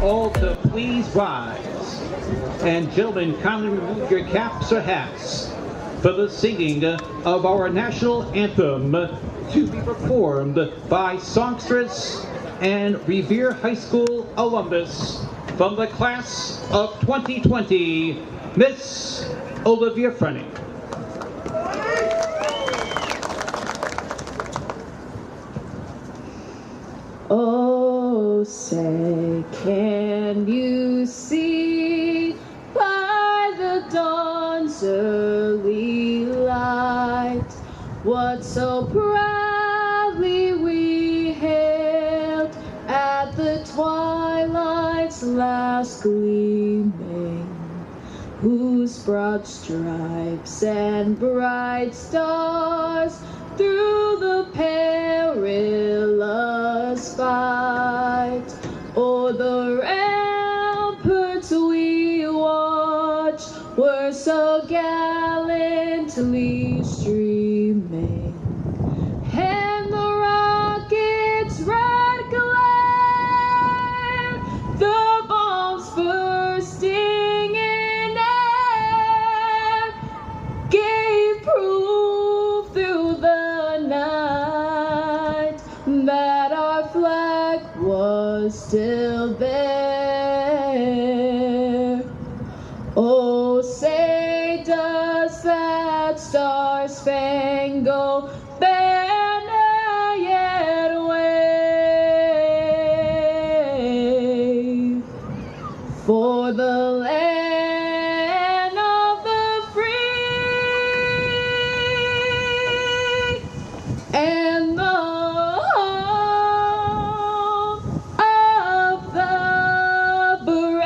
all to please rise. And gentlemen, kindly remove your caps or hats for the singing of our national anthem to be performed by songstress and Revere High School alumnus from the class of 2020, Miss Olivia Frenning. Oh, say, can you see by the dawn's early light what so proudly we hailed at the twilight's last gleaming, whose broad stripes and bright stars through the perilous fight o'er the ramparts we watched were so gallantly streaming, and the rocket's red glare, the bombs bursting in air, gave proof through the night that our flag was still there. Oh, say, does that star-spangled banner yet wave for the land of the free and the home of the brave?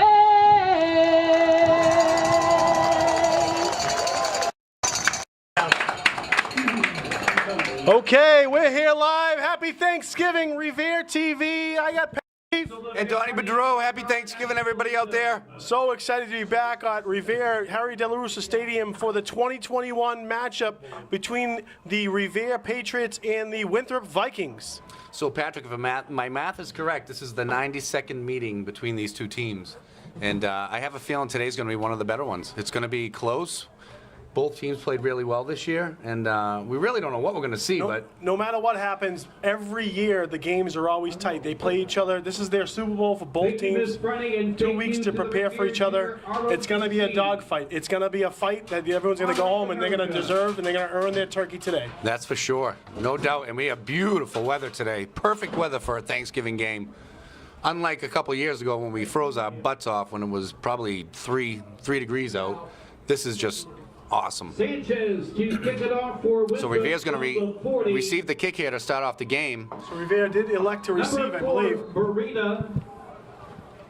Okay, we're here live. Happy Thanksgiving, Revere TV. I got Patty. And Donnie Bedreau, happy Thanksgiving, everybody out there. So excited to be back at Revere, Harry De La Russa Stadium for the 2021 matchup between the Revere Patriots and the Winthrop Vikings. So Patrick, if my math is correct, this is the 92nd meeting between these two teams. And I have a feeling today's going to be one of the better ones. It's going to be close. Both teams played really well this year, and we really don't know what we're going to see. But no matter what happens, every year the games are always tight. They play each other. This is their Super Bowl for both teams. 2 weeks to prepare for each other. It's going to be a dogfight. It's going to be a fight that everyone's going to go home and they're going to deserve, and they're going to earn their turkey today. That's for sure, no doubt. And we have beautiful weather today. Perfect weather for a Thanksgiving game. Unlike a couple years ago when we froze our butts off when it was probably 3 degrees out. This is just awesome. Sanchez to kick it off for So Revere's going to receive the kick here to start off the game. So Revere did elect to receive, I believe. Barita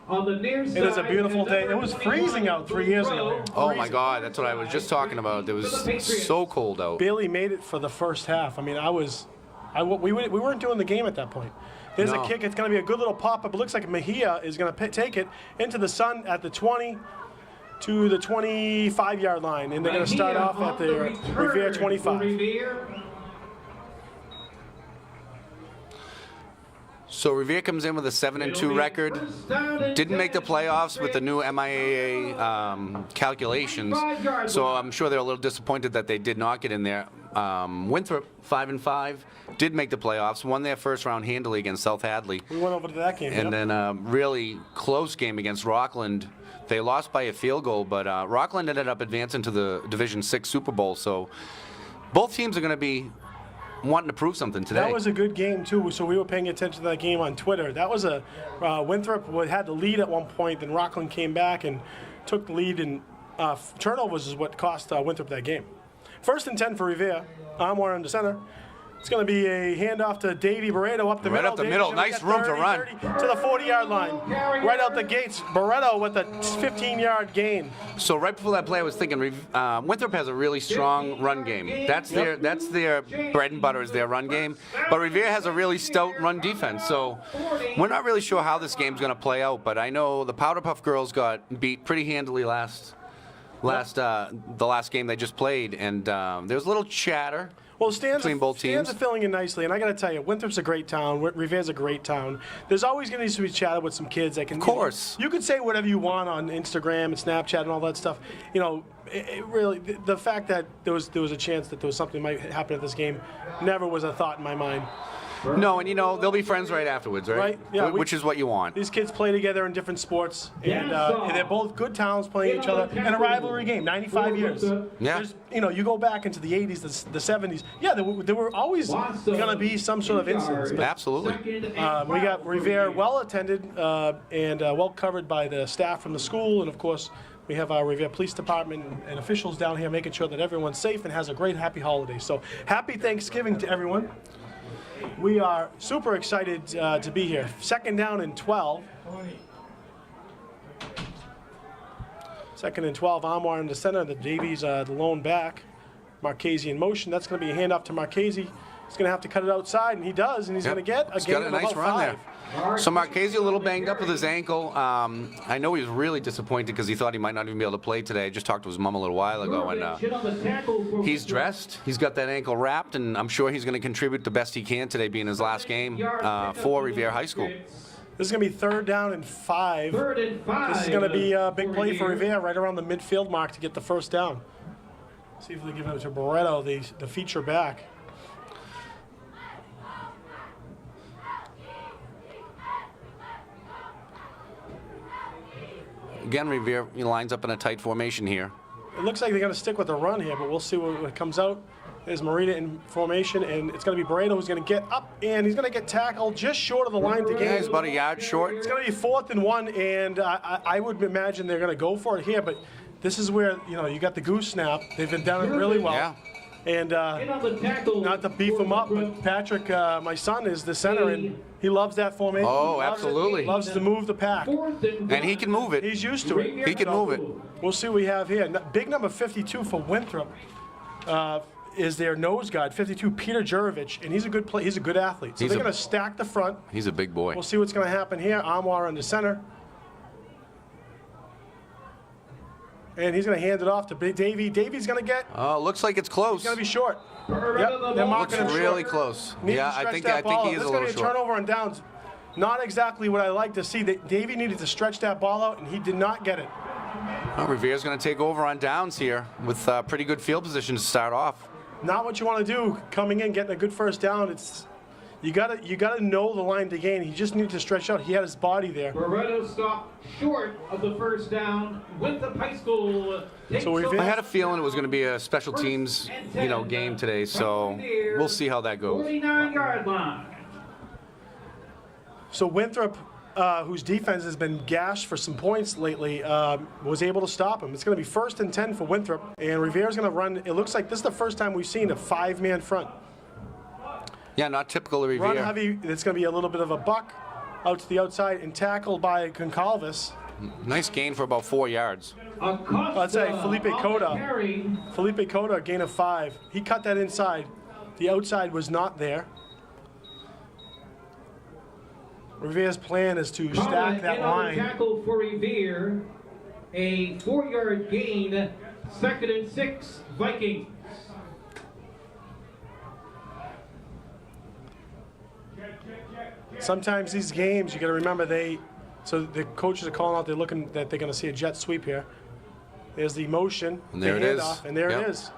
on the near side. It is a beautiful day. It was freezing out 3 years ago. Oh my God, that's what I was just talking about. It was so cold out. Barely made it for the first half. I mean, we weren't doing the game at that point. There's a kick. It's going to be a good little pop-up. It looks like Mejia is going to take it into the sun at the 20 to the 25-yard line, and they're going to start off at the Revere 25. So Revere comes in with a 7-2 record. Didn't make the playoffs with the new MIAA calculations, so I'm sure they're a little disappointed that they did not get in there. Winthrop, 5-5, did make the playoffs, won their first round handily against South Hadley. We went over to that game. And then a really close game against Rockland. They lost by a field goal, but Rockland ended up advancing to the Division VI Super Bowl. So both teams are going to be wanting to prove something today. That was a good game, too. So we were paying attention to that game on Twitter. That was a Winthrop had the lead at one point, then Rockland came back and took the lead, and turnovers is what cost Winthrop that game. 1st and 10 for Revere. I'm Warren under center. It's going to be a handoff to Davey Barreto up the middle. Right up the middle. Nice room to run. To the 40-yard line. Right out the gates. Barreto with a 15-yard gain. So right before that play, I was thinking Winthrop has a really strong run game. That's their bread and butter is their run game. But Revere has a really stout run defense. So we're not really sure how this game's going to play out. But I know the Powder Puff girls got beat pretty handily last the last game they just played, and there was a little chatter. Well, stands between both teams. are filling in nicely, and I got to tell you, Winthrop's a great town. Revere's a great town. There's always going to be chatter with some kids that can. Of course. You could say whatever you want on Instagram and Snapchat and all that stuff. You know, it really, the fact that there was a chance that there was something might happen at this game never was a thought in my mind. No, and you know, they'll be friends right afterwards, right? Right, yeah, Which is what you want. These kids play together in different sports, and they're both good towns playing each other in a rivalry game. 95 years. Yeah. You know, you go back into the 80s, the 70s. Yeah, there were always going to be some sort of incidents. But, Absolutely. we got Revere well attended and well covered by the staff from the school, and of course, we have our Revere Police Department and officials down here making sure that everyone's safe and has a great, happy holiday. So, happy Thanksgiving to everyone. We are super excited to be here. 2nd down and 12. 2nd and 12. Amwar in the center. The Davies, the lone back. Marchese in motion. That's going to be a handoff to Marchese. He's going to have to cut it outside, and he does, and he's going to get a gain of nice about run 5. there. So Marchese a little banged up with his ankle. I know he was really disappointed because he thought he might not even be able to play today. I just talked to his mom a little while ago, and he's dressed. He's got that ankle wrapped, and I'm sure he's going to contribute the best he can today, being his last game for Revere High School. This is going to be 3rd down and 5. This is going to be a big play for Revere right around the midfield mark to get the 1st down. See if they give it to Barreto, the feature back. Again, Revere lines up in a tight formation here. It looks like they're going to stick with the run here, but we'll see what comes out. There's Marita in formation, and it's going to be Barreto who's going to get up, and he's going to get tackled just short of the line to gain. Yeah, he's about a yard short. It's going to be 4th and 1, and I would imagine they're going to go for it here, but this is where, you got the goose snap. They've been done it really well. Yeah. And not to beef him up, but Patrick, my son, is the center, and he loves that formation. Oh, absolutely. Loves to move the pack. And he can move it. He's used to it. He can move it. We'll see what we have here. Big number 52 for Winthrop is their nose guard, 52, Peter Jurovich, and he's a good he's a good athlete. So they're going to stack the front. He's a big boy. We'll see what's going to happen here. Amwar in the center. And he's going to hand it off to Davey. Davey's going to get. Oh, looks like it's close. He's going to be short. Yep, they're marking him really short. close. Needs Yeah, to I stretch think that he ball is out. a That's little going to be a short. turnover on downs. Not exactly what I like to see. Davey needed to stretch that ball out, and he did not get it. Well, Revere's going to take over on downs here with pretty good field position to start off. Not what you want to do coming in, getting a good 1st down. It's you gotta know the line to gain. He just needed to stretch out. He had his body there. Barreto stopped short of the 1st down. Winthrop High School. So I had a feeling it was going to be a special teams, game today. So we'll see how that goes. 49-yard line. So Winthrop, whose defense has been gashed for some points lately, was able to stop him. It's going to be 1st and 10 for Winthrop, and Revere's going to run. It looks like this is the first time we've seen a 5-man front. Yeah, not typical of Revere. Run heavy. It's going to be a little bit of a buck out to the outside and tackled by Concalves. Nice gain for about 4 yards. Let's say Felipe Cota. Felipe Cota, gain of 5. He cut that inside. The outside was not there. Revere's plan is to stack that line. Tackle for Revere. A 4-yard gain. 2nd and 6, Vikings. Sometimes these games, you got to remember so the coaches are calling out. They're looking that they're going to see a jet sweep here. There's the motion, and there the it is, handoff, and there it is.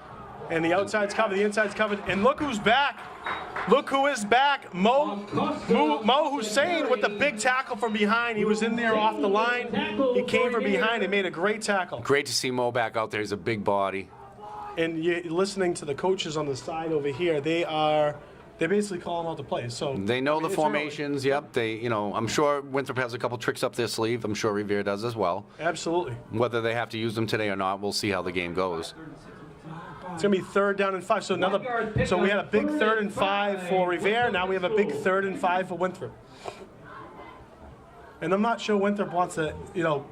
And the outside's covered, the inside's covered, and look who's back. Look who is back. Mo Hussein with the big tackle from behind. He was in there off the line. He came from behind and made a great tackle. Great to see Mo back out there. He's a big body. And you're listening to the coaches on the side over here. They're basically calling out the plays. So they know the formations. Yep. I'm sure Winthrop has a couple tricks up their sleeve. I'm sure Revere does as well. Absolutely. Whether they have to use them today or not, we'll see how the game goes. It's going to be 3rd down and 5. So we had a big 3rd and 5 for Revere. Now we have a big 3rd and 5 for Winthrop. And I'm not sure Winthrop wants to,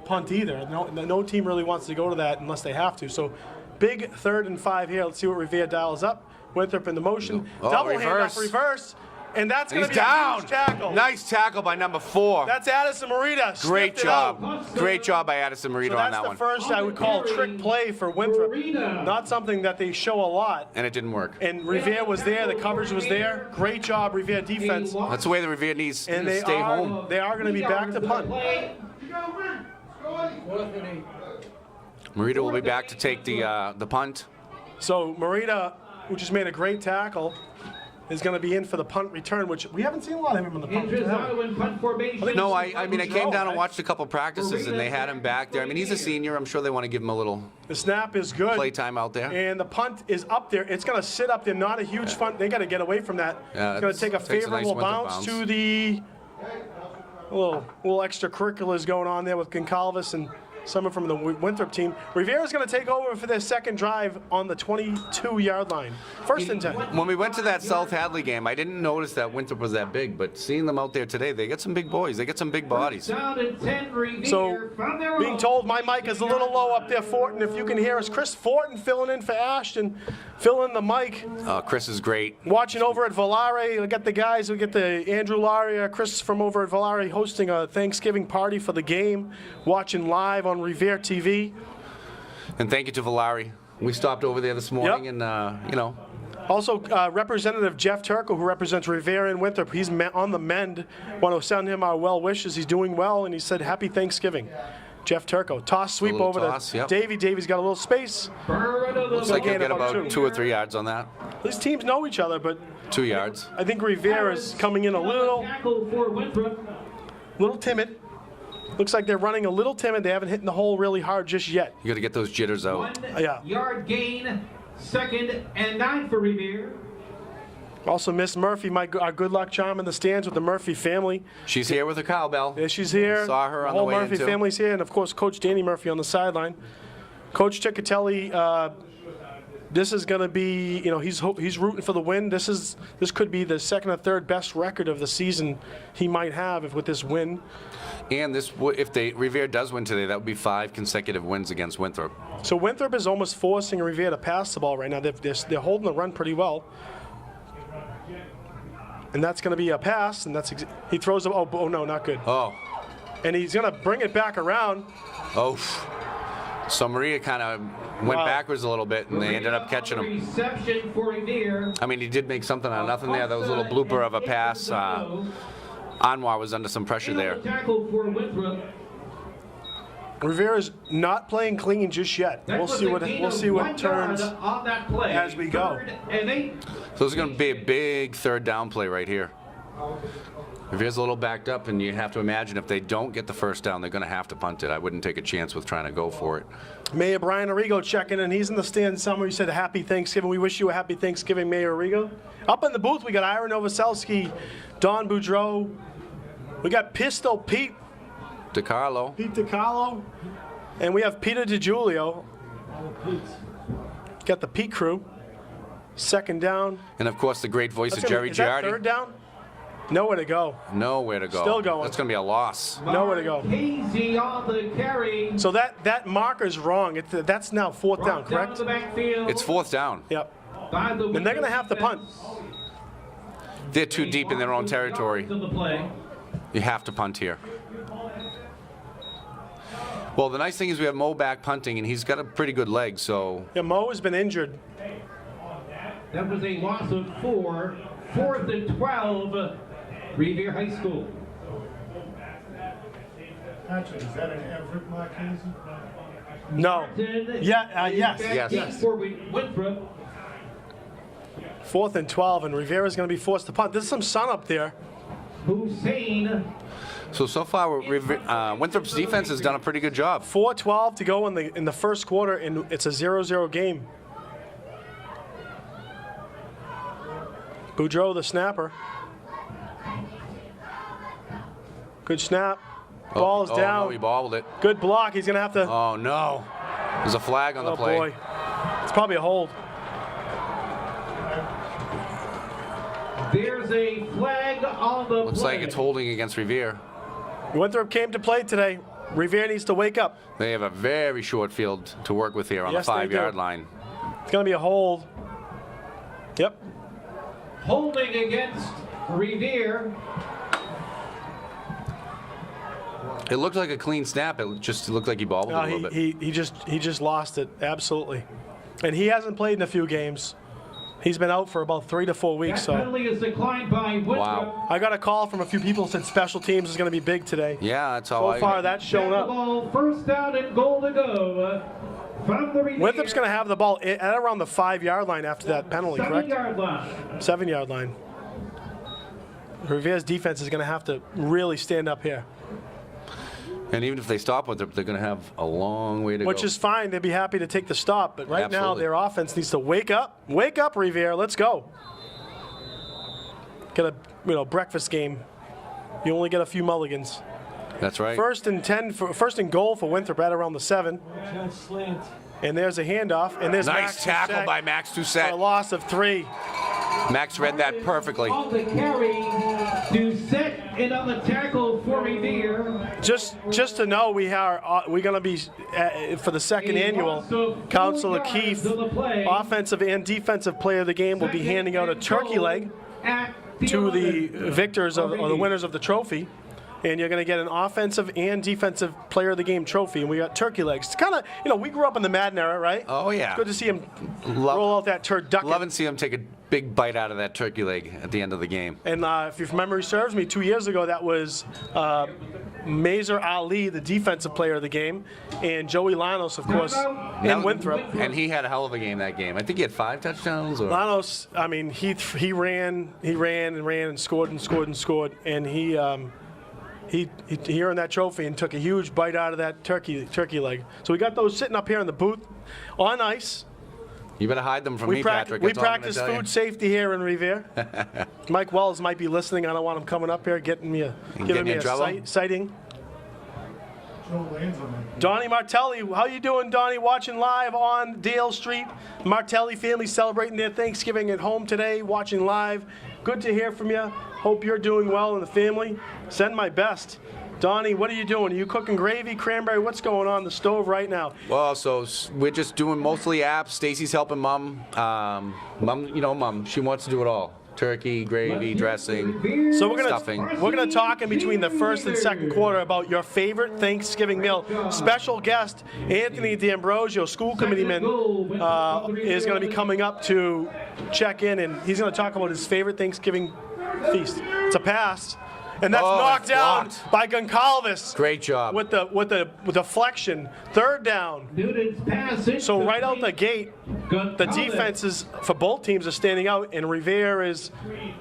punt either. No team really wants to go to that unless they have to. So big 3rd and 5 here. Let's see what Revere dials up. Winthrop in the motion. Double handoff, reverse. And that's going to He's be a down. huge tackle. Nice tackle by number 4. That's Addison Morita. Great sniffed it out. job. Great job by Addison Morita So on that's that the one. first I would call trick play for Winthrop. Not something that they show a lot. And it didn't work. And Revere was there. The coverage was there. Great job, Revere defense. That's the way the Revere needs And to they stay are home. going to be back to punt. Morita will be back to take the punt. So Morita, who just made a great tackle, is going to be in for the punt return, which we haven't seen a lot of him on the punt return. punt formation. No, I mean, I came down and right? watched a couple practices, and they had him back there. I mean, he's a senior. I'm sure they want to give him a little The snap is good. play time out there. And the punt is up there. It's going to sit up there, not a huge punt. They got to get away from that. Yeah, It's going to take a takes a nice favorable Winthrop bounce bounce. to the little extracurriculars going on there with Goncalves and someone from the Winthrop team. Rivera's going to take over for their second drive on the 22-yard line. First and 10. When we went to that South Hadley game, I didn't notice that Winthrop was that big, but seeing them out there today, they got some big boys. They got some big bodies. Down and 10, Revere So, from their being own. told my mic is a little low up there, Fortin. If you can hear us, Chris Fortin filling in for Ashton, filling the mic. Chris is great. Watching over at Volare, we got the guys, we get the Andrew Laria, Chris from over at Volare hosting a Thanksgiving party for the game, watching live on Revere TV. And thank you to Valari. We stopped over there this morning, Yep. and, you know, Also, Representative Jeff Turco, who represents Revere and Winthrop, he's on the mend. Want to send him our well wishes. He's doing well, and he said, Happy Thanksgiving. Jeff Turco. Toss sweep little over toss, to yep. Davey. Davey's got a little space. looks like he'll gain get about about 2 or 3 yards on that. These teams know each other, but 2 yards. I think Revere is coming in a Tackle for Winthrop. little timid. Looks like they're running a little timid. They haven't hit the hole really hard just yet. You got to get those jitters out. 1 Yeah. yard gain. Second and 9 for Revere. Also, Miss Murphy, our good luck charm in the stands with the Murphy family. She's here with her cowbell. Yeah, she's here. Saw her on the whole the way in, Murphy too. family's here, and of course, Coach Danny Murphy on the sideline. Coach Ticcatelli, this is going to be, he's rooting for the win. This could be the second or third best record of the season he might have with this win. And if Revere does win today, that would be 5 consecutive wins against Winthrop. So Winthrop is almost forcing Revere to pass the ball right now. They're holding the run pretty well. And that's going to be a pass, and he throws it. Oh, no, not good. Oh, And he's going to bring it back around. oh. So Maria kind of went Wow. backwards a little bit, and they ended up catching him. Reception for Revere. I mean, he did make something out of nothing there. That was a little blooper of a pass. Anwar was under some pressure there. Tackle for Winthrop. Revere is not playing clean just yet. We'll see what turns on that play as we go. 3rd and 8. So this is going to be a big third down play right here. Revere's a little backed up, and you have to imagine if they don't get the first down, they're going to have to punt it. I wouldn't take a chance with trying to go for it. Mayor Brian Arrigo checking in. He's in the stand somewhere. He said, Happy Thanksgiving. We wish you a happy Thanksgiving, Mayor Arrigo. Up in the booth, we got Ira Novoselsky, Don Boudreau. We got Pistol Pete DiCarlo. DiCarlo. And we have Peter DiGiulio. Got the Pete crew. Second down. And, of course, the great voice of Jerry Is that Giardi. third down? Nowhere to go. Nowhere to go. Still going. That's going to be a loss. Nowhere to go. Casey on the carry. So that marker's wrong. That's now fourth down, Down correct? to the backfield. It's 4th down. Yep. By the And they're going to have to punt. They're too deep in their own territory. To the play. You have to punt here. Well, the nice thing is we have Mo back punting, and he's got a pretty good leg, so Yeah, Mo has been injured. That was a loss of 4. 4th and 12. Revere High School. Patrick, is that an Everett Marquez? No. Yeah, yes. Yes. For Winthrop. 4th and 12, and Rivera's going to be forced to punt. There's some sun up there. Hussein. so far Winthrop's defense has done a pretty good job. 4:12 to go in the first quarter, and it's a 0-0 game. Boudreau, the snapper. Good snap. Ball is down. No, he bobbled it. Good block. He's going to have to. Oh no, there's a flag on the play. Boy. It's probably a hold. There's a flag on the Looks play. like it's holding against Revere. Winthrop came to play today. Revere needs to wake up. They have a very short field to work with here on Yes, the they do. 5-yard line. It's going to be a hold. Yep. Holding against Revere. It looked like a clean snap. It just looked like he bobbled No, a little bit. he just lost it, absolutely. And he hasn't played in a few games. He's been out for about 3 to 4 weeks. That So penalty is declined by Winthrop. Wow. I got a call from a few people that said special teams is going to be big today. Yeah, that's how So far, that's shown The up. ball, first down and goal to go from the Revere. Winthrop's going to have the ball at around the 5-yard line after that penalty, correct? 7-yard line. 7-yard line. Revere's defense is going to have to really stand up here, And even if they stop with it, they're going to have a long way to go. which is fine. They'd be happy to take the stop, but right now Absolutely. their offense needs to wake up. Wake up, Revere. Let's go. Get a breakfast game. You only get a few mulligans. That's right. First and goal for Winthrop right around the 7. And there's a handoff. And there's Nice Max tackle Doucette by Max for a Doucette. loss of 3. Max read that perfectly. On the carry, Doucette in on the tackle for Revere. Just to know, we're going to be for the second annual. Counselor Keefe, offensive and defensive player of the game, will be handing out a turkey leg to the victors or the winners of the trophy. And you're going to get an offensive and defensive player of the game trophy. And we got turkey legs. It's kind of, we grew up in the Madden era, right? Oh, yeah. It's good to see him roll out that turducken. Love and see him take a big bite out of that turkey leg at the end of the game. And if your memory serves me, 2 years ago, that was Mazer Ali, the defensive player of the game, and Joey Lanos, of course, in Winthrop. And he had a hell of a game that game. I think he had 5 touchdowns. Or Lanos, I mean, he ran and scored and scored and scored, and he earned that trophy and took a huge bite out of that turkey leg. So we got those sitting up here in the booth on ice. You better hide them from me, Patrick. We That's all I'm gonna practice tell you. food safety here in Revere. Mike Wells might be listening. I don't want him coming up here giving me getting in trouble? sighting. Joe Lanza might be. Donnie Martelli, how you doing, Donnie? Watching live on Dale Street. Martelli family celebrating their Thanksgiving at home today, watching live. Good to hear from you. Hope you're doing well in the family. Send my best. Donnie, what are you doing? Are you cooking gravy, cranberry? What's going on the stove right now? Well, so we're just doing mostly apps. Stacy's helping Mom. Mom, she wants to do it all. Turkey, gravy, dressing, So we're stuffing. gonna talk in between the first and second quarter about your favorite Thanksgiving meal. Special guest Anthony D'Ambrosio, school committeeman, is going to be coming up to check in, and he's going to talk about his favorite Thanksgiving feast. It's a pass, and that's knocked that's down blocked. by Goncalves. Great job. With the deflection. Third down. Newton's pass. So right out the gate, the defenses for both teams are standing out, and Revere is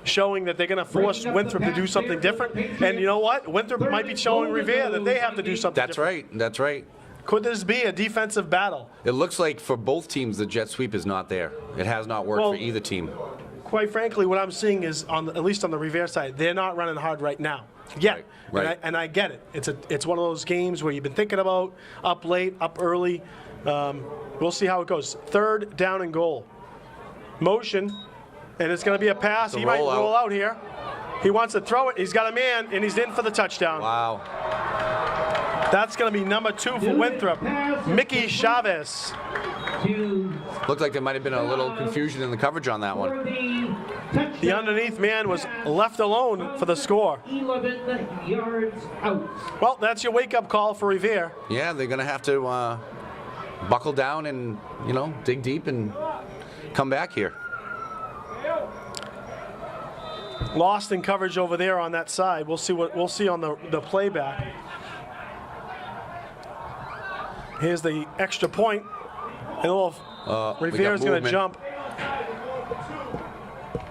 showing that they're going to force Winthrop to do something different. And you know what? Winthrop might be showing Revere that they have to do something That's different. right. That's right. Could this be a defensive battle? It looks like for both teams, the jet sweep is not there. It has not worked Well, for either team. Quite frankly, what I'm seeing is, at least on the Revere side, they're not running hard right now. Yeah, Right. And I get it. It's one of those games where you've been thinking about up late, up early. We'll see how it goes. Third down and goal. Motion, and it's going to be a pass. The He might rollout. roll out here. He wants to throw it. He's got a man, and he's in for the touchdown. Wow. That's going to be number 2 for Winthrop, Mickey Chavez. Looked like there might have been a little confusion in the coverage on that one. The underneath man was left alone for the score. 11 yards out. Well, that's your wake-up call for Revere. Yeah, they're going to have to buckle down and, dig deep and come back here. Lost in coverage over there on that side. We'll see on the playback. Here's the extra point. And a little Revere's going to jump.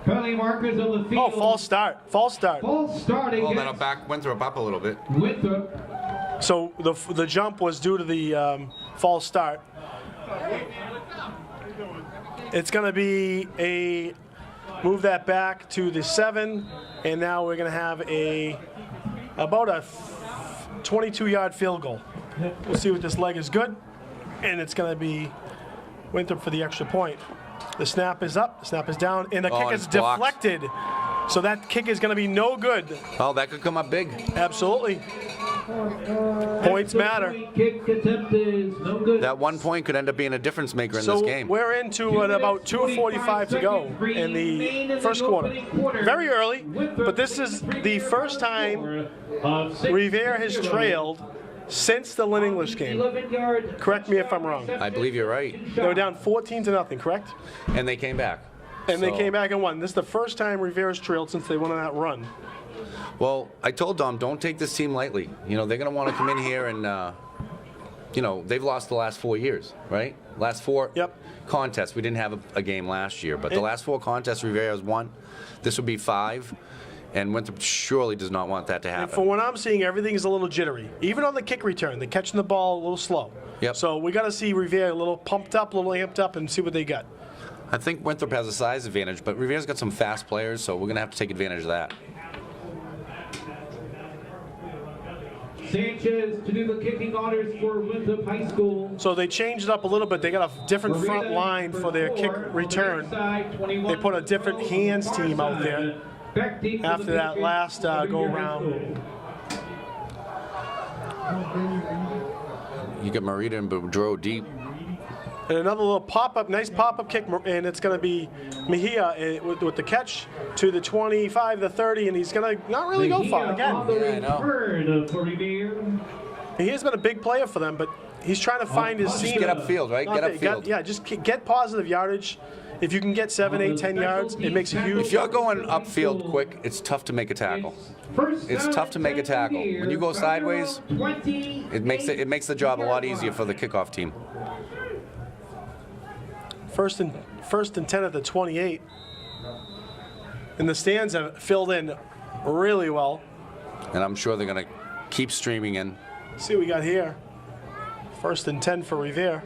Penalty markers on the field. Oh, false start. False start. False start Well, that'll against back Winthrop up a little bit. Winthrop. So the jump was due to the false start. It's going to be move that back to the 7, and now we're going to have about a 22-yard field goal. We'll see what this leg is good, and it's going to be Winthrop for the extra point. The snap is up, the snap is down, and the kick is it's blocked. deflected. So that kick is going to be no good. Oh, that could come up big. Absolutely. Points matter. Kick attempt is no good. That 1 point could end up being a difference maker in this game. We're into about 2:45 to go in the first quarter. Very early, but this is the first time Revere has trailed since the Lynn English game. Correct me if I'm wrong. I believe you're right. They were down 14-0, correct? And they came back. And they So- came back and won. This is the first time Revere's trailed since they went on that run. Well, I told Dom, don't take this team lightly. You know, they're going to want to come in here and, you know, they've lost the last 4 years, right? Last 4 Yep. contests. We didn't have a game last year, but the last 4 contests Revere has won. This would be 5, and Winthrop surely does not want that to happen. From what I'm seeing, everything is a little jittery. Even on the kick return, they're catching the ball a little slow. Yep. So we got to see Revere a little pumped up, a little amped up, and see what they got. I think Winthrop has a size advantage, but Revere's got some fast players, so we're going to have to take advantage of that. Sanchez to do the kicking honors for Winthrop High School. So they changed it up a little bit. They got a different front line for their kick return. They put a different hands team out there after that last go-round. You get Marita and Boudreau deep. And another little pop-up, nice pop-up kick, and it's going to be Mejia with the catch to the 25, the 30, and he's going to not really go far again. I know. He has been a big player for them, but he's trying to find his seam. Just get upfield, right? Get upfield. Yeah, just get positive yardage. If you can get 7, 8, 10 yards, it makes a huge. If you're going upfield quick, it's tough to make a tackle. It's tough to make a tackle. When you go sideways, it makes the job a lot easier for the kickoff team. First and 10 at the 28. And the stands have filled in really well. And I'm sure they're going to keep streaming in. Let's see what we got here. First and 10 for Revere.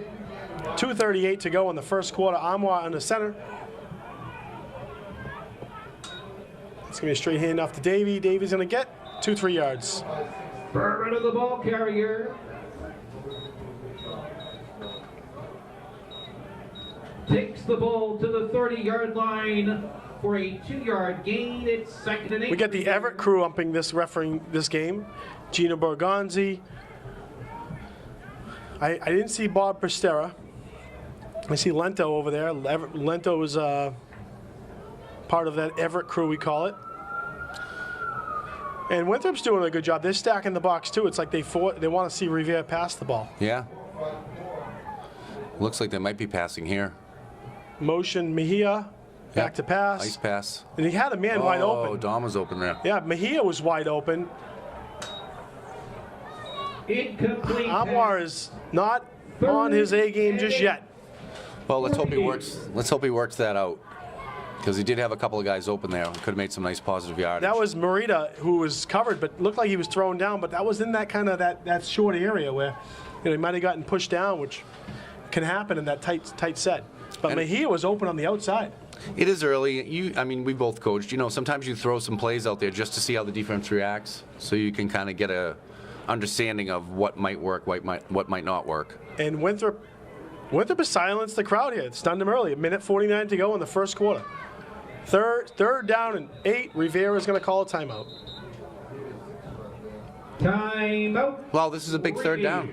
2:38 to go in the first quarter. Amwa in the center. It's going to be a straight handoff to Davey. Davey's going to get 2-3 yards. Burn of the ball carrier. Takes the ball to the 30-yard line for a 2-yard gain. It's 2nd and 8. We got the Everett crew umping this, refereeing this game. Gino Borgonzi. I didn't see Bob Prestera. I see Lento over there. Lento is part of that Everett crew, we call it. And Winthrop's doing a good job. They're stacking the box, too. It's like they want to see Revere pass the ball. Yeah. Looks like they might be passing here. Motion Mejia, back to pass. Nice pass. And he had a man wide open. Oh, Dom was open there. Yeah, Mejia was wide open. Incomplete. Amwar is not on his A game just yet. Well, let's hope he works. Let's hope he works that out, because he did have a couple of guys open there. Could have made some nice positive yardage. That was Marita who was covered, but looked like he was thrown down. But that was in that kind of that short area where he might have gotten pushed down, which can happen in that tight set. But Mejia was open on the outside. It is early. I mean, we both coached. You know, sometimes you throw some plays out there just to see how the defense reacts, so you can kind of get a understanding of what might work, what might not work. And Winthrop has silenced the crowd here. It stunned them early. 1:49 to go in the first quarter. Third down and 8. Revere is going to call a timeout. Timeout. Well, this is a big third down.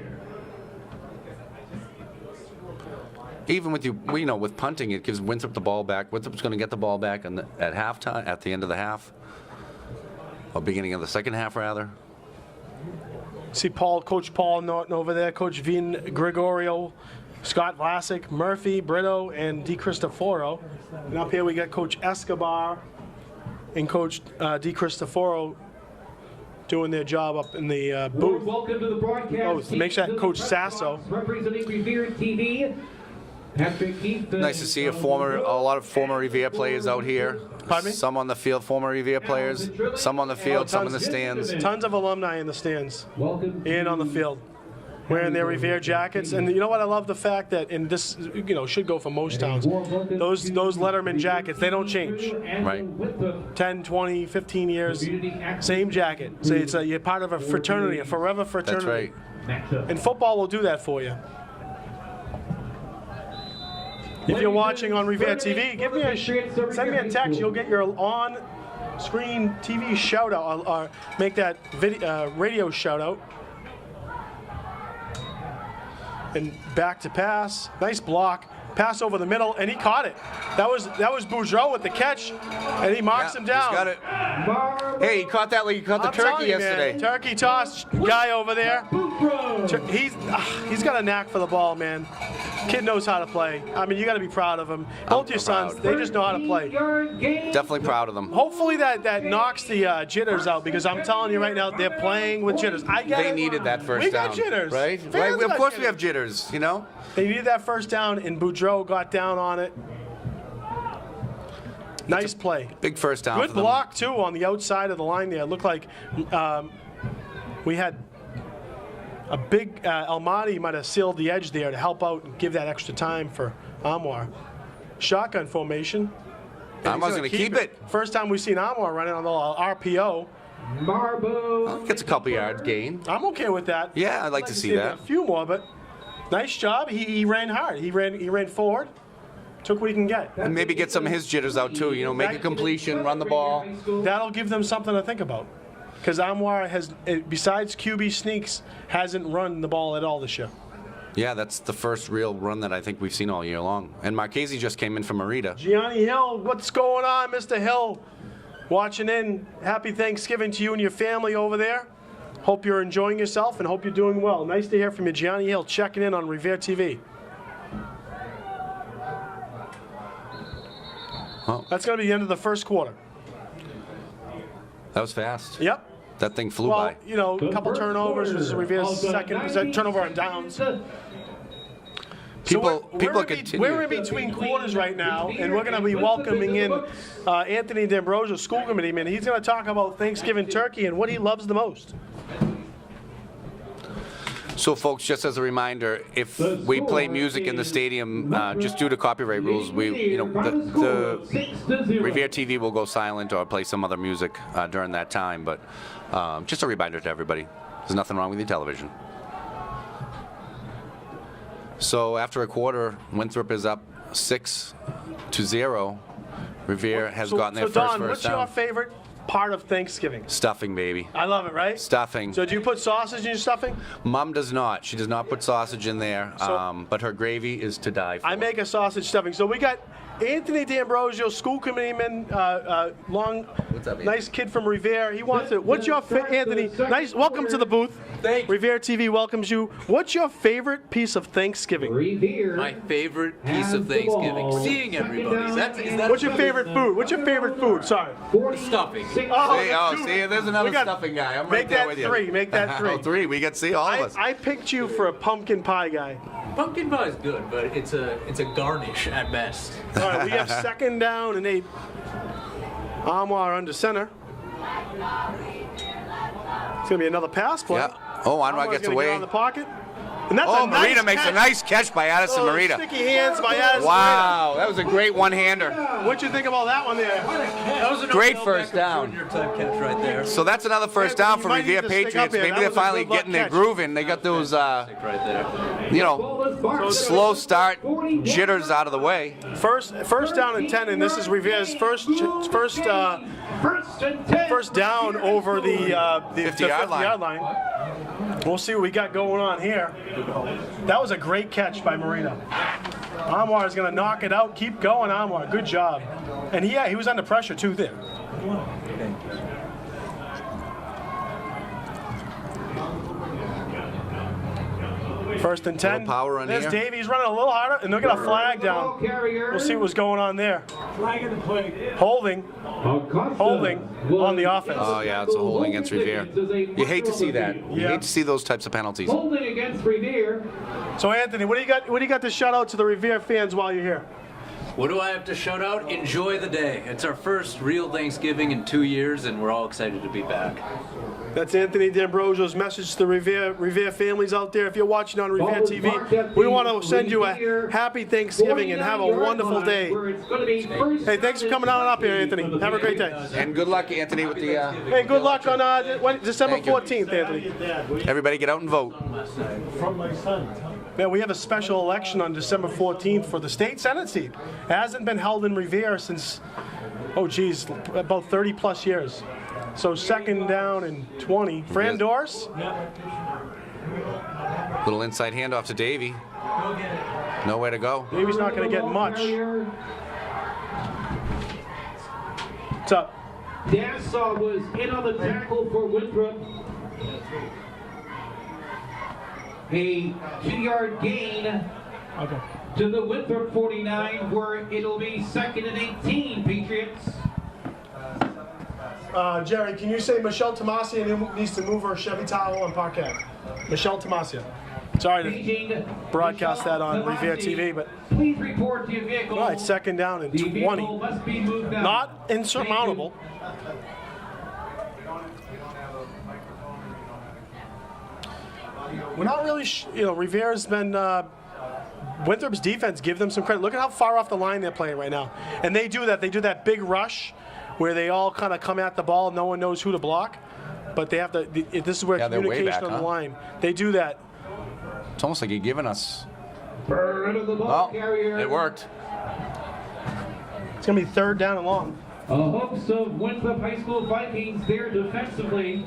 Even with with punting, it gives Winthrop the ball back. Winthrop's going to get the ball back at halftime, at the end of the half, or beginning of the second half, rather. See Coach Paul Norton over there, Coach Vin Gregorio, Scott Vlasic, Murphy, Brito, and Di Cristoforo. And up here we got Coach Escobar and Coach Di Cristoforo doing their job up in the booth. Welcome to the broadcast. Oh, make sure that Coach Sasso. Representing Revere TV. Nice to see a lot of former Revere players out here. Pardon me? Some on the field, former Revere players. Some on the field, some in the stands. Tons of alumni in the stands Welcome and on the field, wearing their Revere jackets. And you know what? I love the fact that, and this should go for most towns, those Letterman jackets, they don't change. Right. 10, 20, 15 years, same jacket. So you're part of a fraternity, a forever fraternity. That's right. And football will do that for you. If you're watching on Revere TV, send me a text. You'll get your screen TV shout out, or make that video, radio shout out. And back to pass. Nice block. Pass over the middle, and he caught it. That was Boudreau with the catch, and he marks him down. He's got it. Hey, he caught that like he caught the I'm turkey telling you, yesterday. man, turkey toss guy over there. He's got a knack for the ball, man. Kid knows how to play. I mean, you got to be proud of him. Both your sons, they just know how to play. Definitely proud of them. Hopefully that knocks the jitters out, because I'm telling you right now, they're playing with jitters. I get They it. needed that first We down. got jitters. Right? Fans Right? Of got course we jitters. have jitters, you know? They needed that first down, and Boudreau got down on it. Nice play. Big first down Good for them. block, too, on the outside of the line there. It looked like we had a big Almani might have sealed the edge there to help out and give that extra time for Amwar. Shotgun formation. And Amwar's he's gonna keep it. First time we've seen Amwar running on the RPO. Marbo. Gets a couple yards gain. I'm okay with that. Yeah, I'd like to see that. A few more, but nice job. He ran hard. He ran forward. Took what he can get. And maybe get some of his jitters out too. You know, make a completion, run the ball. That'll give them something to think about. Because Amwar has, besides QB sneaks, hasn't run the ball at all this year. Yeah, that's the first real run that I think we've seen all year long. And Marchese just came in from Merida. Gianni Hill, what's going on, Mr. Hill? Watching in. Happy Thanksgiving to you and your family over there. Hope you're enjoying yourself and hope you're doing well. Nice to hear from you, Gianni Hill, checking in on Revere TV. Well, That's going to be the end of the first quarter. that was fast. Yep. That thing flew Well, by. you know, a couple turnovers. This is Revere's second turnover on downs. People continue. We're in between quarters right now, and we're going to be welcoming in Anthony D'Ambrosio, school committee man. He's going to talk about Thanksgiving turkey and what he loves the most. So, folks, just as a reminder, if we play music in the stadium, just due to copyright rules, the Revere TV will go silent or play some other music during that time. But just a reminder to everybody, there's nothing wrong with your television. So after a quarter, Winthrop is up 6-0. Revere has gotten their so first Don, first what's down. your favorite part of Thanksgiving? Stuffing, baby. I love it, right? Stuffing. So do you put sausage in your stuffing? Mom does not. She does not put sausage in there, So- but her gravy is to die for. I make a sausage stuffing. So we got Anthony D'Ambrosio, school committeeman, What's up, nice kid from Revere. He wants it. What's your Anthony? Nice. Welcome to the booth. Thank you. Revere TV welcomes you. What's your favorite piece of Thanksgiving? Revere. My favorite piece of Thanksgiving. Seeing everybody. Is that What's your favorite food? What's your favorite food? Sorry. stuffing? Oh, See, there's another We got- stuffing guy. I'm make right there that with you. three, make that three. Oh, three. We got see all of us. I picked you for a pumpkin pie guy. Pumpkin pie is good, but it's a garnish at best. All right, we have second down and 8. Amwar under center. It's gonna be another pass play. Yeah. Oh, Anwar Amar's gets gonna away. Get on the pocket. And that's Oh, a nice Merida makes a catch. nice catch by Addison Oh, Merida. Sticky hands by Addison Wow, that was a great one-hander. Merida. What'd you think about that one there? That was an Great Odell first Beckham down. Jr. type catch right there. So that's another first down for You might need Revere to stick up Patriots. here. Maybe That they're was a finally good luck getting their catch. groove in. They got those, Right there. slow start jitters out of the way. First down and 10, and this is Revere's first down over the 50-yard line. We'll see what we got going on here. That was a great catch by Merida. Amwar is going to knock it out. Keep going, Amwar. Good job. And he was under pressure too there. First and 10. Little power on There's here. Davies running a little harder, and they'll get a flag down. We'll see what's going on there. Holding on the offense. Oh, yeah, it's a holding against Revere. You hate to see that. You Yeah. hate to see those types of penalties. Holding against Revere. So Anthony, what do you got? What do you got to shout out to the Revere fans while you're here? What do I have to shout out? Enjoy the day. It's our first real Thanksgiving in 2 years, and we're all excited to be back. That's Anthony D'Ambrosio's message to the Revere families out there. If you're watching on Revere TV, we want to send you a happy Thanksgiving and have a wonderful day. Hey, thanks for coming on up here, Anthony. Have a great day. And good luck, Anthony, with the... Hey, good luck on December Thank you. 14th, Anthony. Everybody get out and vote. From my son. Man, we have a special election on December 14th for the state senate seat. It hasn't been held in Revere since Oh, geez, about 30-plus years. So second down and 20. Fran Doris? Little inside handoff to Davey. Nowhere to go. Davey's not going to get much. What's up? Nassau was in on the tackle for Winthrop. A 2-yard gain Okay. to the Winthrop 49, where it'll be 2nd and 18, Patriots. Jerry, can you say Michelle Tomasia needs to move her Chevy Tahoe on parquet? Michelle Tomasia. Sorry to broadcast that on Revere TV, but Please report to your vehicle. all right, second down and The 20. vehicle must be moved now. Not insurmountable. We're not really, Rivere's been, Winthrop's defense, give them some credit. Look at how far off the line they're playing right now. And they do that. They do that big rush where they all kind of come at the ball. No one knows who to block. But they have to, this is where Yeah, they're way communication back, on the huh? line. They do that. It's almost like you're giving us. Bird of the ball Oh, carrier. it worked. It's going to be third down and long. A host of Winthrop High School Vikings there defensively.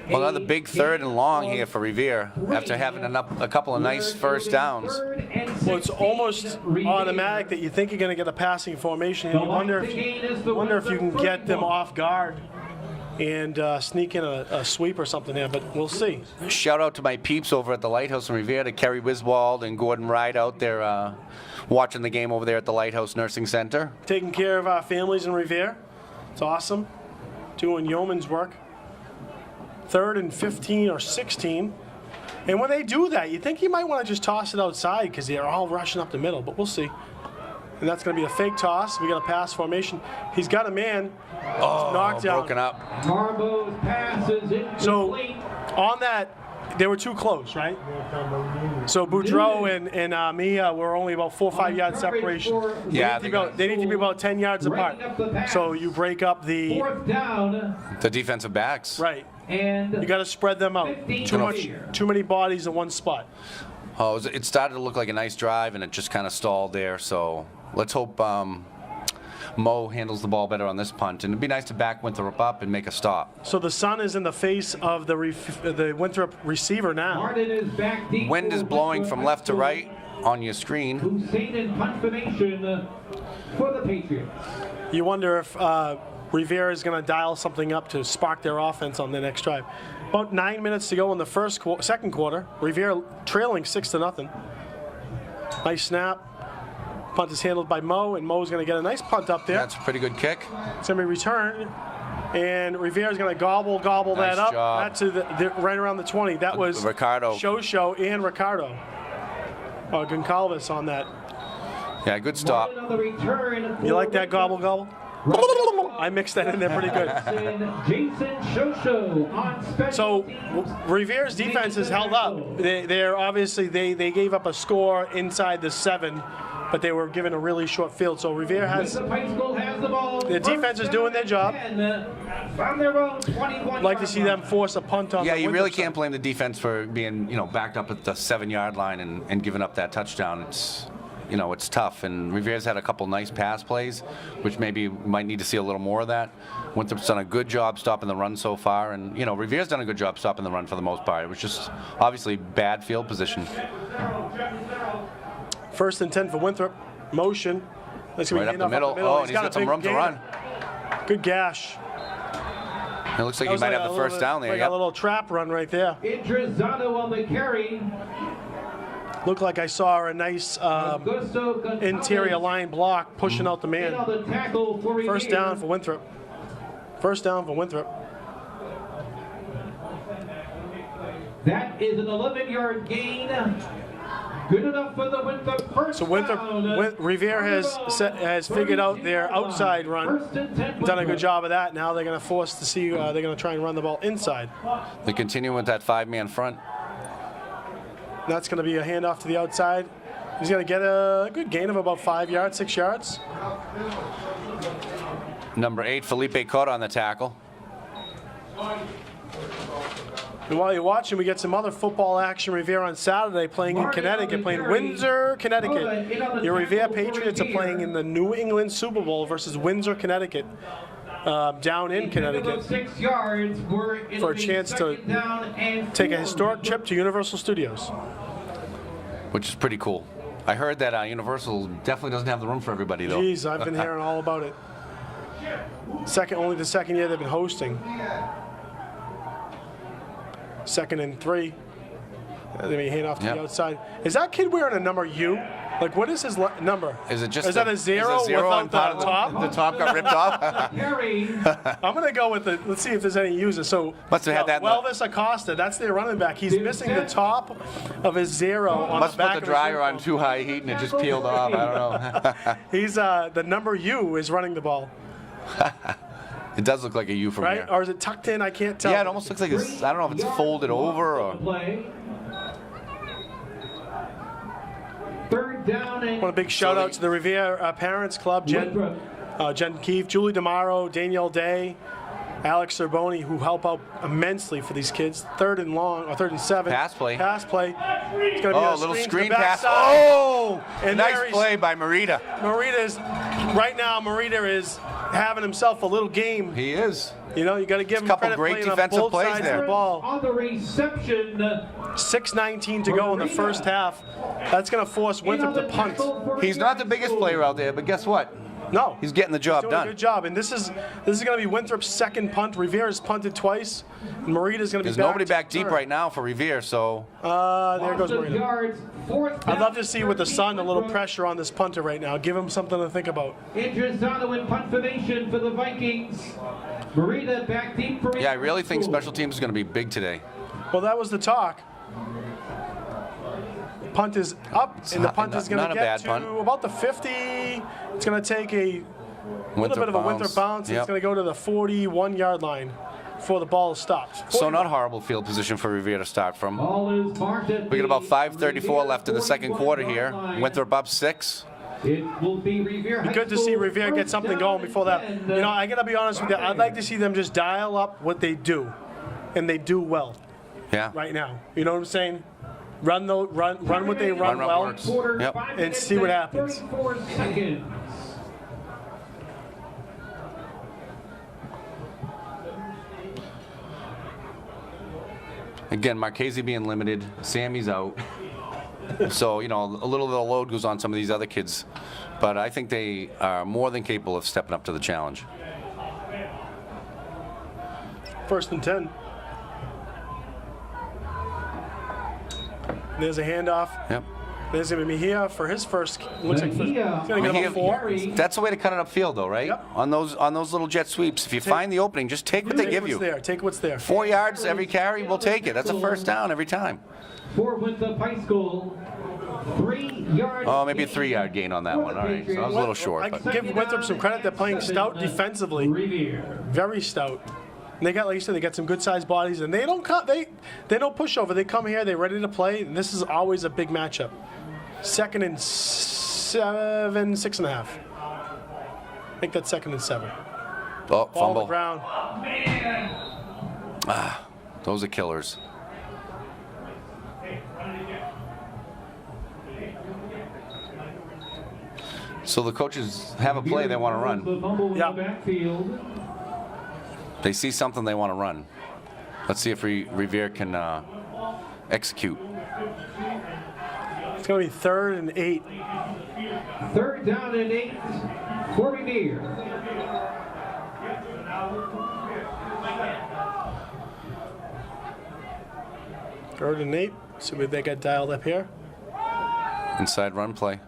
Well, another big third and long here for Revere after having a couple of nice first downs. Well, it's almost automatic that you think you're going to get a passing formation. And you wonder if you can get them off guard and sneak in a sweep or something there, but we'll see. Shout out to my peeps over at the Lighthouse in Revere, to Kerry Wiswald and Gordon Ride out there watching the game over there at the Lighthouse Nursing Center. Taking care of our families in Revere. It's awesome. Doing yeoman's work. 3rd and 15 or 16. And when they do that, you think you might want to just toss it outside because they're all rushing up the middle, but we'll see. And that's going to be a fake toss. We got a pass formation. He's got a man. Knocked down. Broken up. Harbo's pass is incomplete. So on that, they were too close, right? So Boudreaux and Mia were only about 4 or 5 yards separation. Yeah, They need to be about 10 yards apart. So you break up the 4th down The defensive backs. right. and You got to spread them out. 15 Too many bodies in one spot. Oh, it started to look like a nice drive, and it just kind of stalled there. So let's hope Mo handles the ball better on this punt. And it'd be nice to back Winthrop up and make a stop. So the sun is in the face of the Winthrop receiver now. Martin is back deep. Wind for is blowing Winthrop from left to High right on your screen. School. Hussein in punt formation for the Patriots. You wonder if Revere is going to dial something up to spark their offense on the next drive. About 9 minutes to go in the second quarter. Revere trailing 6-0. Nice snap. Punt is handled by Mo, and Mo's going to get a nice punt up there. That's a pretty good kick. It's going to be returned, and Revere is going to gobble Nice that up. job. That's right around the 20. That was Ricardo. Show and Ricardo. Goncalves on that. Yeah, good stop. Martin on the return. You like that gobble? I mixed that in there pretty good. Jason Shosho on special So teams. Revere's defense has held up. They're obviously they gave up a score inside the 7, but they were given a really short field. So Revere has. Winthrop High School has the ball. The defense is doing their job. 10 from their own 21. Like to see them force a punt on. Yeah, the you really Winthrop side. can't blame the defense for being, backed up at the 7-yard line and giving up that touchdown. It's tough. And Revere's had a couple nice pass plays, which maybe we might need to see a little more of that. Winthrop's done a good job stopping the run so far, and Revere's done a good job stopping the run for the most part. It was just obviously bad field position. 1st and 10 for Winthrop. Motion. That's gonna Right be up the middle. Oh, and he's got some room to run. Good gash. It looks like That he was might like have a the first little- down there. Like Yep. a little trap run right there. Idrisano on the carry. Looked like I saw a nice Augusto Gonzalez interior line block pushing out the in man. on the tackle for First Revere. down for Winthrop. First down for Winthrop. That is an 11-yard gain. Good enough for the Winthrop first So Winthrop, down. Revere has figured out their outside run. First and 10 Done a good Winthrop. job of that. Now they're going to force to see. They're going to try and run the ball inside. They continue with that 5-man front. That's going to be a handoff to the outside. He's going to get a good gain of about 5 yards, 6 yards. Number 8, Felipe Cota on the tackle. And while you're watching, we get some other football action. Revere on Saturday playing in Connecticut, playing Windsor, Connecticut. Your Revere Patriots are playing in the New England Super Bowl versus Windsor, Connecticut, down in Connecticut, for a chance to take a historic trip to Universal Studios. Which is pretty cool. I heard that Universal definitely doesn't have the room for everybody, though. Jeez, I've been hearing all about it. Only the second year they've been hosting. 2nd and 3. They may hand off to the outside. Is that kid wearing a number U? Like, what is his number? Is it just? Is that a zero and without the top? The top got ripped off. I'm gonna go with the. Let's see if there's any users. So Must have had that. Elvis Acosta, that's their running back. He's missing the top of his zero on Must the back put the of dryer his on too high heat and it just peeled off. I don't know. He's the number U is running the ball. It does look like a U from Right? here. Or is it tucked in? I can't tell. Yeah, it almost looks like it's. I don't know if it's folded over or. Third down and I want a big shout out to the Revere Parents Club, Jen Keefe, Julie DeMaro, Danielle Day, Alex Cerboni, who help out immensely for these kids. 3rd and long, or 3rd and 7. Pass play. Pass play. It's going to be Oh, a little screen to the pass. backside. Oh, And nice there he's- play by Marita. Right now, Marita is having himself a little game. He is. You know, you got to give him couple credit great playing on defensive both plays sides there. of the ball. on the reception. 6:19 to go in the first half. That's going to force Winthrop to punt. He's not the biggest player out there, but guess what? No. He's getting the job Doing a done. good job, and this is going to be Winthrop's second punt. Revere has punted twice, and Marita's going to be There's back. nobody back deep third. right now for Revere, so There goes Marita. Yards, I'd love to see with the sun a little pressure on this punter right now. Give him something to think about. Indrazano in punt formation for the Vikings. Marita back deep for yeah, I really think special teams is going to be big today. Well, that was the talk. Punt is up, and the punt is going not to a get bad to punt. about the 50. It's going to take a little bit of a Winthrop bounce. Yep. It's going to go to the 41-yard line before the ball stops. So not horrible field position for Revere to start from. Ball is marked at We got about the 5:34 left in the second 41 quarter here. yard line. Winthrop up 6. It will be Revere High Good to see School Revere get first something down going and before that. 10. You know, I got to be honest with you. I'd like to see them just dial up what they do, and they do well Yeah. right now. You know what I'm saying? Run what they run Run well. works. Quarter, Yep. 5 And minutes see what and happens. 34 seconds. Again, Marchese being limited, Sammy's out. So, you know, a little bit of load goes on some of these other kids. But I think they are more than capable of stepping up to the challenge. 1st and 10. There's a handoff. Yep. There's going to be Mejia for his first. Looks like he's Mejia. going to get Mejia- a 4. Carry. That's the way to cut it upfield, though, right? Yep. On those little jet sweeps. If you find the opening, just take what they give you. Take what's there. 4 yards every carry, we'll take it. That's a first down every time. For Winthrop High School, 3 yards. Oh, maybe a 3-yard gain on that one. All right, so I was a little short. I But give Winthrop some credit. They're playing stout defensively. Revere. Very stout. And they got, like you said, they got some good sized bodies, and they don't they don't push over. They come here, they're ready to play, and this is always a big matchup. 2nd and 7, 6.5. I think that's 2nd and 7. oh, Ball on the fumble. ground. Those are killers. So the coaches have a play they want to run. The fumble in Yeah. the backfield. They see something they want to run. Let's see if Revere can execute. It's going to be 3rd and 8. 3rd down and 8 for Revere. Third and 8. See what they got dialed up here. Inside run play.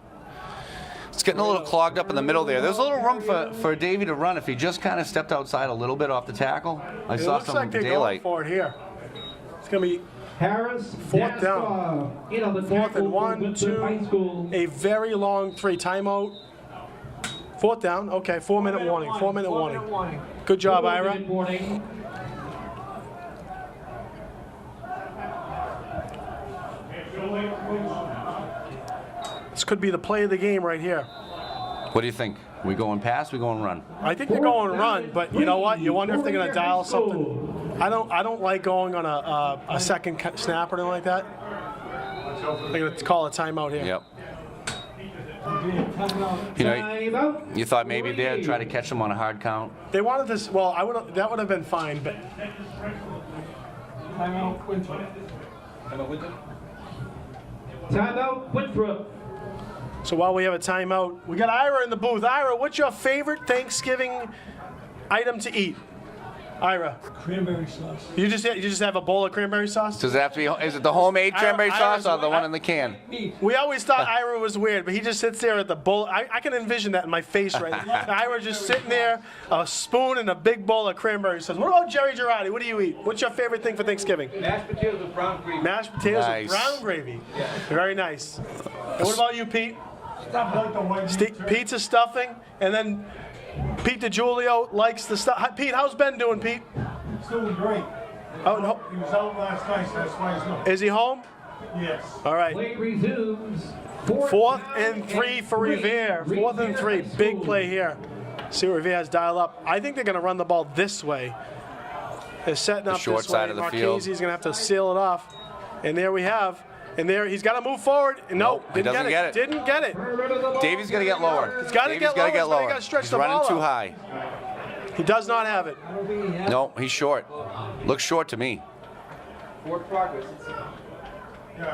It's getting a little clogged up in the middle there. There's a little room for Davey to run if he just kind of stepped outside a little bit off the tackle. I It saw looks some like they're daylight. going for it here. It's going to be Harris. 4th down. Daskov in on the 4th tackle and 1, for Winthrop High 2. School. A very long 3 timeout. 4th down. Okay, 4-minute warning. 4-minute warning. Good job, Ira. 4-minute warning. This could be the play of the game right here. What do you think? We going pass? We going run? I think they're going run, but you know what? You wonder if they're going to dial something. I don't like going on a second snap or anything like that. I'm going to call a timeout here. Yep. You know, you thought maybe they'd try to catch them on a hard count. They wanted this. Well, that would have been fine, but Timeout, Winthrop. Timeout, Winthrop. so while we have a timeout, we got Ira in the booth. Ira, what's your favorite Thanksgiving item to eat? Ira, Cranberry sauce. you just have a bowl of cranberry sauce? Does it have to be? Is it the homemade cranberry Ira's- sauce or the one in the can? We always thought Ira was weird, but he just sits there at the bowl. I can envision that in my face right now. Ira just sitting there, a spoon and a big bowl of cranberry sauce. What about Jerry Girardi? What do you eat? What's your favorite thing for Thanksgiving? Mashed potatoes with brown gravy. Mashed potatoes Nice. with brown gravy. Very nice. And what about you, Pete? Stuff like the white meat turkey. Pizza stuffing, and then Pete DiGiulio likes the stuff. Pete, how's Ben doing, Pete? It's doing great. Oh, no. He was out last night, so that's why he's not. Is he home? Yes. All right. Play resumes. 4th and 3 for Revere. 4th and 3. Big play here. See what Revere has dialed up. I think they're going to run the ball this way. They're setting up short this side way. of the field. Marchese's going to have to seal it off. And there we have. And there he's got to move forward. No, He didn't doesn't get it. Didn't get it. Davies got to get lower. He's got to get lower. He's gotta stretch He's the running ball too out. high. He does not have it. No, he's short. Looks short to me. Yeah,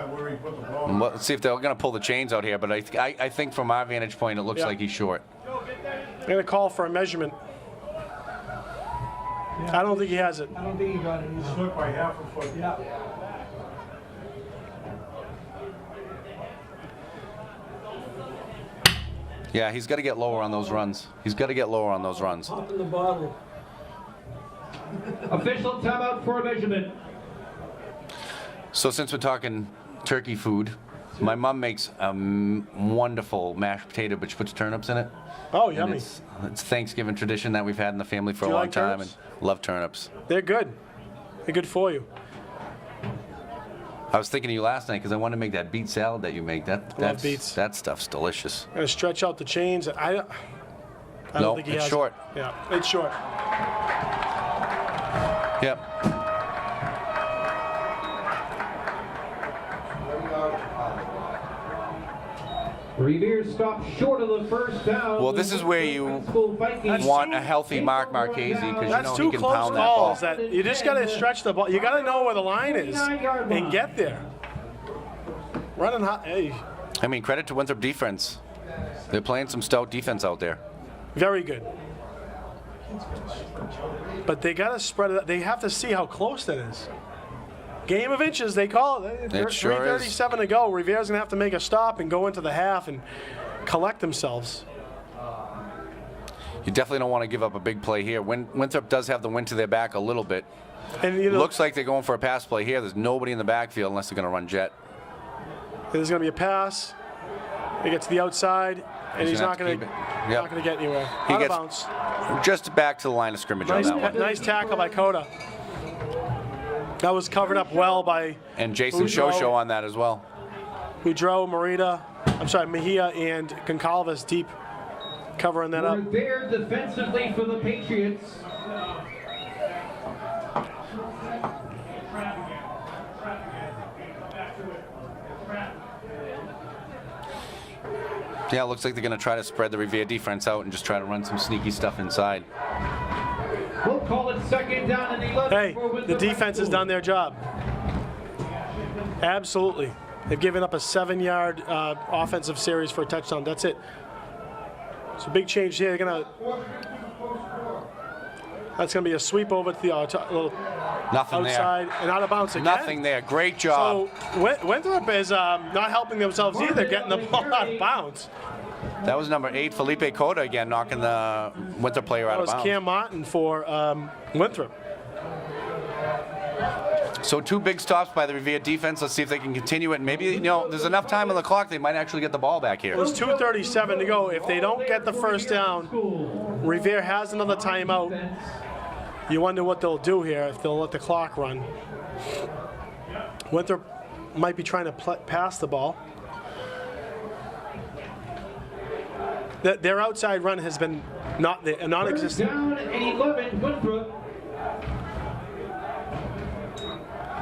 where he put the ball. Well, let's see if they're going to pull the chains out here. But I think from our vantage point, it looks Yeah. like he's short. They're going to call for a measurement. I don't think he has it. I don't think he got it. He's short by half a foot. Yeah. Yeah, he's got to get lower on those runs. He's got to get lower on those runs. Pop in the bottle. Official timeout for a measurement. So since we're talking turkey food, my mom makes a wonderful mashed potato, but she puts turnips in it. Oh, And yummy. It's Thanksgiving tradition that we've had in the family for Do a you long like time, turnips? and love turnips. They're good. They're good for you. I was thinking of you last night because I wanted to make that beet salad that you make. That's beets. That stuff's delicious. Going to stretch out the chains. I No, don't think he it's has short. It. Yeah, it's short. Yep. Revere stopped short of the first down. Well, this is where you want a healthy Mark Marchese because you That's know two he can close pound that ball. calls. That you just got to stretch the ball. You got to know where the line is and get there. Running hot. Hey, I mean, credit to Winthrop defense. They're playing some stout defense out there. very good. But they got to spread it. They have to see how close that is. Game of inches, they call it. It sure is. 3:37 to go. Rivere's going to have to make a stop and go into the half and collect themselves. You definitely don't want to give up a big play here. Winthrop does have the wind to their back a little bit. And you know, Looks like they're going for a pass play here. There's nobody in the backfield unless they're going to run jet. there's going to be a pass. He gets to the outside, and he's gonna not have going to to keep it. Yep. not going to get anywhere. He Out of gets- bounds. Just back to the line of scrimmage Nice, on that one. nice tackle by Coda. That was covered up well by And Jason Boudreaux. Shosho on that as well. Boudreaux, Mejia, and Goncalves deep covering that up. We're there defensively for the Patriots. Yeah, it looks like they're going to try to spread the Revere defense out and just try to run some sneaky stuff inside. We'll call it second down and 11. Hey, for the Winthrop defense has High done their job. Absolutely. They've given up a 7-yard offensive series for a touchdown. That's it. It's a big change here. That's going to be a sweep over to the little Nothing outside and out of bounds there. again. Nothing there. Great job. So Winthrop is not helping themselves either, getting the ball out of bounds. That was number 8, Felipe Cota again, knocking the Winthrop player That out of was bounds. Cam Martin for Winthrop. So 2 big stops by the Revere defense. Let's see if they can continue it. Maybe, there's enough time on the clock. They might actually get the ball back here. There's 2:37 to go. If they don't get the first down, Revere has another timeout. You wonder what they'll do here if they'll let the clock run. Winthrop might be trying to pass the ball. Their outside run has been non-existent. down and 11, Winthrop.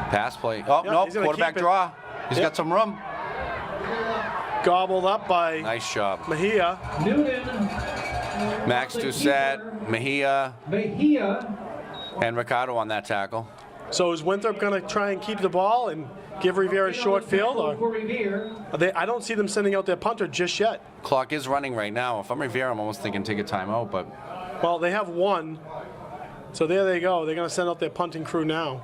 Pass play. Oh, Yeah, no, he's gonna quarterback keep it. draw. He's Yep. got some room. Gobbled up by Nice job. Mejia. Newton, Max Doucette, Mejia, and Ricardo on that tackle. So is Winthrop going to try and keep the ball and give Revere a short field? Or for Revere. I don't see them sending out their punter just yet. Clock is running right now. If I'm Revere, I'm almost thinking take a timeout, but Well, they have one. So there they go. They're going to send out their punting crew now.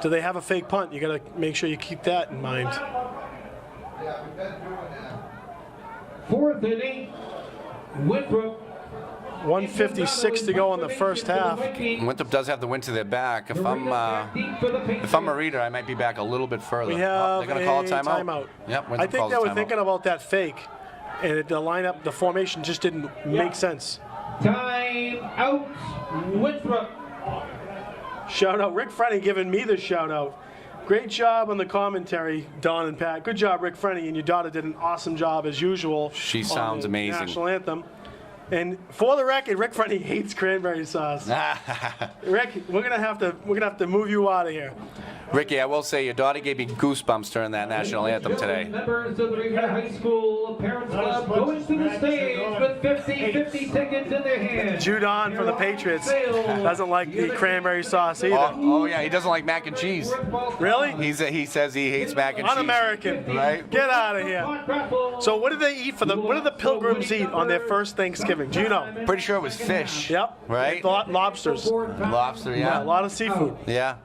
Do they have a fake punt? You got to make sure you keep that in mind. 4th and 8. Winthrop. 1:56 to go in the first half. Winthrop does have the wind to their back. If I'm a reader, I might be back a little bit further. We Oh, have they're going to call a timeout. timeout. Yep, I Winthrop think calls they a were timeout. thinking about that fake, and the lineup, the formation just didn't make sense. Time out. Winthrop. Shout out, Rick Frenny giving me the shout out. Great job on the commentary, Don and Pat. Good job, Rick Frenny, and your daughter did an awesome job as usual. She on sounds the amazing. National anthem. And for the record, Rick Frenny hates cranberry sauce. Rick, we're gonna have to move you out of here. Ricky, I will say your daughter gave me goosebumps during that national anthem today. Members of the Revere High School Parents Club going to the stage with 50 tickets in their hands. Judon from the Patriots doesn't like the cranberry sauce either. Oh yeah, he doesn't like mac and cheese. Really? He says he hates mac and cheese. Un-American. Right? Get out of here. So what did they eat what did the Pilgrims eat on their first Thanksgiving? Do you know? Pretty sure it was fish. Yep. Right? Lobsters. Lobster, Yeah, yeah. a lot of seafood. Yeah.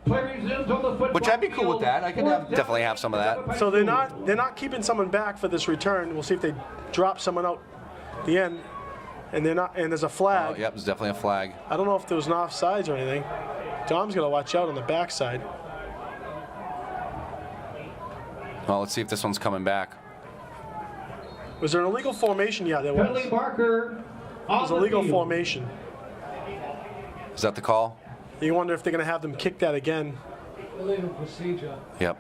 Which I'd be cool with that. I could definitely have some of that. So they're not keeping someone back for this return. We'll see if they drop someone out at the end. And they're not. And there's a Oh, flag. yep, there's definitely a flag. I don't know if there was an offsides or anything. Dom's gonna watch out on the backside. Well, let's see if this one's coming back. Was there an illegal formation? Yeah, there Penalty was. marker. It was a legal formation. Is that the call? You wonder if they're gonna have them kick that again. Illegal procedure. Yep.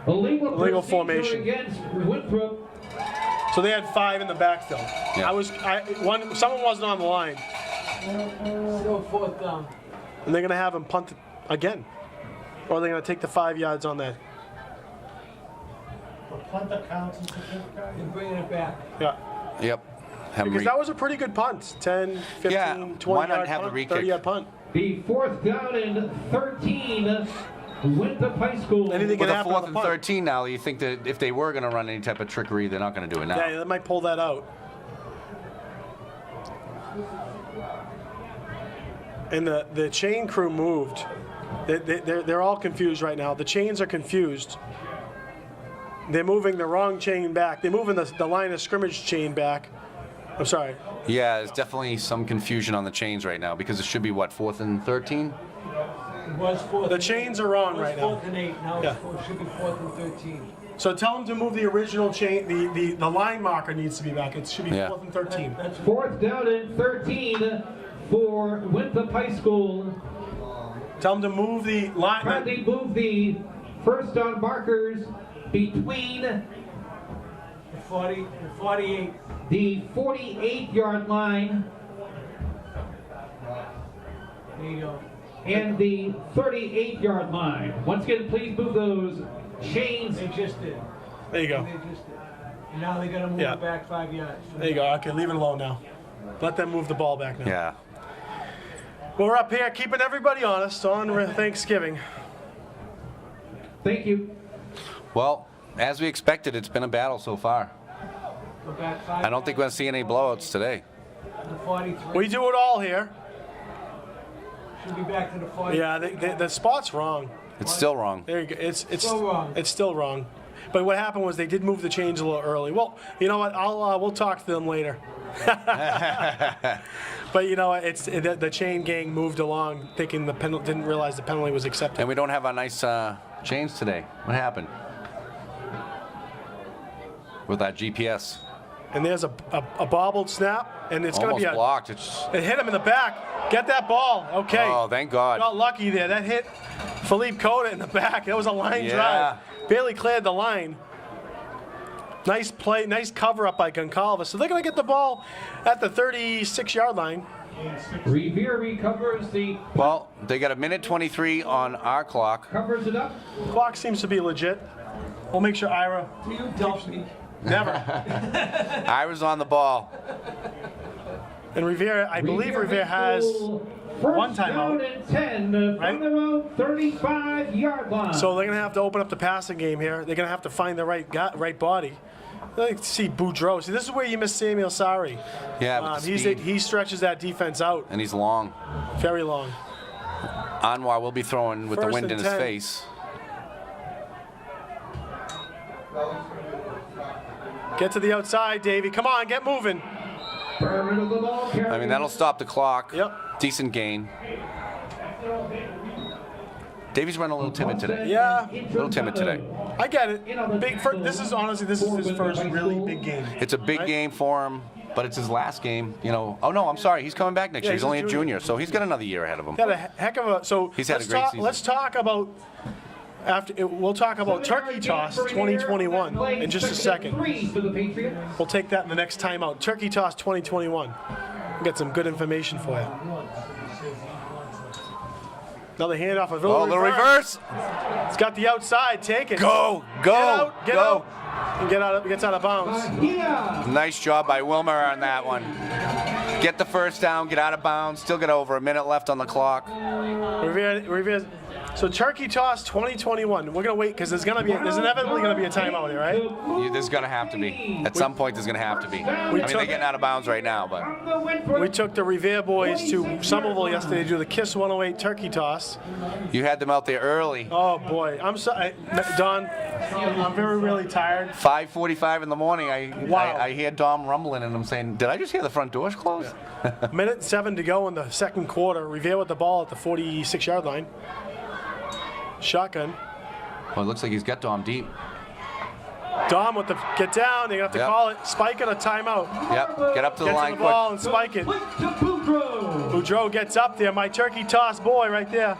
Illegal Illegal procedure formation. against Winthrop. So they had 5 in the backfield. Yeah. Someone wasn't on the line, Still 4th down. and they're gonna have him punt it again, or they're gonna take the 5 yards on that. The punter counts and certificate. You're bringing it back. Yeah. Yep. Have him Because re- that was a pretty good punt. 10, 15, Yeah, 20 why not yard have the punt, re-kick? 30 yard punt. The 4th down and 13. Winthrop High School. Anything With can a happen 4th on the and punt. 13 now, you think that if they were going to run any type of trickery, they're not going to do it now. Yeah, they might pull that out. And the chain crew moved. They're all confused right now. The chains are confused. They're moving the wrong chain back. They're moving the line of scrimmage chain back. I'm sorry. Yeah, there's definitely some confusion on the chains right now because it should be, what, 4th and 13? It was 4th. The chains are wrong right now. 4th and 8. Now Yeah. it should be 4th and 13. So tell them to move the original chain. The line marker needs to be back. It should be Yeah. 4th and 13. That's 4th down and 13 for Winthrop High School. Tell them to move the line. Currently move the first down markers between the 40 and 48. the 48-yard line There you go. and the 38-yard line. Once again, please move those chains. They just did. There you go. They just did. And now they got to move Yeah. it back 5 yards. There you go. Okay, leave it alone now. Let them move the ball back now. Yeah. Well, we're up here keeping everybody honest on Thanksgiving. Thank you. Well, as we expected, it's been a battle so far. Go back 5 I don't think we're going to see any blowouts today. to the 43. We do it all here. Should be back to the 40. Yeah, the spot's wrong. It's still wrong. There you go. It's Still wrong. It's still wrong. But what happened was they did move the chains a little early. Well, you know what? We'll talk to them later. But you know what? The chain gang moved along, thinking the penalty, didn't realize the penalty was accepted. And we don't have our nice chains today. What happened? With that GPS. And there's a bobbled snap, and it's going to Almost be blocked. It hit him in the back. Get that ball. Okay. Oh, thank God. Got lucky there. That hit Philippe Coda in the back. That was a line Yeah. drive. Barely cleared the line. Nice play, nice cover up by Goncalves. So they're going to get the ball at the 36-yard line. Revere recovers the Well, they got a minute 23 on our clock. covers it up. Clock seems to be legit. We'll make sure Ira. You dump me. Never. Ira's on the ball. And Revere, I believe Revere has one timeout. First down and 10 Right? from their own 35-yard line. So they're going to have to open up the passing game here. They're going to have to find the right body. I like to see Boudreaux. See, this is where you miss Samuel Sari. Yeah, with the speed. He stretches that defense out And he's long. very long. Anwar will be throwing with the First wind in and his 10. face. Get to the outside, Davey. Come on, get moving. Permit of the ball carrier. I mean, that'll stop the clock. Yep. Decent gain. Davey's running a little timid today. Yeah, A little timid today. I get it. This is his first really big game. It's a big Right? game for him, but it's his last game. You know. Oh no, I'm sorry. He's coming back next Yeah, year. He's he's a only a junior. junior, so he's got another year ahead of him. He had a heck of a. So He's had a great season. Let's talk about. We'll talk about Turkey Toss 2021 in just a second. For the Patriots. We'll take that in the next timeout. Turkey Toss 2021. We'll get some good information for you. Another handoff of Oh, little reverse. It's got the outside. Take it. Go, go, Get go. out. And gets out of bounds. Yeah. Nice job by Wilmer on that one. Get the first down, get out of bounds. Still got over a minute left on the clock. Revere. So Turkey Toss 2021. We're gonna wait because there's inevitably gonna be a timeout here, right? There's going to have to be. At some point, there's going to have to be. I mean, they're getting out of bounds right now, but We took the Revere boys to Somerville yesterday to do the Kiss 108 Turkey Toss. you had them out there early. Oh boy, I'm sorry, Don. I'm really tired. 5:45 in the morning, Wow. I hear Dom rumbling, and I'm saying, did I just hear the front doors close? Minute 7 to go in the second quarter. Revere with the ball at the 46-yard line. Shotgun. Well, it looks like he's got Dom deep. Dom with the get down. They're gonna have to Yep. call it. Spike it a timeout. Yep, get up to the Get line to the quick. ball and spike it. To Boudreaux. Boudreaux gets up there. My Turkey Toss boy right there.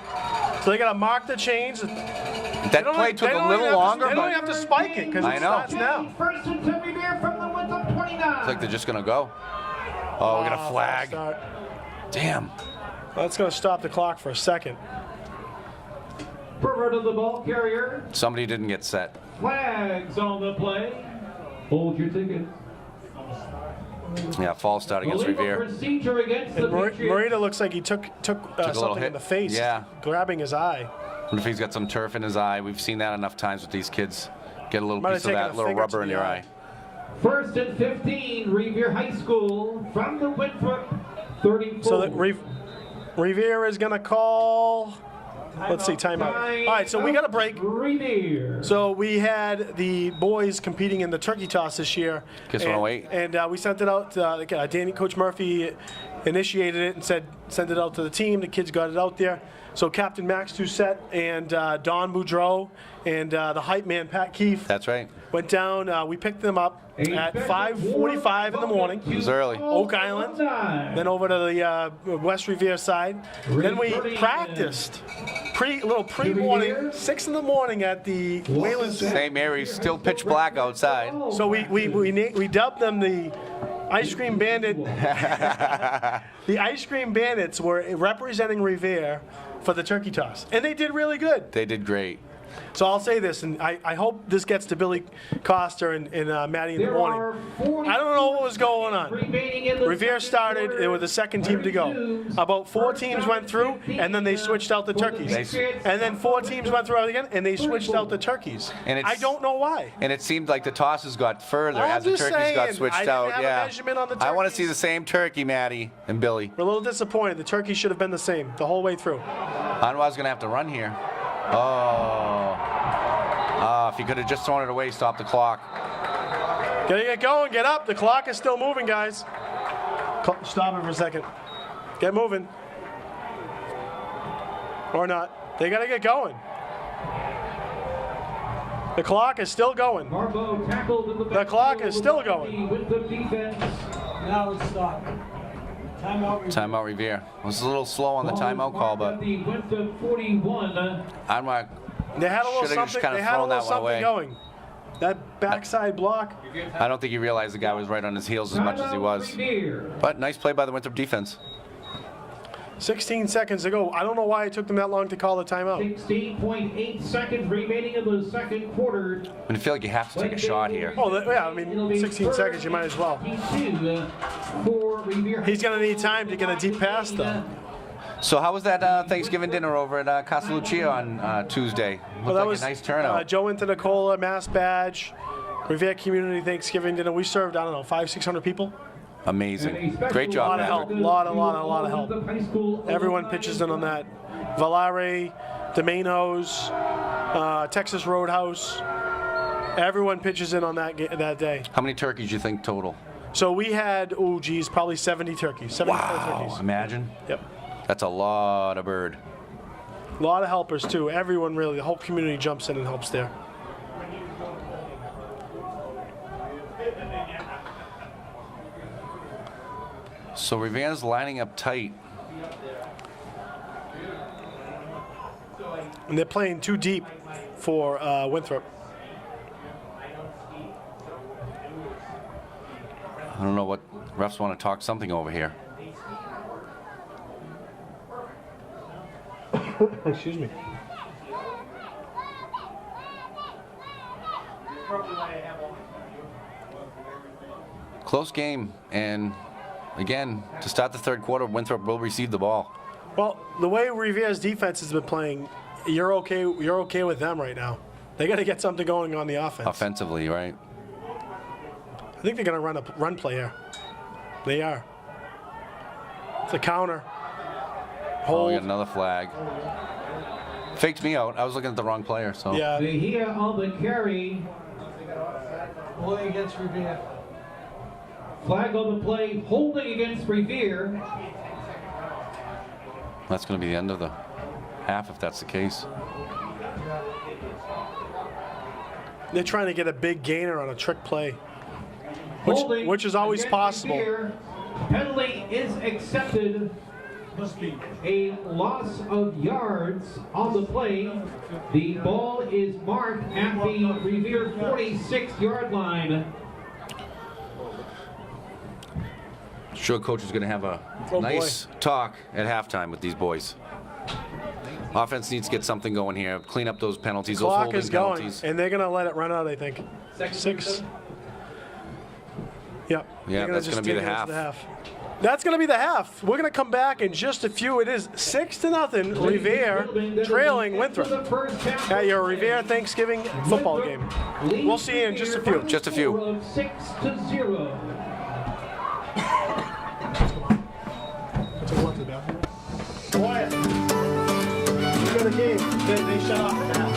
So they gotta mark the change. That play took a little longer, They don't but even have to spike it because I it know. starts now. First and 10 Revere from the Winthrop 29. it's like they're just going to go. Oh, we got a flag. Start. Damn. That's gonna stop the clock for a second. Pervert of the ball carrier. Somebody didn't get set. Flags on the play. Hold your ticket. Yeah, false start against Illegal Revere. procedure against the And Patriots. Morita looks like he took little something hit. in the face, Yeah. grabbing his eye. What if he's got some turf in his eye? We've seen that enough times with these kids. Get a little Might have piece of taken that a little finger rubber to in the your eye. eye. First and 15, Revere High School from the Winthrop 34. So that Revere is gonna call. Let's see, timeout. All right, so we got a break. Revere. So we had the boys competing in the turkey toss this year. Kiss and, 108. And we sent it out. Coach Murphy initiated it and said send it out to the team. The kids got it out there. So Captain Max Doucette and Don Boudreaux and the hype man Pat Keefe That's right. went down. We picked them up at 5:45 in the morning. It was early. Oak Island, then over to the West Revere side. Then we practiced little pre-morning, 6 in the morning at the Wayland. St. Mary's still pitch black outside. So we dubbed them the Ice Cream Bandit. The Ice Cream Bandits were representing Revere for the turkey toss, and they did really good. They did great. So I'll say this, and I hope this gets to Billy Coster and Maddie in the morning. I don't know what was going on. Revere started, they were the second team to go. About 4 teams went through, and then they switched out the turkeys. And then 4 teams went through again, and they switched out the turkeys. And I don't know why. And it seemed like the tosses got further I'm as the just turkeys got saying, switched I didn't out. have a Yeah. measurement on the I want to see turkeys. the same turkey, Maddie and Billy. We're a little disappointed. The turkey should have been the same the whole way through. Anwar's going to have to run here. If he could have just thrown it away, stop the clock. Gotta get going, get up. The clock is still moving, guys. Stop it for a second. Get moving. Or not. They gotta get going. The clock is still going. Marbo tackled in the The clock is still going. with the defense. Now it's stopped. Timeout. Timeout Revere. It was a little slow on the timeout call, but The Winthrop 41. Anwar They had a little Should've just something. kinda They had a thrown little that one away. something going. That backside block. I don't think he realized the guy was right on his heels as much as he was. Revere. But nice play by the Winthrop defense. 16 seconds to go. I don't know why it took them that long to call the timeout. 16.8 seconds remaining in the second quarter. I feel like you have to take a shot here. Oh, yeah, I mean, 16 seconds, you might as well. He's going to need time to get a deep pass, though. So how was that Thanksgiving dinner over at Casa Lucia on Tuesday? Looked that like was a nice turnout. Joe into Nicola, Mass Badge, Revere Community Thanksgiving dinner. We served, I don't know, 500-600 people. Amazing. Great A job, lot of help. Patrick. lot of help. Everyone pitches in on that. Valare, Domino's, Texas Roadhouse. Everyone pitches in on that day. How many turkeys do you think total? So we had, probably 70 turkeys. 74 turkeys. Imagine. Yep. That's a lot of bird. A lot of helpers, too. Everyone really, the whole community jumps in and helps there. So Revere's lining up tight. And they're playing too deep for Winthrop. I don't know what refs want to talk something over here. Excuse me. Close game, and again, to start the third quarter, Winthrop will receive the ball. Well, the way Revere's defense has been playing, you're okay with them right now. They got to get something going on the offense. Offensively, right? I think they're going to run a run play here. They are. It's a counter. Oh, we Hold. got another flag. Faked me out. I was looking at the wrong player, so. Yeah. Here on the carry. Play against Revere. Flag on the play, holding against Revere. That's going to be the end of the half if that's the case. They're trying to get a big gainer on a trick play, which is always Against possible. Revere. Penalty is accepted. Must be. A loss of yards on the play. The ball is marked at the Revere 46-yard line. Sure, coach is going to have a nice talk at halftime with these boys. Offense needs to get something going here. Clean up those penalties, those Clock holding is going, penalties. and they're going to let it run out, I think. 6. Yep. Yeah, that's going to be the half. That's going to be the half. We're going to come back in just a few. It is 6-0, Revere trailing Winthrop at your Revere Thanksgiving football game. We'll see you in just a few. Just a few. 6-0. Quiet. You got a game. They shut off the half.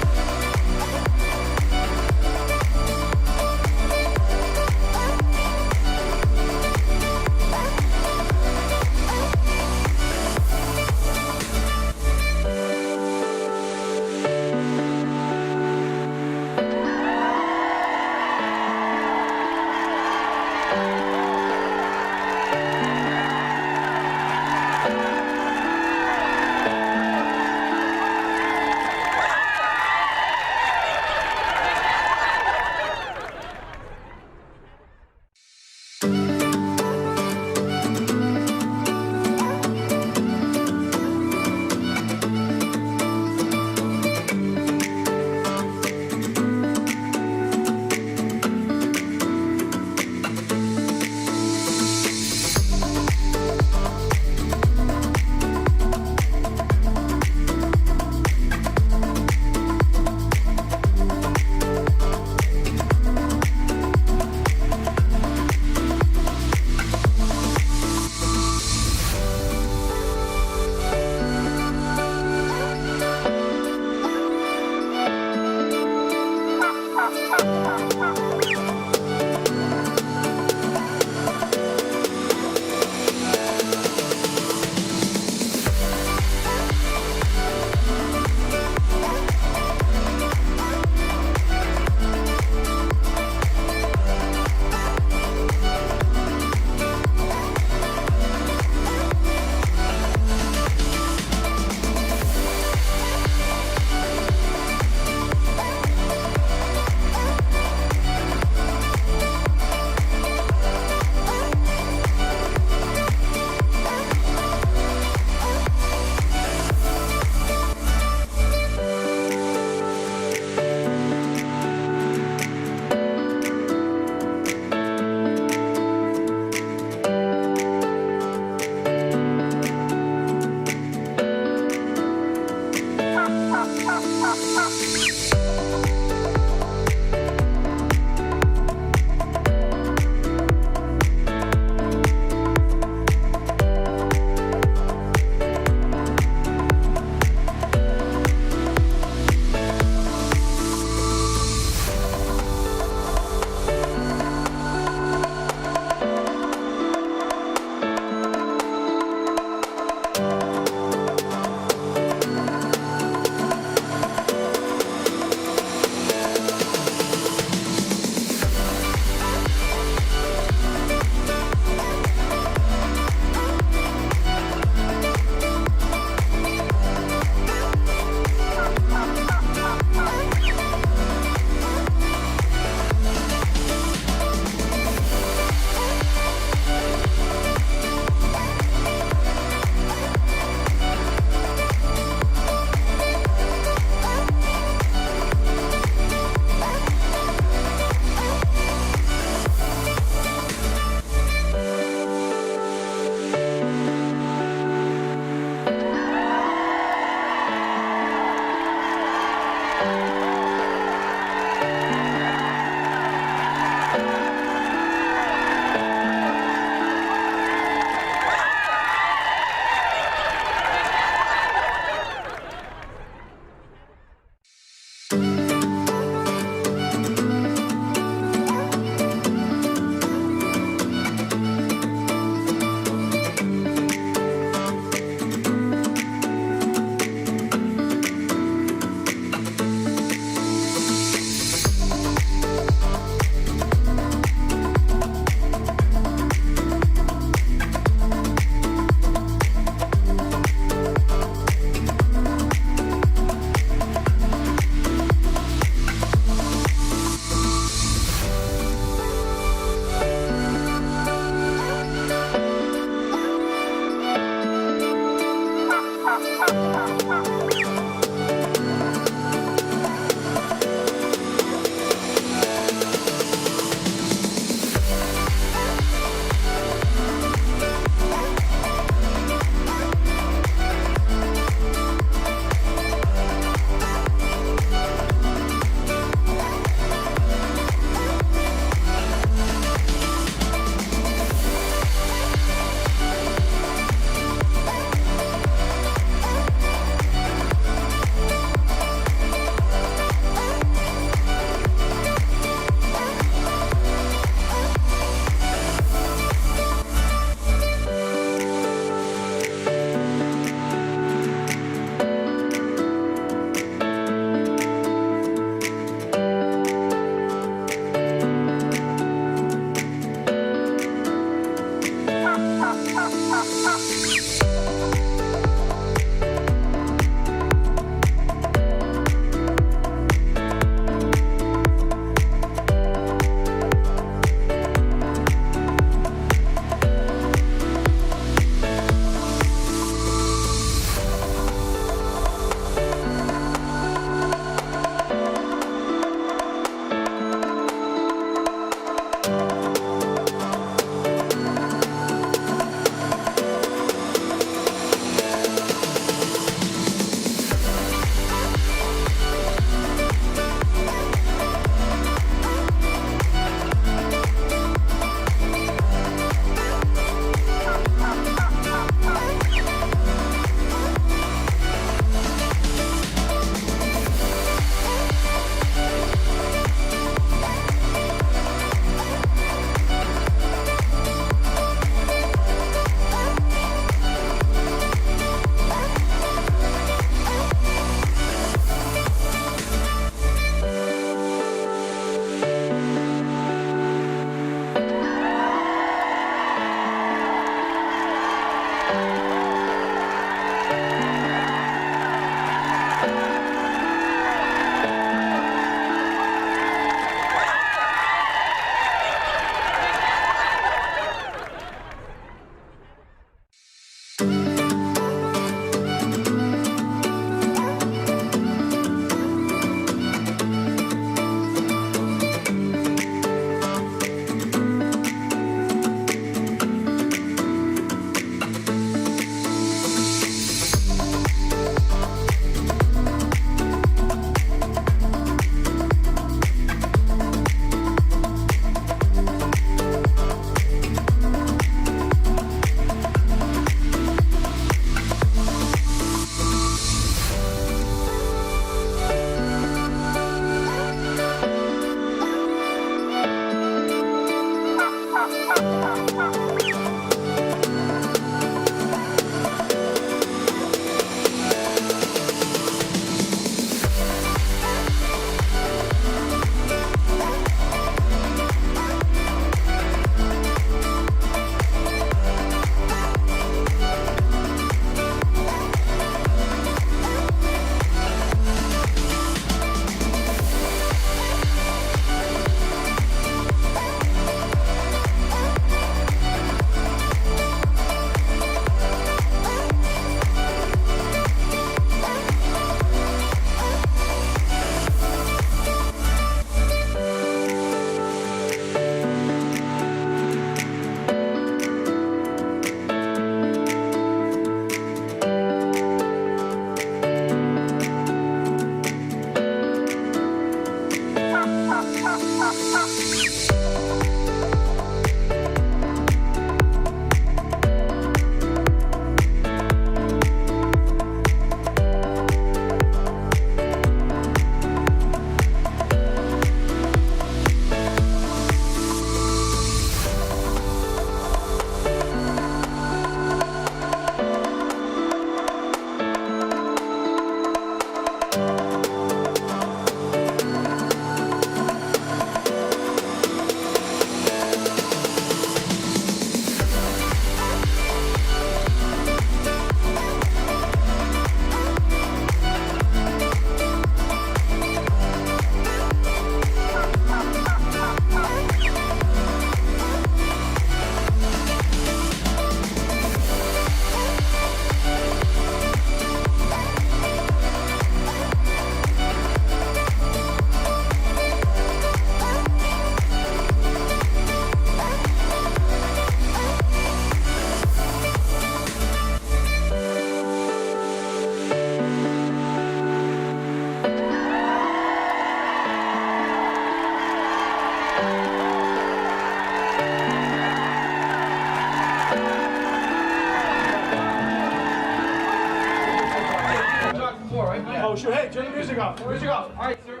shoot. Hey, turn the music off. Music off. All right, sir.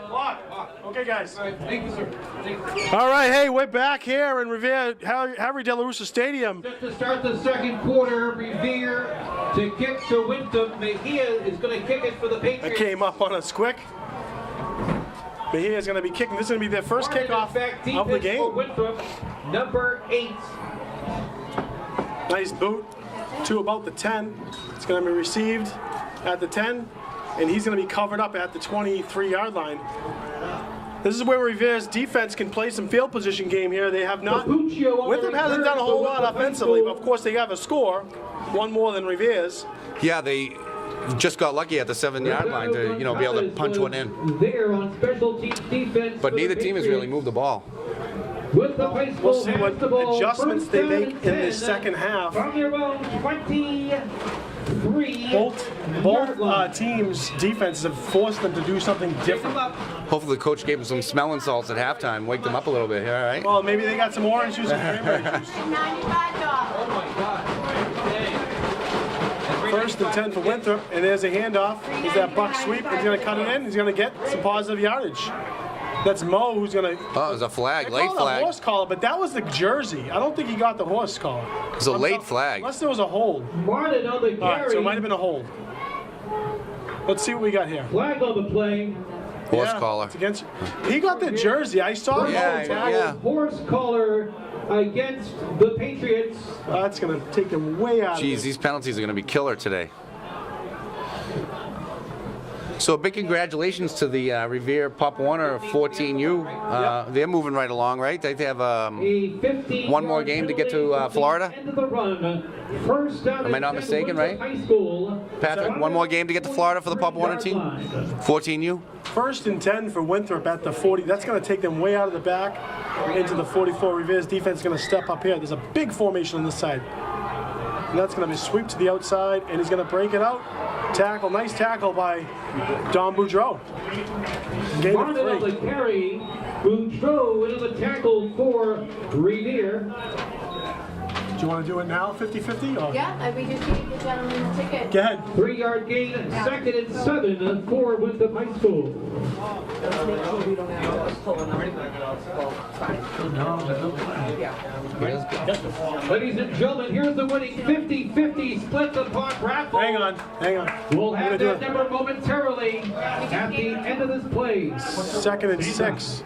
Lock. Okay, guys. All right, thank you, sir. All right, hey, we're back here in Revere, Harry De La Russa Stadium. Just to start the second quarter, Revere to kick to Winthrop. Mejia is going to kick it for the That Patriots. came up on us quick. Mejia is going to be kicking. This is going to be their first kickoff of the For game. Winthrop, number 8. Nice boot to about the 10. It's going to be received at the 10, and he's going to be covered up at the 23-yard line. This is where Revere's defense can play some field position game here. They have not. Winthrop hasn't done a whole lot offensively, but of course they have a score, one more than Revere's. Yeah, they just got lucky at the 7-yard line to, be able to punch one in. There on special teams defense. But neither team has really moved the ball. With the high school We'll see what basketball, adjustments they first down make and in the 10 second half. From their own 23. Both teams' defenses have forced them to do something different. Hopefully the coach gave them some smelling salts at halftime, wake them up a little bit. All right. Well, maybe they got some orange juice and cranberry juice. Oh my God. First and 10 for Winthrop, and there's a handoff. He's that buck sweep. He's going to cut it in. He's going to get some positive yardage. That's Mo who's going to. Oh, it was a flag, They late called it a flag. horse collar, but that was the jersey. I don't think he got the horse collar. It was a late flag. Unless there was a hold. Martin on the All right, carry. so it might have been a hold. Let's see what we got here. Flag on the play. Horse Yeah, collar. it's against. He got the jersey. I saw him. Yeah, yeah. Horse collar against the Patriots. That's going to take him way out of Geez, it. these penalties are going to be killer today. So a big congratulations to the Revere Pop Warner 14U. They're moving right along, right? They have one more game to get to Florida. End of the run. First down Am I and not 10, mistaken, Winthrop right? High School. Patrick, one more game to get to Florida for the Pop Warner team? 14U? First and 10 for Winthrop at the 40. That's going to take them way out of the back into the 44. Revere's defense is going to step up here. There's a big formation on this side. And that's going to be sweep to the outside, and he's going to break it out. Tackle, nice tackle by Don Boudreau. Gain of Martin on the 3. carry. Boudreau into the tackle for Revere. Do you want to do it now, 50-50? Or? Yeah, we just gave the gentleman the ticket. Go ahead. 3-yard gain, second and 7 for Winthrop High School. Let's make sure we don't have to pull another. Ladies and gentlemen, here's the winning 50-50 split the pot raffle. Hang on. We'll We're have gonna that do number momentarily at the end of this play. it. Second and 6.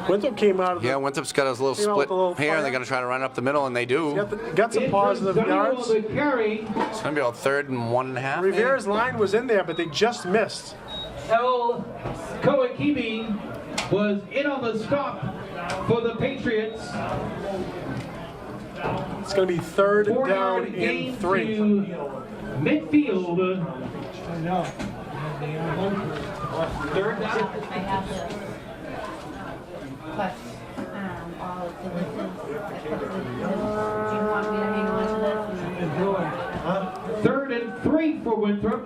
Winthrop came out of the. Yeah, Winthrop's got his little Came out split with a little here, and fire. they're going to try to run up the middle, and they do. Got some positive yards. On the carry, It's going to be about 3rd and 1.5. maybe? Revere's line was in there, but they just missed. El Kawakimi was in on the stop for the Patriots. It's going to be 3rd down 4-yard and gain 3. to midfield. Third down. I have the plus all of the listens. Do you want me to hang on to that? 3rd and 3 for Winthrop.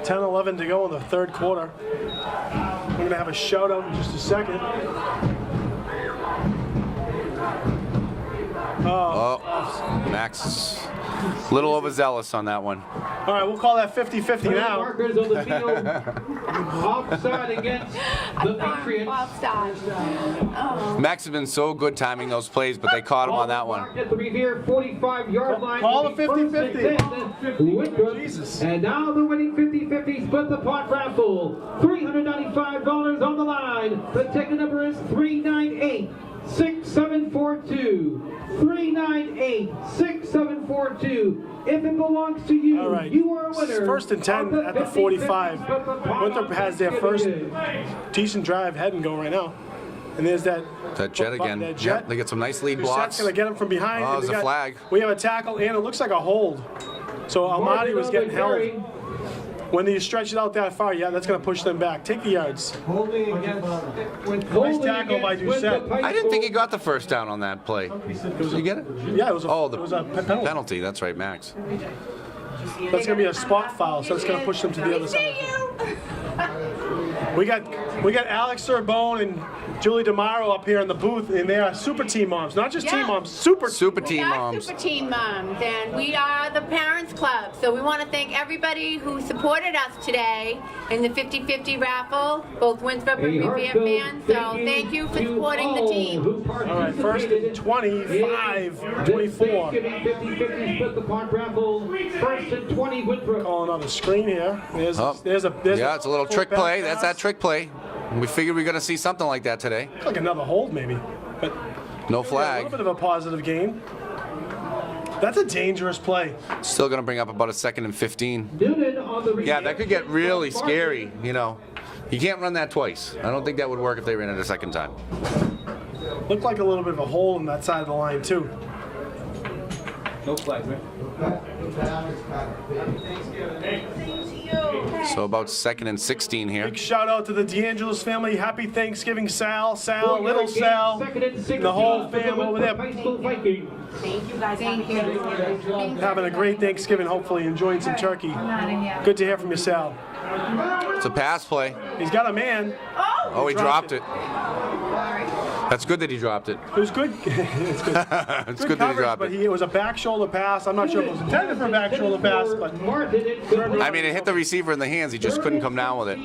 10-11 to go in the third quarter. We're going to have a shout out in just a second. Oh, Max is a little overzealous on that one. All right, we'll call that 50-50 now. Markers on the field. Offside against the Patriots. Offside. Oh. Max has been so good timing those plays, but they caught him on that one. At the Revere 45-yard line. Call the First and 50-50. 10, Winthrop. Jesus. And now the winning 50-50 split the pot raffle. $395 on the line. The ticket number is 398-6742. 398-6742. If it belongs to you, All right. you are a winner. First and 10 at the 45. Winthrop has their first decent drive heading go right now. And there's that Jet again. That Yep, jet. they get some nice lead Doucette's blocks. going to get him from behind. Oh, and there's we a got- flag. We have a tackle, and it looks like a hold. So Almaty was getting held. When you stretch it out that far, yeah, that's going to push them back. Take the yards. Holding against. Nice tackle by Doucette. I didn't think he got the first down on that play. Did you get it? Yeah, it was a, Oh, it was a penalty. penalty. That's right, Max. That's going to be a spot foul, so it's going to push them to the other side. We got Alex Sorbonne and Julie DeMauro up here in the booth, and they are super team moms. Not just team Yeah. moms, super team We are moms. Super Team Moms, and we are the Parents Club. So we want to thank everybody who supported us today in the 50-50 raffle, both Winthrop and Revere fans. So thank you for supporting the team. All right, first and 25, 24. 50-50 split the park raffle. First and 20 Winthrop. Calling on the screen here. There's Yeah, it's a little trick play. That's that trick play. We figured we were going to see something like that today. Like another hold, maybe. But No a flag. little bit of a positive gain. That's a dangerous play. Still going to bring up about a 2nd and 15. Noonan on the Yeah, that could get really scary, you know. You can't run that twice. I don't think that would work if they ran it a second time. Looked like a little bit of a hole in that side of the line, too. No flag, right? So about 2nd and 16 here. Big shout out to the DeAngelis family. Happy Thanksgiving, Sal, little Sal, the whole family over there. Thank you guys. Thank you. Having a great Thanksgiving, hopefully enjoying some turkey. Good to hear from you, Sal. It's a pass play. He's got a man. Oh, he dropped it. That's good that he dropped it. It was good. It's good. It's good that he coverage, dropped but it. it was a back shoulder pass. I'm not sure if it was intended for a back shoulder pass, but I mean, it hit the receiver in the hands. He just couldn't come down with it.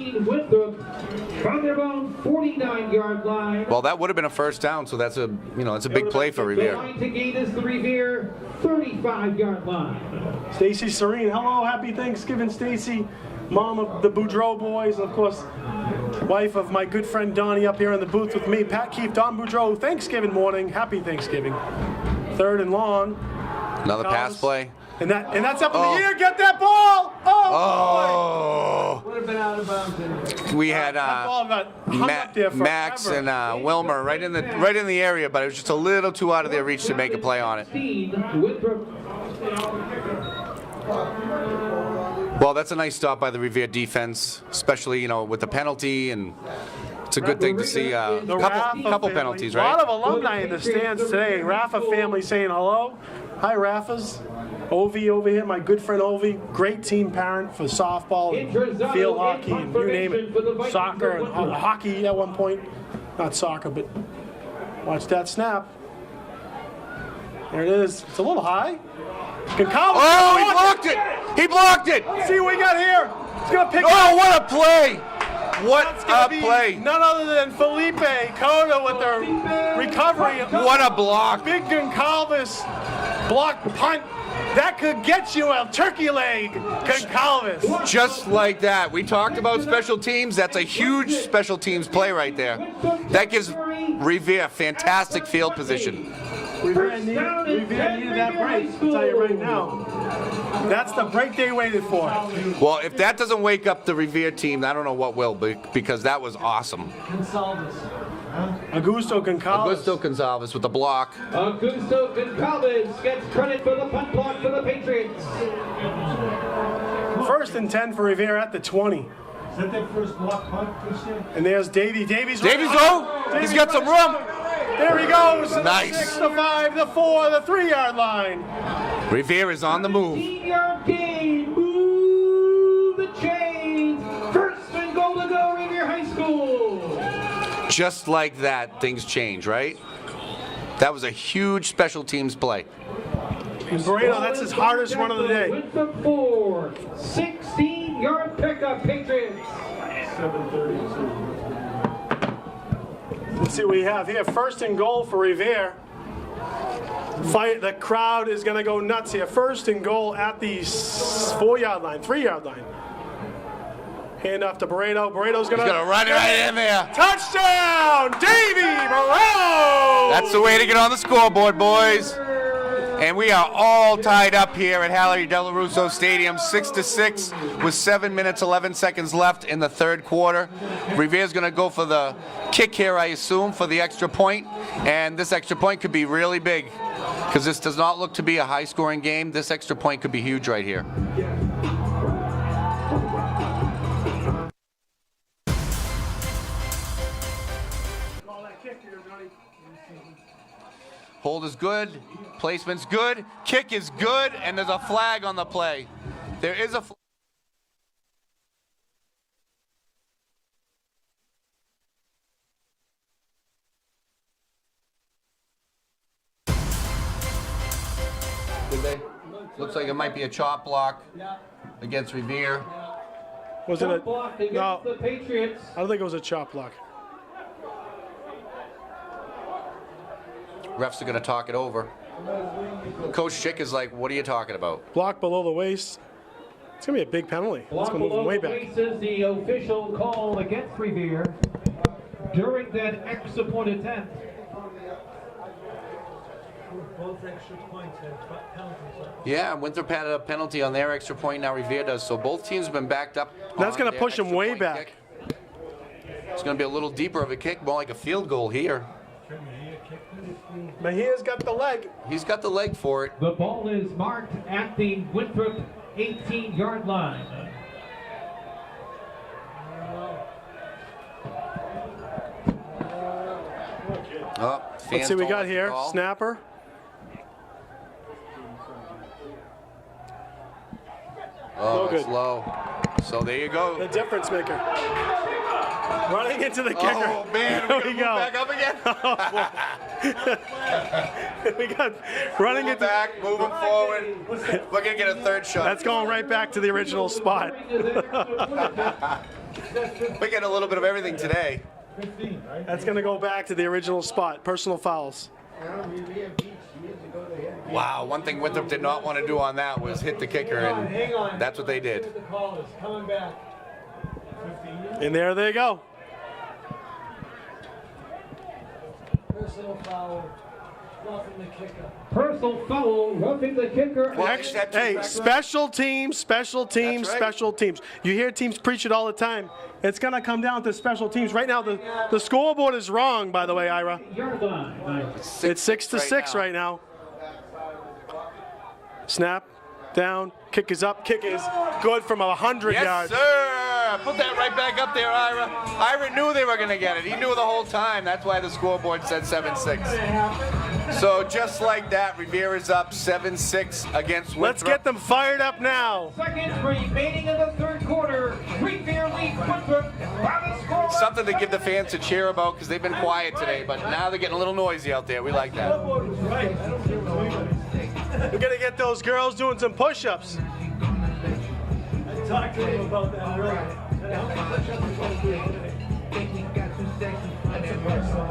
From their own 49-yard line. Well, that would have been a first down, so that's a big play for The Revere. line to gain is the Revere 35-yard line. Stacy Serene. Hello, happy Thanksgiving, Stacy. Mom of the Boudreaux boys, of course, wife of my good friend Donnie up here in the booth with me. Pat Keefe, Don Boudreaux, Thanksgiving morning. Happy Thanksgiving. 3rd and long. Another pass play. And that's up in the air. Get that ball! Oh! Would have been out of bounds. We had That ball got hung up there forever. Max and Wilmer right in the area, but it was just a little too out of their reach to make a play on it. Well, that's a nice stop by the Revere defense, especially with the penalty, and it's a good thing to see a The couple Rafa penalties, family. A lot right? of alumni in the stands today. Rafa family saying hello. Hi, Rafas. Ovi over here, my good friend Ovi. Great team parent for softball and field hockey and you name it. Soccer and hockey at one point. Not soccer, but watch that snap. There it is. It's a little high. Goncalves. Oh, he blocked it! He blocked it! See what we got here. He's going to pick Oh, what a play! What It's gonna a be play! none other than Felipe Cota with the recovery. What a block! Big Goncalves block punt. That could get you a turkey leg, Goncalves. Just like that. We talked about special teams. That's a huge special teams play right there. That gives Revere fantastic field position. Revere needed that break, I'll tell you right now. That's the break they waited for. Well, if that doesn't wake up the Revere team, I don't know what will, because that was awesome. Augusto Goncalves. Augusto Gonzalez with the block. Augusto Goncalves gets credit for the punt block for the Patriots. 1st and 10 for Revere at the 20. Is that their first block punt this year? And there's Davey. Davies He's got some room. There he goes. Nice. The 6, the 5, the 4, the 3-yard line. Revere is on the move. 15-yard gain. Move the chains. First and goal to go, Revere High School. Just like that, things change, right? That was a huge special teams play. And Moreno, that's his hardest run of the day. With the 4, 16-yard pickup, Patriots. 7:32. Let's see what we have here. 1st and goal for Revere. The crowd is going to go nuts here. 1st and goal at the 4-yard line, 3-yard line. Hand off to Barreto. Barreto's going to run it right in there. Touchdown, Davey Barreto! That's the way to get on the scoreboard, boys. And we are all tied up here at Harry Delarusso Stadium, 6-6, with 7 minutes, 11 seconds left in the 3rd quarter. Revere's going to go for the kick here, I assume, for the extra point. And this extra point could be really big, because this does not look to be a high-scoring game. This extra point could be huge right here. Hold is good, placement's good, kick is good, and there's a flag on the play. There is a flag. did they? Looks like it might be a chop block against Revere. Was it a block against no? the Patriots. I don't think it was a chop block. Refs are going to talk it over. Coach Schick is like, what are you talking about? Block below the waist. It's gonna be a big penalty. It's Block gonna move below way the back. waist is the official call against Revere during that extra point attempt. Both extra points and penalties. Yeah, Winthrop had a penalty on their extra point, now Revere does. So both teams have been backed up. That's on gonna their push them extra way point back. kick. It's going to be a little deeper of a kick, more like a field goal here. Mejia's got the leg. He's got the leg for it. The ball is marked at the Winthrop 18-yard line. Oh, Let's see what we got here. Snapper. Oh, No it's good. low. So there you The go. difference maker. Running into the kicker. Oh man, There we're we gonna go. move back up again. We got running Moving into. back, moving forward. We're gonna get a third shot. That's going right back to the original spot. We're getting a little bit of everything today. 15, right? That's going to go back to the original spot. Personal fouls. Wow, one thing Winthrop did not want to do on that was hit the kicker, Hang on. and that's what they did. The call is coming back. 15. And there they go. Personal foul. Roughing the kicker. Personal foul, roughing the kicker. Well, Next, except two hey, back- special teams, special teams, That's right. special teams. You hear teams preach it all the time. It's going to come down to special teams. Right now, the scoreboard is wrong, by the way, Ira. Yard line. It's 6-6 right now. Snap, down, kick is up, kick is good from 100 Yes, yards. sir. Put that right back up there, Ira. Ira knew they were going to get it. He knew the whole time. That's why the scoreboard said 7-6. So just like that, Revere is up 7-6 against Winthrop. Let's get them fired up now. Seconds remaining in the third quarter. Revere leads Winthrop by the score. Something to give the fans to cheer about because they've been quiet today, but now they're getting a little noisy out there. We like that. Scoreboard was right. I don't care what anybody says. We're going to get those girls doing some push-ups. I talked to him about that earlier. How many push-ups are going to do today? That's a personal.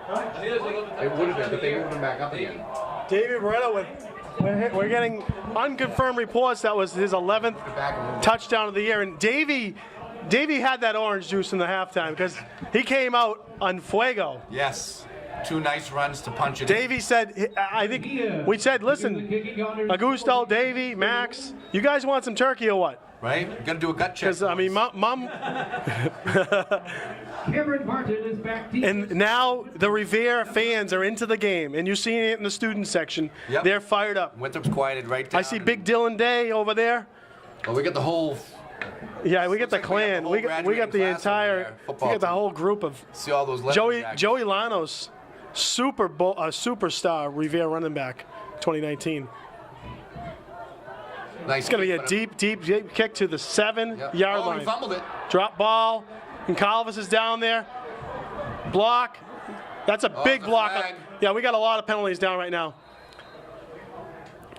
It would have been, but they moved him back up again. David Beretta we're getting unconfirmed reports that was his 11th touchdown of the year. And Davey had that orange juice in the halftime because he came out on fuego. Yes. Two nice runs to punch it in. Davey said, I think we said, listen, Augusto, Davey, Max, you guys want some turkey or what? Right? Got to do a gut check. Because, I mean, Mom. Cameron Martin is back deep. And now the Revere fans are into the game, and you're seeing it in the student section. Yep. They're fired up. Winthrop's quieted right down. I see Big Dylan Day over there. Well, we got the whole. Yeah, we get the Looks like we got clan. the We whole got the graduating class over entire. there, We football got the team. whole group of See all those Joey jackets. Lanos, superstar Revere running back, 2019. Nice. It's going to be a deep kick to the 7-yard Oh, line. he fumbled it. Drop ball, and Calvis is down there. Block. That's a big it's a block. flag. Yeah, we got a lot of penalties down right now.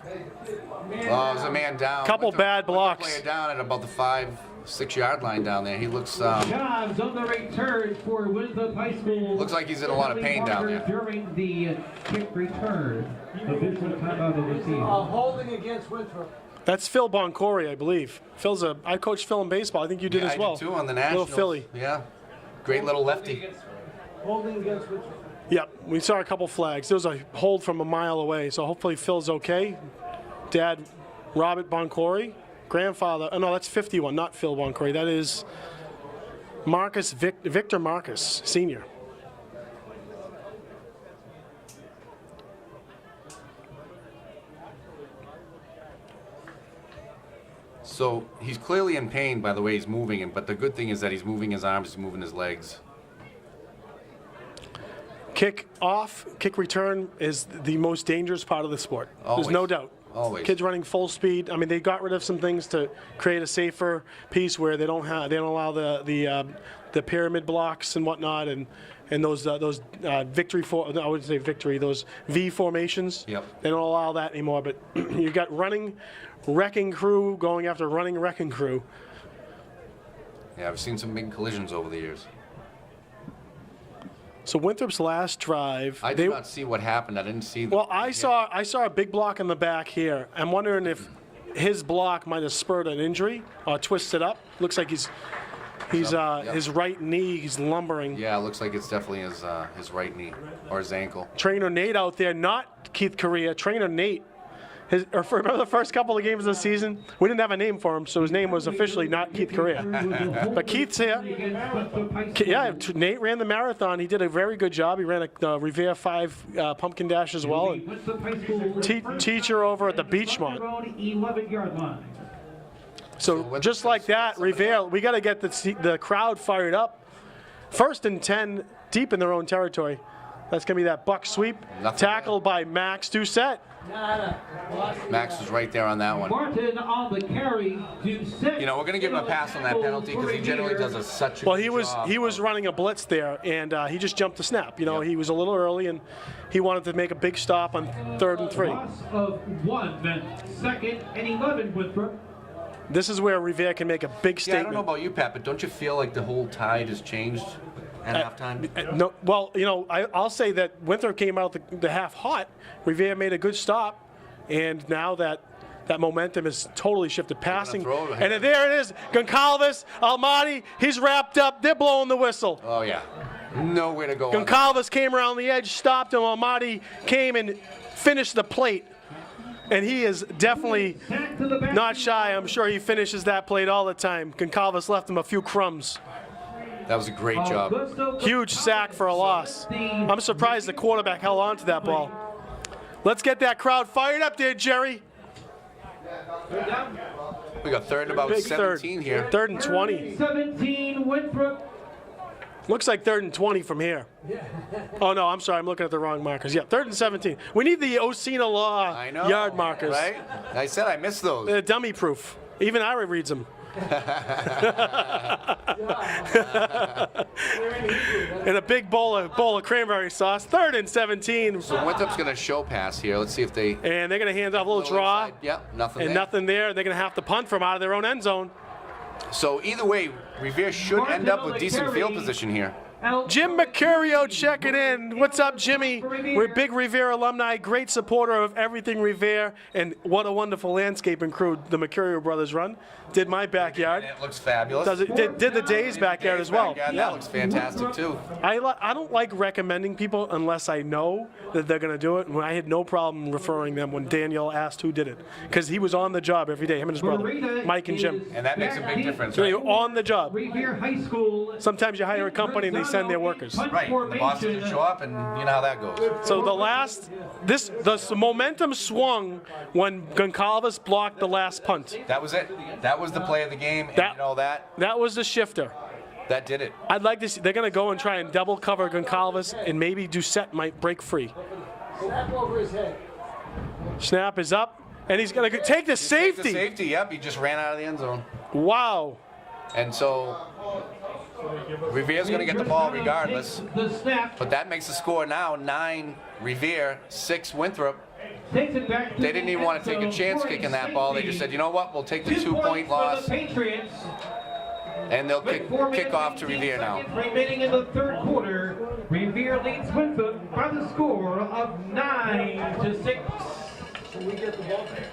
Oh, there's a man down. Couple bad blocks. Player down at about the 5-6 yard line down there. He looks. Jobs on the return for Winthrop High School. Looks like he's in a lot of pain down there. During the kick return. Official timeout is received. Holding against Winthrop. That's Phil Boncory, I believe. I coached Phil in baseball. I think you did Yeah, as well. I did too on the Nationals. Little Philly. Yeah. Great little lefty. Holding against Winthrop. Yep, we saw a couple flags. There was a hold from a mile away, so hopefully Phil's okay. Dad, Robert Boncory. Grandfather, oh no, that's 51, not Phil Boncory. That is Marcus, Victor Marcus, Sr. So he's clearly in pain by the way he's moving, but the good thing is that he's moving his arms, he's moving his legs. kick return is the most dangerous part of the sport. Always. There's no doubt. Always. Kids running full speed. I mean, they got rid of some things to create a safer piece where they don't allow the pyramid blocks and whatnot, and those those V formations. Yep. They don't allow that anymore. But you got running wrecking crew going after running wrecking crew. Yeah, I've seen some big collisions over the years. So Winthrop's last drive. I did not see what happened. I didn't see. Well, I saw a big block in the back here. I'm wondering if his block might have spurred an injury or twisted up. Looks like his right knee. He's lumbering. Yeah, it looks like it's definitely his right knee or his ankle. Trainer Nate out there, not Keith Correa. Trainer Nate. Remember the first couple of games of the season? We didn't have a name for him, so his name was officially not Keith Correa. But Keith's here. Yeah, Nate ran the marathon. He did a very good job. He ran a Revere 5 pumpkin dash as well. And teacher over at the Beachmont. So just like that, Revere, we got to get the crowd fired up. 1st and 10, deep in their own territory. That's going to be that buck sweep. Tackled by Max Doucette. Max was right there on that one. Martin on the carry. You know, we're going to give him a pass on that penalty because he generally does such a good job. He was running a blitz there, and he just jumped the snap. You know, He was a little early, and he wanted to make a big stop on 3rd and 3. Loss of 1, 2nd and 11, Winthrop. This is where Revere can make a big statement. Yeah, I don't know about you, Pat, but don't you feel like the whole tide has changed at halftime? No, well, you know, I'll say that Winthrop came out the half hot. Revere made a good stop, and now that momentum has totally shifted. Passing, and there it is. Goncalves, Almaty, he's wrapped up. They're blowing the whistle. Oh yeah, nowhere to go. Goncalves came around the edge, stopped him. Almaty came and finished the plate. And he is definitely not shy. I'm sure he finishes that plate all the time. Goncalves left him a few crumbs. That was a great job. Huge sack for a loss. I'm surprised the quarterback held on to that ball. Let's get that crowd fired up there, Jerry. We got 3rd and about Big 17 here. 3rd and 20. 17, Winthrop. Looks like 3rd and 20 from here. Oh, no, I'm sorry. I'm looking at the wrong markers. Yeah, 3rd and 17. We need the Osina Law yard markers. Right? I said I missed those. They're dummy proof. Even Ira reads them. And a big bowl of cranberry sauce. 3rd and 17. So Winthrop's going to show pass here. Let's see if they... And they're going to hand off a little draw. Inside. Yep, nothing and there. nothing there. They're going to have to punt from out of their own end zone. So either way, Revere should end up with decent field position here. Jim Mercurio checking in. What's up, Jimmy? We're big Revere alumni, great supporter of everything Revere, and what a wonderful landscaping crew the Mercurio brothers run. Did my backyard. It looks fabulous. Did the Days backyard as well. Yeah, that looks fantastic too. I don't like recommending people unless I know that they're going to do it. And I had no problem referring them when Daniel asked who did it, because he was on the job every day, him and his brother, Mike and Jim. And that makes a big difference. So they were on the job. Revere High School. Sometimes you hire a company and they send their workers. Right, the bosses just show up, and you know how that goes. So the momentum swung when Goncalves blocked the last punt. That was it. That was the play of the game, and you know that. That was the shifter. That did it. I'd like to see, they're going to go and try and double cover Goncalves, and maybe Doucette might break free. Snap over his head. Snap is up, and he's going to take the safety. Take the safety, yep. He just ran out of the end zone. Wow. And so Revere's going to get the ball regardless. But that makes the score now 9 Revere, 6 Winthrop. They didn't even want to take a chance kicking that ball. They just said, you know what, we'll take the 2-point loss. And they'll kick off to Revere now. Remaining in the 3rd quarter, Revere leads Winthrop by the score of 9-6.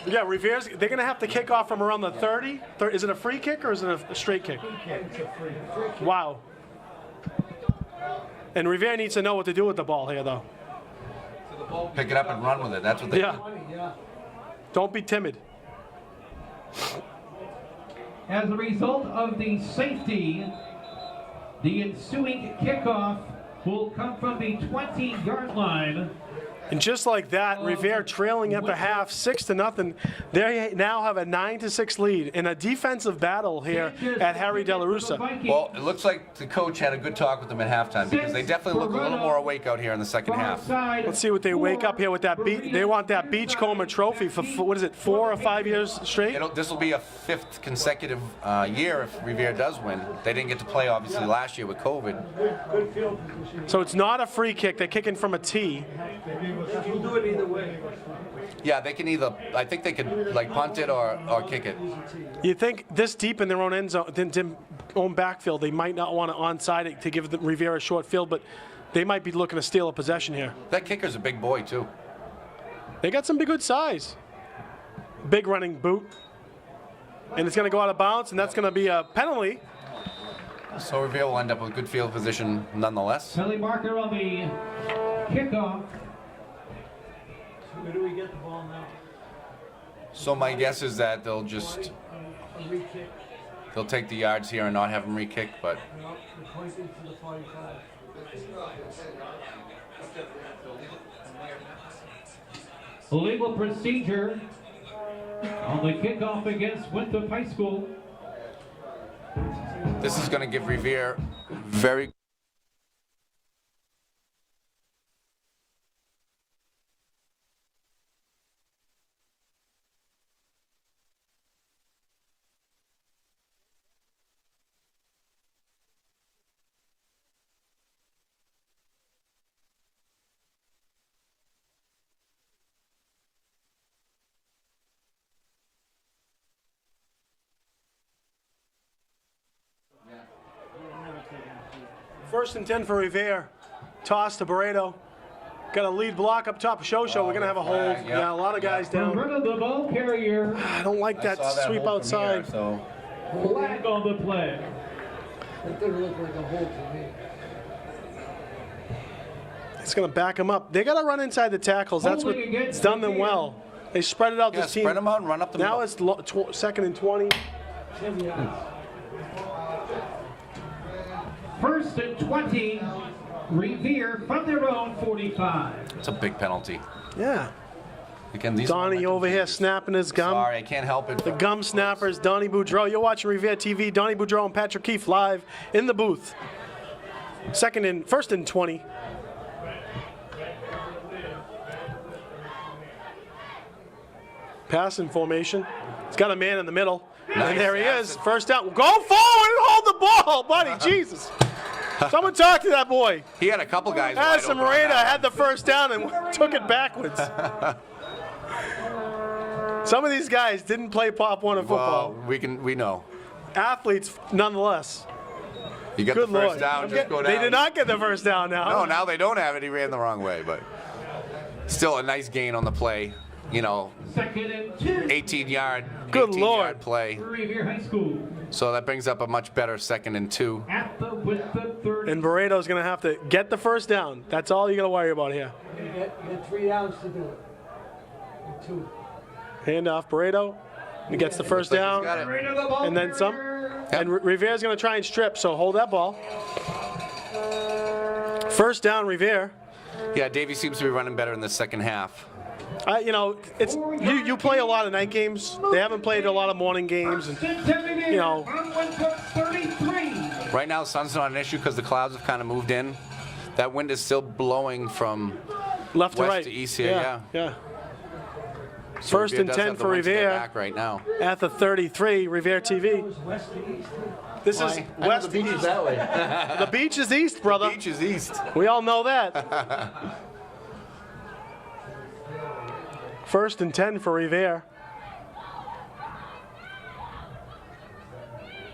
Yeah, Revere's, they're going to have to kick off from around the 30. Is it a free kick or is it a straight kick? Wow. And Revere needs to know what to do with the ball here, though. Pick it up and run with it. That's what they do. Don't be timid. As a result of the safety, the ensuing kickoff will come from the 20-yard line And just like that, Revere trailing at the half, 6-0. They now have a 9-6 lead in a defensive battle here at Harry De La Russa. Well, it looks like the coach had a good talk with them at halftime because they definitely look a little more awake out here in the second half. Let's see what they wake up here with that. They want that Beachcomber trophy for, what is it, 4 or 5 years straight? This will be a 5th consecutive year if Revere does win. They didn't get to play, obviously, last year with COVID. So it's not a free kick. They're kicking from a tee. You'll do it either way. Yeah, they can either, I think they could like punt it or kick it. You think this deep in their own end zone, own backfield, they might not want to onside it to give the Revere a short field, but they might be looking to steal a possession here. That kicker's a big boy, too. They got some big good size. Big running boot. And it's going to go out of bounds, and that's going to be a penalty. So Revere will end up with good field position nonetheless. Penalty marker on the kickoff. Where do we get the ball now? So my guess is that they'll take the yards here and not have them re-kick, but No, the point is to the 45. Legal procedure on the kickoff against Winthrop High School. this is going to give Revere very First and 10 for Revere. Toss to Barreto. Got a lead block up top of Show. We're going to have a hold. Yeah, a lot of guys down. Rid of the ball carrier. I don't like that sweep hold from outside. here, so Flag on the play. That didn't look like a hole to me. It's going to back them up. They got to run inside the tackles. That's what's done them well. They spread it out. yeah, This team. spread them out and run up the Now middle. it's 2nd and 20. 1st and 20. Revere from their own 45. It's a big penalty. Yeah. Again, these Donnie over here snapping his gum. Sorry, I can't help it. The gum snappers, Donnie Boudreau. You're watching Revere TV. Donnie Boudreau and Patrick Keefe live in the booth. 1st and 20. Passing formation. He's got a man in the middle. Nice. And there he is. First down. Go forward and hold the ball, buddy. Jesus. Someone talk to that boy. He had a couple guys. Addison wide open on Moreta that had the first down and took it backwards. Some of these guys didn't play Pop 1 in football. Well, we know. Athletes, nonetheless. You got Good the first Lord. down, just go down. They did not get the first down now. No, now they don't have it. He ran the wrong way, but still a nice gain on the play. You know, 2nd and 2. 18-yard Good Lord. play. Revere High School. So that brings up a much better 2nd and 2. With the 30. And Barreto's going to have to get the first down. That's all you got to worry about here. You get 3 downs to do it. Or 2. Hand off Barreto. He gets the first Looks like down. he's got it. Rid of the ball And then some. carrier. And Revere's going to try and strip, so hold that ball. First down, Revere. Yeah, Davey seems to be running better in the second half. You know, it's you play a lot of night games. They haven't played a lot of morning games. And, you know, On Winthrop 33. Right now, sun's not an issue because the clouds have kind of moved in. That wind is still blowing from left to west right. to east here, Yeah. So First Revere and does 10 have the for wind to get Revere. back right now. At the 33, Revere TV. Goes west to east. This is west to east. that way. The beach is east, brother. Beach is east. We all know that. First and 10 for Revere.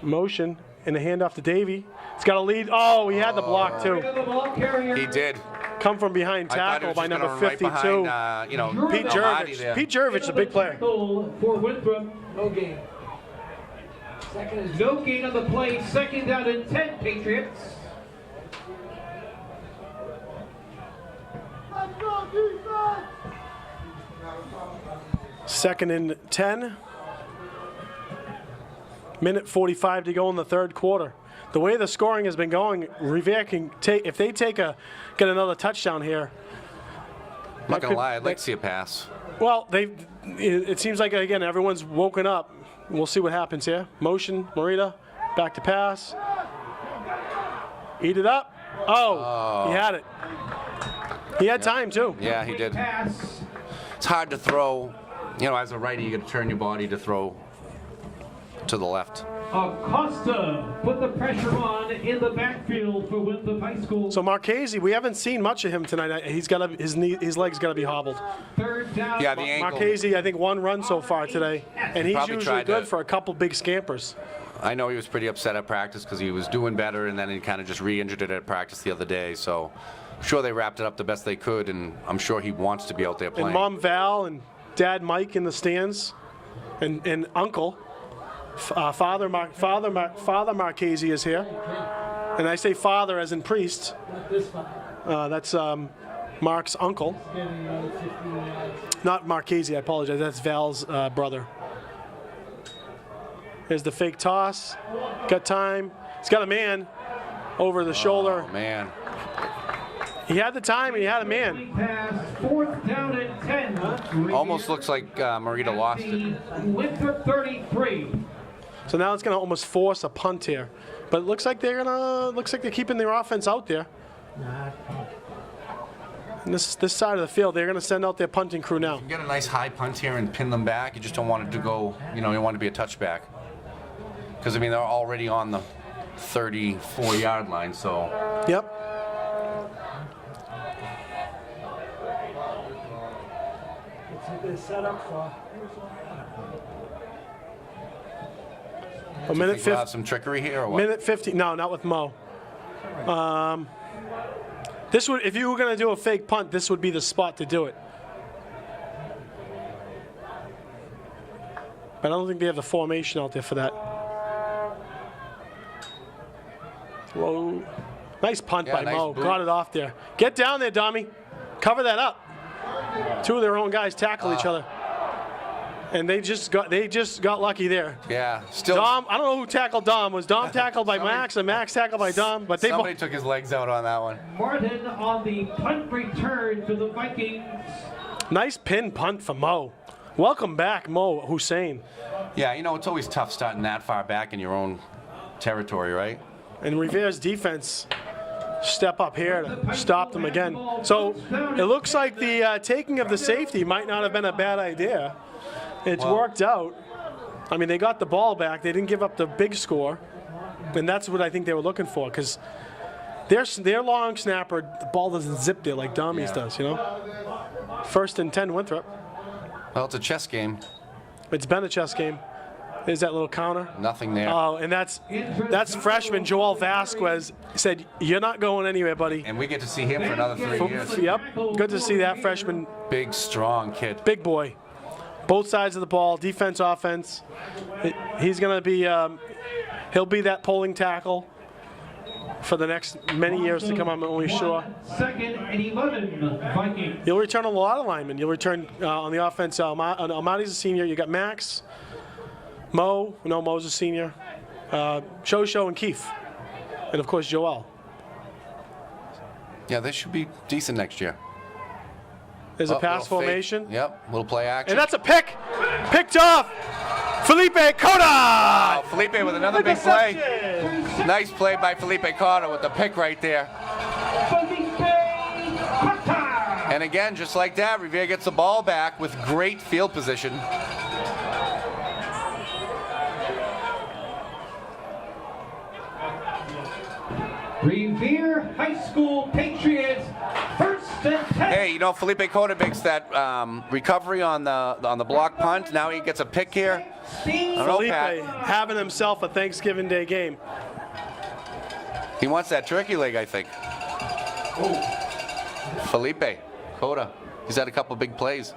Motion and a handoff to Davey. He's got a lead. Oh, he had the block Rid too. of the ball carrier. He did. Come from behind I thought it tackle was by just number gonna run right 52. behind, Pete Almighty there. Jervich. Pete Jervich, a big player. Tackle for Winthrop. No gain. 2nd is No gain on the play. 2nd down and 10, Patriots. Second and 10. Minute 45 to go in the third quarter. The way the scoring has been going, Revere can take, if they get another touchdown here. I'm not going to lie, I'd like to see a pass. Well, it seems like, again, everyone's woken up. We'll see what happens here. Motion, Morita, back to pass. Eat it up. Oh, he had it. He had time, too. Yeah, he did. It's hard to throw. You know, as a righty, you got to turn your body to throw to the left. Acosta put the pressure on in the backfield for Winthrop High School. So Marchese, we haven't seen much of him tonight. He's got his legs got to be hobbled. Third down. Yeah, the ankle. Marchese, I think, one run so far today, and he's Probably usually tried good to- for a couple big scampers. I know he was pretty upset at practice because he was doing better, and then he kind of just re-injured it at practice the other day. So I'm sure they wrapped it up the best they could, and I'm sure he wants to be out there playing. And Mom Val and Dad Mike in the stands, and Uncle, Father Marchese is here. And I say father as in priest. That's Mark's uncle. Not Marchese, I apologize. That's Val's brother. There's the fake toss. Got time. He's got a man over the shoulder. Oh, man. He had the time and he had a man. Pass, fourth down and 10. Almost looks like Morita lost it. Winthrop 33. So now it's going to almost force a punt here. But it looks like they're keeping their offense out there. And this side of the field, they're going to send out their punting crew now. You get a nice high punt here and pin them back. You just don't want it to go, you want it to be a touchback. Because, I mean, they're already on the 34-yard line, so. Yep. They're set up for. A minute Think we'll have 50. some trickery here or what? Minute 50. No, not with Mo. This would, if you were going to do a fake punt, this would be the spot to do it. But I don't think they have the formation out there for that. Whoa. Nice punt Yeah, by nice Mo. boot. Got it off there. Get down there, Dommy. Cover that up. Two of their own guys tackle each other. And they just got lucky there. Yeah, still. Dom, I don't know who tackled Dom. Was Dom tackled by Max and Max tackled by Dom? But they Somebody took his legs out on that one. Martin on the punt return for the Vikings. Nice pin punt for Mo. Welcome back, Mo Hussein. Yeah, it's always tough starting that far back in your own territory, right? And Revere's defense step up here to stop them again. So it looks like the taking of the safety might not have been a bad idea. It's worked out. I mean, they got the ball back. They didn't give up the big score. And that's what I think they were looking for, because their long snapper, the ball doesn't zip there like Dommy's does, First and 10, Winthrop. Well, it's a chess game. It's been a chess game. There's that little counter. Nothing there. Oh, and that's freshman Joel Vasquez said, "You're not going anywhere, buddy." And we get to see him for another 3 years. Yep, good to see that freshman, Big, strong kid. big boy. Both sides of the ball, defense, offense. He's going to be, he'll be that pulling tackle for the next many years to come, I'm only sure. Second and 11, Vikings. You'll return a lot of linemen. You'll return on the offense. Almati's a senior. You got Max, Mo's a senior, Shosho and Keith, and of course Joel. Yeah, they should be decent next year. There's a pass Little fake. formation. Yep, little play action. And that's a pick. Picked off. Felipe Cota. Oh, Felipe with another big play. Nice play by Felipe Carter with the pick right there. And again, just like that, Revere gets the ball back with great field position. Revere High School Patriots, first and 10. Hey, Felipe Cota makes that recovery on the block punt. Now he gets a pick here. I don't know, Felipe Pat. having himself a Thanksgiving Day game. He wants that turkey leg, I think. Felipe Cota. He's had a couple big plays.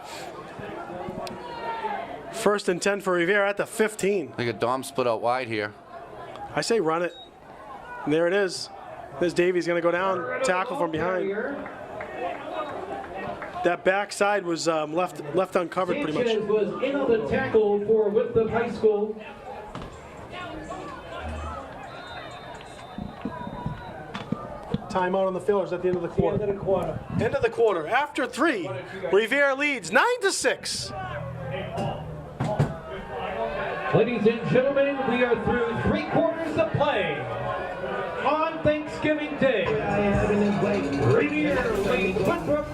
First and 10 for Revere at the 15. Look at Dom split out wide here. I say run it. And there it is. This Davies going to go down, tackle from behind. That backside was left uncovered pretty much. Sanchez was in on the tackle for Winthrop High School. timeout on the field, or is that the end of the quarter? End of the quarter. End of the quarter. After 3, Revere leads 9-6. Ladies and gentlemen, we are through 3 quarters of play. On Thanksgiving Day, Revere leads Winthrop.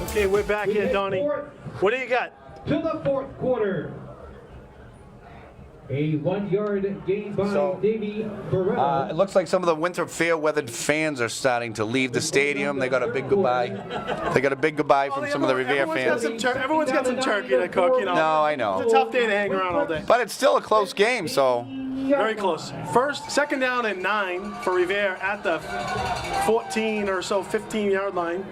Okay, we're back here, Donnie. What do you got? To the 4th quarter. A 1-yard gain by Davey Beretta. It looks like some of the Winthrop fair-weathered fans are starting to leave the stadium. They got a big goodbye. They got a big goodbye from some of the Revere fans. Everyone's got some turkey to cook, you know. No, I know. It's a tough day to hang around all day. But it's still a close game, so. Very close. Second down and 9 for Revere at the 14 or so, 15-yard line.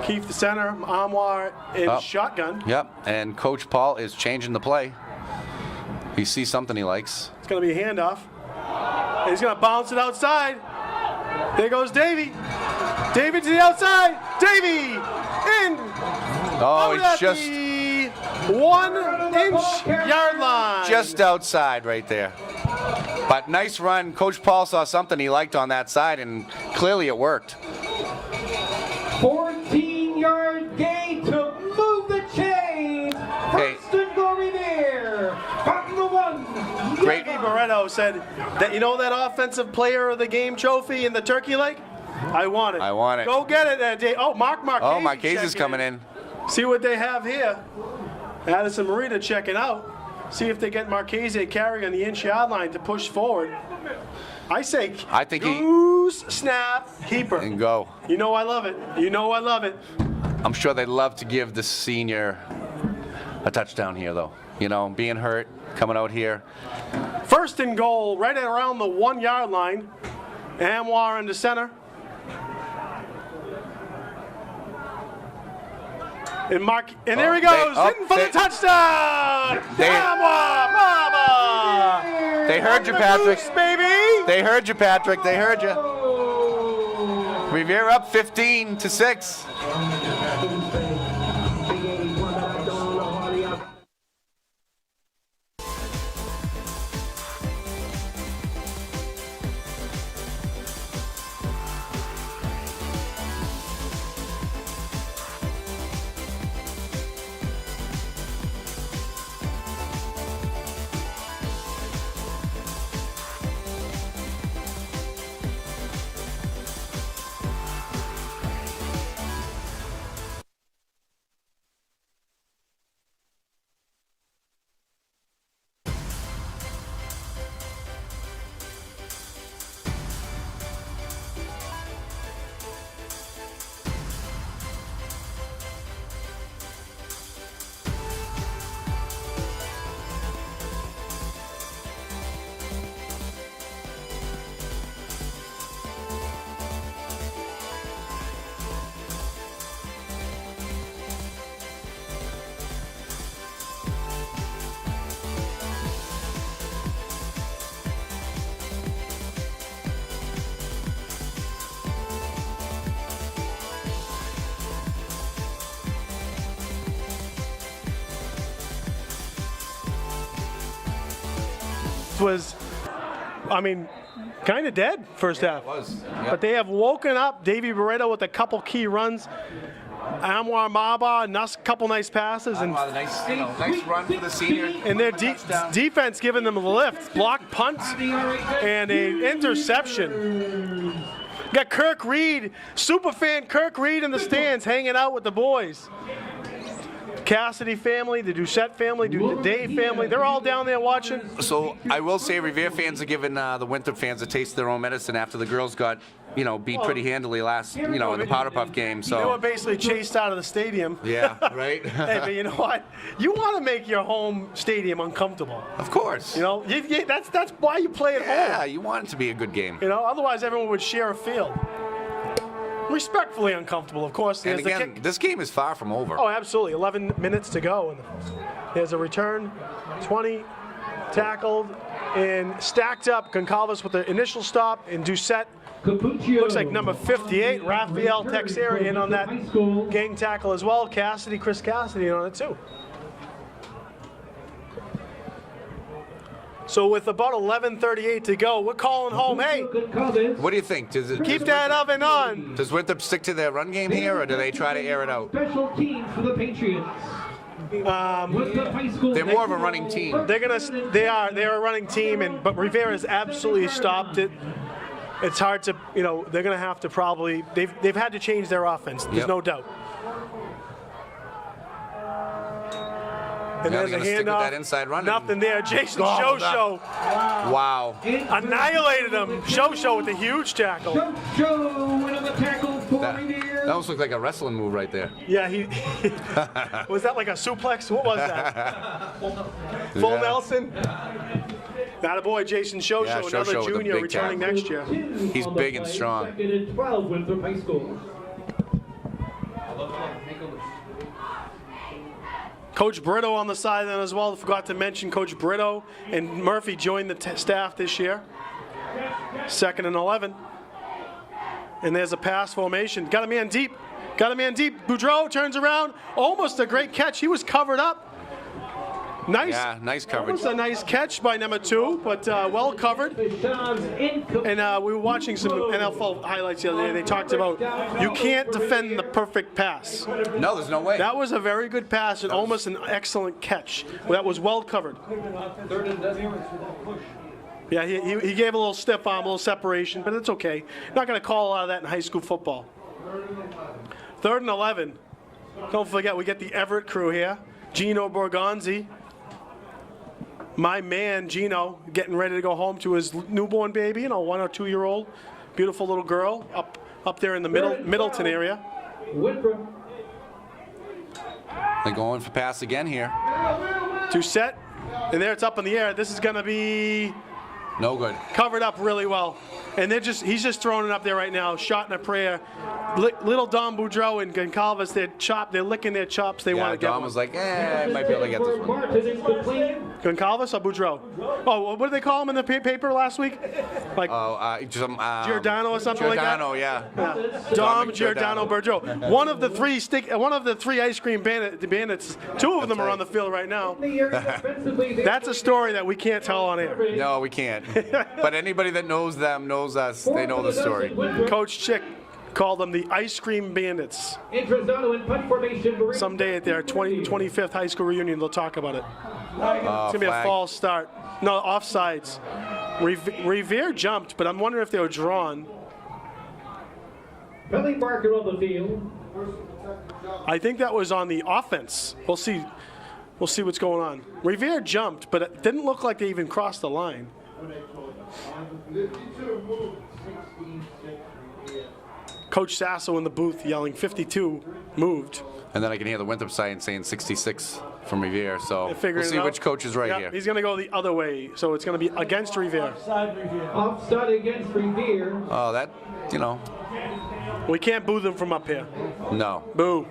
Keith the center, Anwar in shotgun. Yep, and Coach Paul is changing the play. He sees something he likes. It's going to be a handoff. And he's going to bounce it outside. There goes Davey. Davey to the outside. Davey in. Oh, it's just the 1-inch yard line. just outside right there. But nice run. Coach Paul saw something he liked on that side, and clearly it worked. 14-yard gain to move the chains. Okay. First and goal Revere. Bottom of 1. Great. Barretto said that, you know, that offensive player of the game trophy in the turkey leg? I want it. I want it. Go get it, Dave. Oh, Marquez. Oh, Marquez is coming in. See what they have here. Addison Marita checking out. See if they get Marquez a carry on the inch-yard line to push forward. I think goose, snap, keeper. And go. You know I love it. You know I love it. I'm sure they'd love to give the senior a touchdown here, though. You know, being hurt, coming out here. First and goal, right at around the 1-yard line. Anwar in the center. And there he goes, in for the touchdown! Anwar, mama! They heard you, Patrick. Goose, baby! They heard you, Patrick. They heard you. Revere up 15-6. Was, I mean, kind of dead first half. It was. Yep. But they have woken up. Davey Barretto with a couple key runs. Anwar Maba, couple nice passes, and Nice run for the senior. and their defense giving them a lift. Block punt and an interception. Got Kirk Reed, super fan Kirk Reed in the stands hanging out with the boys. Cassidy family, the Doucette family, the Dave family, they're all down there watching. So I will say Revere fans are giving the Winthrop fans a taste of their own medicine after the girls got, beat pretty handily last, in the Powder Puff game. They were So basically chased out of the stadium. yeah, right. Hey, but you know what? You want to make your home stadium uncomfortable. Of course. That's why you play at Yeah, home. you want it to be a good game. Otherwise everyone would share a field. Respectfully uncomfortable, of course. And There's the again, kick. this game is far from over. Oh, absolutely. 11 minutes to go. And there's a return. 20 tackled and stacked up. Goncalves with the initial stop, and Doucette looks like number 58. Raphael Texera in on that gang tackle as well. Chris Cassidy in on it too. So with about 11:38 to go, we're calling home. Hey, What do you think? keep that oven on. Does Winthrop stick to their run game here, or do they try to air it out? Special teams for the Patriots. Winthrop High School. They're more of a running team. They are a running team, but Revere has absolutely stopped it. It's hard to, they're going to have to probably, they've had to change their offense. There's Yep. no doubt. And Now there's they're a gonna stick with handoff. that inside run. Nothing there. Jason Gobbled Shosho Wow. annihilated him. Shosho with a huge tackle. Joe into the tackle for That Revere. almost looked like a wrestling move right there. Yeah, was that like a suplex? What was that? Full Yeah. Nelson? That a boy, Jason Shosho, Yeah, another Shosho with a junior big returning tackle. next year. He's big and strong. Second and 12, Winthrop High School. Coach Brito on the sideline as well. Forgot to mention Coach Brito and Murphy joined the staff this year. 2nd and 11. And there's a pass formation. Got a man deep. Boudreau turns around. Almost a great catch. He was covered up. Nice. Yeah, nice coverage. Almost a nice catch by number 2, but well covered. And we were watching some NFL highlights the other day. They talked about you can't defend the perfect pass. No, there's no way. That was a very good pass and almost an excellent catch. That was well covered. Yeah, he gave a little stiff arm, a little separation, but it's okay. Not going to call a lot of that in high school football. 3rd and 11. Don't forget, we get the Everett crew here. Gino Borgonzi. My man, Gino, getting ready to go home to his newborn baby, 1 or 2 year old. Beautiful little girl up there in the Middleton area. They're going for pass again here. Doucette, and there it's up in the air. This is going to be No good. covered up really well. And he's just throwing it up there right now, shot in a prayer. Little Dom Boudreau and Goncalves, they're licking their chops. They want to get Dom one. was like, I might be able to get this one. Goncalves or Boudreau? Oh, what did they call him in the paper last week? Like Giordano or something like that? Giordano, yeah. Dom Dominic Giordano Boudreau. One of the three ice cream bandits. 2 of them are on the field right now. That's a story that we can't tell on air. No, we can't. But anybody that knows them knows us. They know the story. Coach Chick called them the Ice Cream Bandits. Someday at their 25th high school reunion, they'll talk about it. It's going to be a false start. No, offsides. Revere jumped, but I'm wondering if they were drawn. Billy Barker on the field. I think that was on the offense. We'll see. We'll see what's going on. Revere jumped, but it didn't look like they even crossed the line. Coach Sasso in the booth yelling 52 moved. And then I can hear the Winthrop side saying 66 from Revere. So we'll Figuring see it out. which coach is right Yeah, here. he's going to go the other way, so it's going to be against Revere. Offside against Revere. Oh, that, We can't boo them from up here. no. Boo.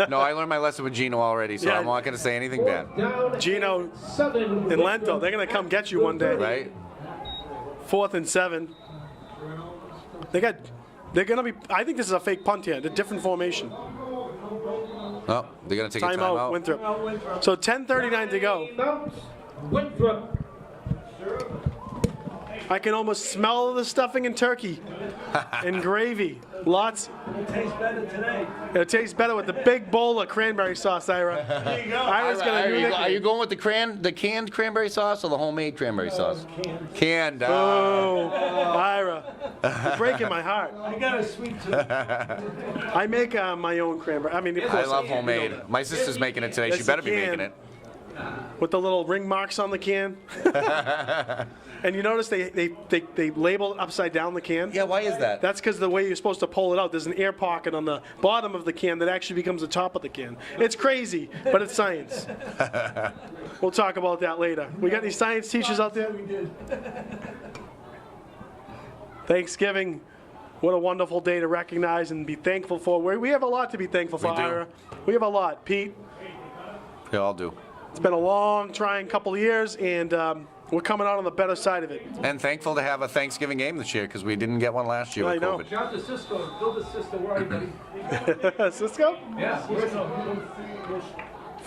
No, I learned my lesson with Gino already, so Yeah. I'm not going to say anything bad. Down Gino Southern. and Lento, they're going to come get you one day. Right? 4th and 7. They're going to be, I think this is a fake punt here, a different formation. Oh, they're going to take a Timeout, timeout. Winthrop. So 10:39 to go. Winthrop. I can almost smell the stuffing and turkey and gravy. Lots. It tastes better today. It tastes better with the big bowl of cranberry sauce, Ira. There you go. Ira's got a new Are you nickname. going with the canned cranberry sauce or the homemade cranberry sauce? Canned. Oh, Ira. You're breaking my heart. I got a sweet tooth. I make my own cranberry. I mean, of I course, love homemade. My sister's making it today. She That's better the be making can. it. with the little ring marks on the can. And you notice they label it upside down the can? Yeah, why is that? That's because the way you're supposed to pull it out, there's an air pocket on the bottom of the can that actually becomes the top of the can. It's crazy, but it's science. We'll talk about that later. We got any science teachers out there? We did. Thanksgiving, what a wonderful day to recognize and be thankful for. We have a lot to be thankful for, We do. Ira. We have a lot. Pete, We all do. it's been a long, trying couple of years, and we're coming out on the better side of it. And thankful to have a Thanksgiving game this year because we didn't get one last year I with know. COVID. Shout out to Cisco. Build a sister. Where are you, buddy? Cisco? Yeah.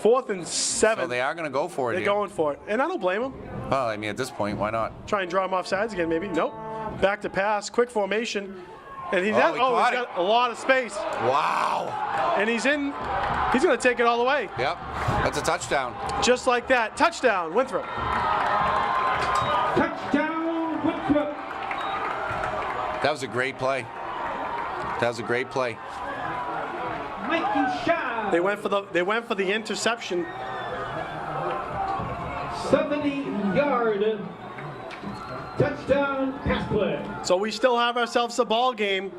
4th and So 7. they are going to go for it They're here. going for it. And I don't blame them. Well, I mean, at this point, why not? Try and draw him off sides again, maybe. Nope. Back to pass, quick formation. And he's Oh, he's he caught got a lot of space. Wow. And he's going to take it all the way. Yep. That's a touchdown. Just like that. Touchdown, Winthrop. Touchdown, Winthrop. That was a great play. That was a great play. Mikey Shaw. They went for the interception. 70-yard touchdown pass play. So we still have ourselves a ball game.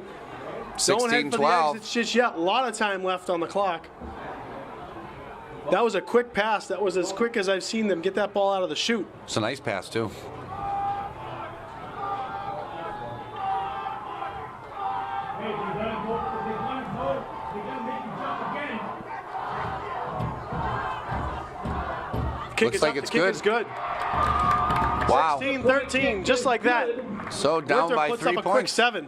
Don't head for the 16-12. exits just yet. A lot of time left on the clock. That was a quick pass. That was as quick as I've seen them get that ball out of the chute. It's a nice pass, too. Kick Looks is like up. it's The kick good. is good. Wow. 16-13, just like that. So down Winthrop by puts 3 up a quick points. 7.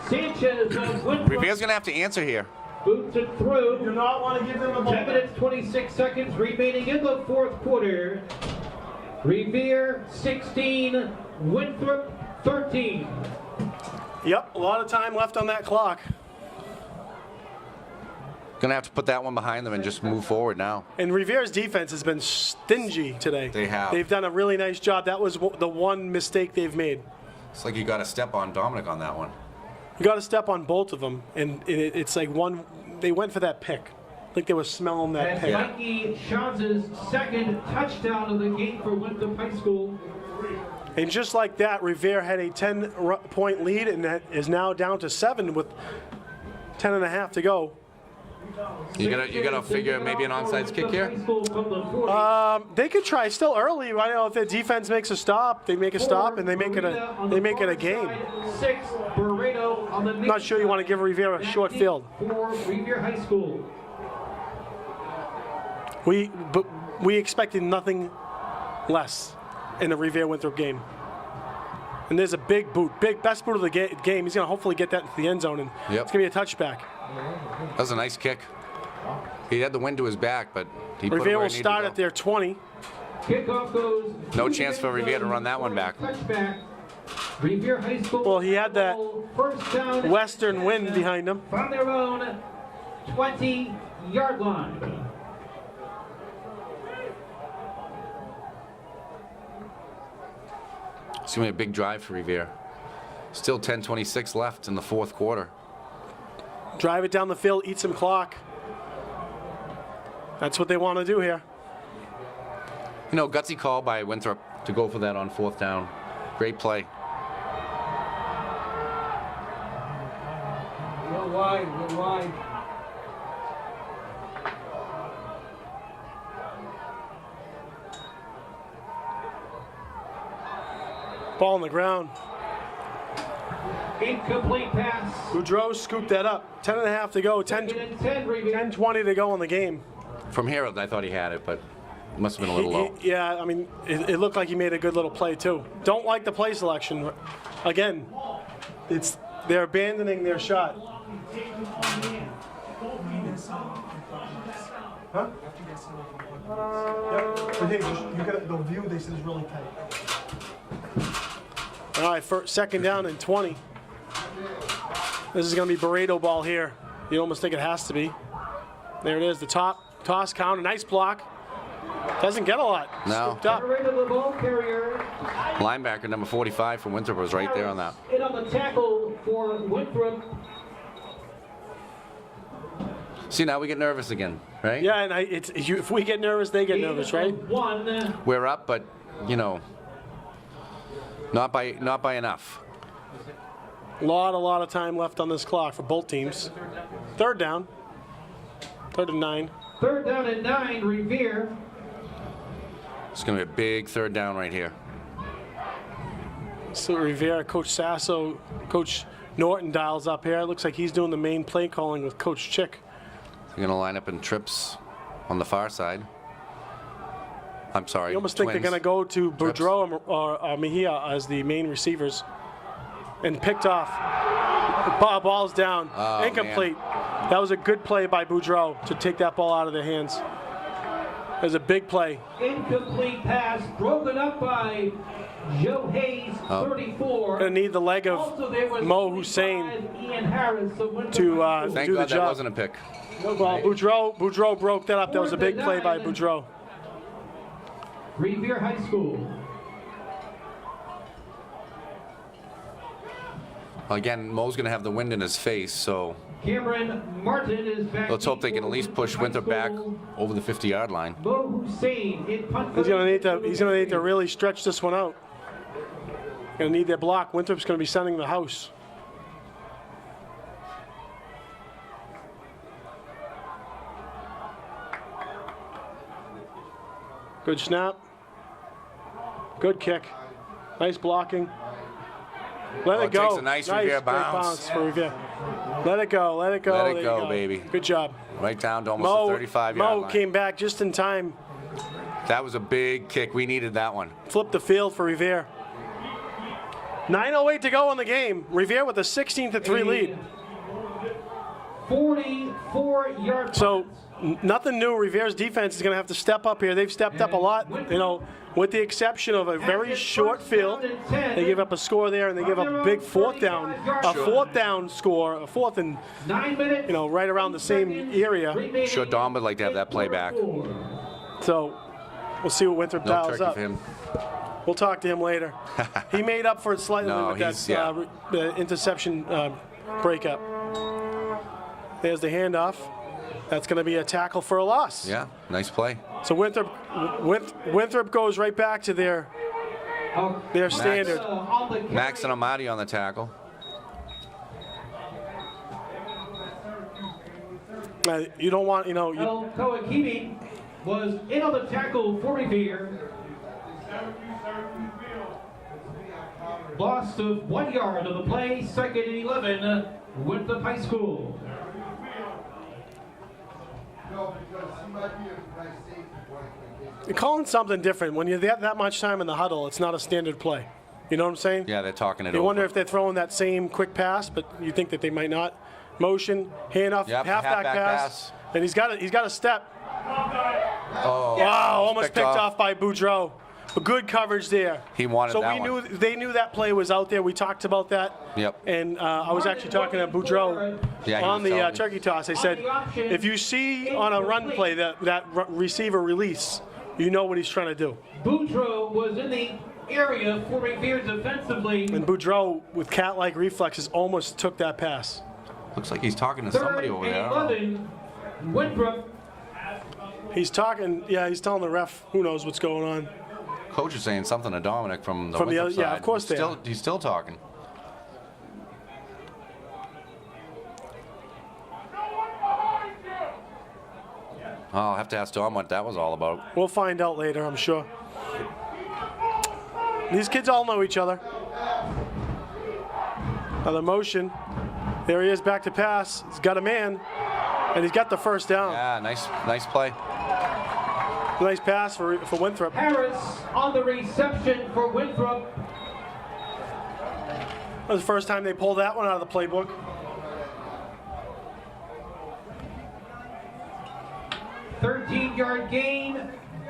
Sanchez of Winthrop Revere's going to have to answer here. boots it through. Do not want to give them the 10 minutes, 26 seconds remaining in the fourth quarter. Revere 16, Winthrop 13. Yep, a lot of time left on that clock. Going to have to put that one behind them and just move forward now. And Revere's defense has been stingy today. They have. They've done a really nice job. That was the one mistake they've made. It's like you got to step on Dominic on that one. You got to step on both of them, and it's like one. They went for that pick. I think they were smelling that And pick. Mikey Shaw's second touchdown of the game for Winthrop High School. And just like that, Revere had a 10-point lead, and that is now down to 7 with 10 and a half to go. You gonna figure maybe an onside kick here? They could try. Still early. I know if their defense makes a stop, they make a stop, and they make it a game. I'm Not sure you want to give Revere a short field. For Revere High School. But we expected nothing less in the Revere Winthrop game. And there's a big boot, best boot of the game. He's going to hopefully get that into the end zone, and Yep. it's going to be a touchback. That was a nice kick. He had the wind to his back, but he put it Revere where will he needed start to at go. their 20. Kickoff goes. No chance for Revere to run that one back. Touchback. Revere High School. Well, he had that first down western wind behind him. from their own 20-yard line. It's going to be a big drive for Revere. Still 10:26 left in the fourth quarter. Drive it down the field, eat some clock. That's what they want to do here. You know, gutsy call by Winthrop to go for that on fourth down. Great play. Go wide. Go wide. Ball on the ground. Incomplete pass. Goudreau scooped that up. 10 and a half to go. 10, Second and 10, Revere. 10-20 to go in the game. From here, I thought he had it, but it must have been a little low. Yeah, I mean, it looked like he made a good little play, too. Don't like the play selection. Again, they're abandoning their shot. Huh? Yep. But hey, you got the view, they said, is really tight. All right, second down and 20. This is going to be burrito ball here. You almost think it has to be. There it is, the top toss count, a nice block. Doesn't get a lot. No. Scooped up. Linebacker number 45 for Winthrop was right there on that. In on the tackle for Winthrop. See, now we get nervous again, right? Yeah, and if we get nervous, they get nervous, right? We're up, but you know, not by enough. A lot of time left on this clock for both teams. Third down. 3rd and 9. 3rd down and 9, Revere. It's going to be a big 3rd down right here. So Revere, Coach Sasso, Coach Norton dials up here. It looks like he's doing the main play calling with Coach Chick. They're going to line up in trips on the far side. I'm sorry. You almost think they're going to go to Boudreau or Mejia as the main receivers. And picked off. Ball's down. Oh, incomplete. Man. That was a good play by Boudreau to take that ball out of their hands. It was a big play. Incomplete pass broken up by Joe Hayes, 34. Going to need the leg of Mo Hussein to Thank do God the job. that wasn't a pick. Well, Boudreau broke that up. That was a big play by Boudreau. Revere High School. Again, Mo's going to have the wind in his face, so Cameron Martin is back. let's hope they can at least push Winthrop back over the 50-yard line. Mo Hussein in punt. He's going to need to really stretch this one out. Going to need their block. Winthrop's going to be sending the house. Good snap. Good kick. Nice blocking. Let it go. Takes a nice Revere bounce. For Revere. Let it go. Let it go. Let it There go, you go, baby. Good job. Right down to almost the 35-yard Mo line. came back just in time. That was a big kick. We needed that one. Flipped the field for Revere. 9:08 to go in the game. Revere with a 16-3 lead. 44-yard. So nothing new. Revere's defense is going to have to step up here. They've stepped up a lot, you know, with the exception of a very short field. They give up a score there, and they give up a big 4th down, a 4th down score, a 4th and, 9 minutes. you know, right around the same area. Sure, Don would like to have that play back. So we'll see what Winthrop No dials turkey up. for him. We'll talk to him later. He made up for it slightly No, with that interception breakup. There's the handoff. That's going to be a tackle for a loss. Yeah, nice play. So Winthrop goes right back to their standard. Max and Amati on the tackle. You don't want, you know. El Kawakimi was in on the tackle for Revere. Loss of 1 yard of the play, 2nd and 11, Winthrop High School. You're calling something different. When you're that much time in the huddle, it's not a standard play. You know what I'm saying? Yeah, they're talking it You over. wonder if they're throwing that same quick pass, but you think that they might not. Motion, handoff, Yep, halfback pass, and he's got a step. Oh, Wow, almost picked off by Boudreau. But good coverage there. He wanted so that we one. knew they knew that play was out there. We talked about that. Yep. And I was actually talking to Boudreau Yeah, he on was the telling me. turkey toss. I said, if you see on a run play that receiver release, you know what he's trying to do. Boudreau was in the area for Revere defensively. And Boudreau, with cat-like reflexes, almost took that pass. Looks like he's talking to somebody over there. I don't know. 3rd and 11, Winthrop. He's talking, yeah, he's telling the ref who knows what's going on. Coach is saying something to Dominic from the From the Winthrop other- yeah, side. of course they still, are. He's still talking. I'll have to ask Dom what that was all about. We'll find out later, I'm sure. These kids all know each other. Another motion. There he is, back to pass. He's got a man, and he's got the 1st down. Yeah, nice play. Nice pass for Winthrop. Harris on the reception for Winthrop. That was the first time they pulled that one out of the playbook. Thirteen-yard gain.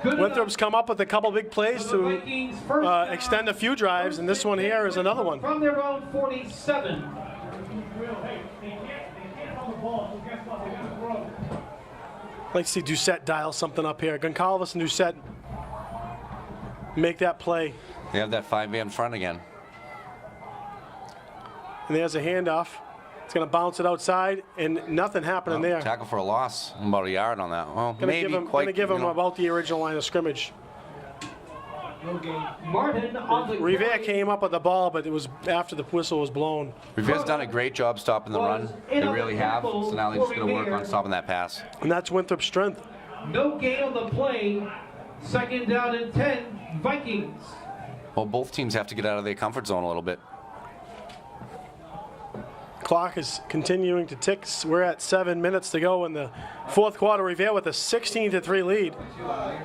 Good Winthrop's come up with a couple big plays enough for the to Vikings. First down. extend a few drives, and this one here is another one. From their own 47. I'd like to see Doucette dial something up here. Goncalves and Doucette make that play. They have that 5-man front again. And there's a handoff. It's going to bounce it outside, and nothing happening there. Tackle for a loss, about a yard on that. Well, maybe Going to give him about the original line of scrimmage. Martin on the Revere carry. came up with the ball, but it was after the whistle was blown. Revere's done a great job stopping the run. They really have. So now they're just going to work on stopping that pass. And that's Winthrop's strength. No gain on the play. Second down and 10, Vikings. Well, both teams have to get out of their comfort zone a little bit. Clock is continuing to tick. We're at 7 minutes to go in the fourth quarter. Revere with a 16-3 lead.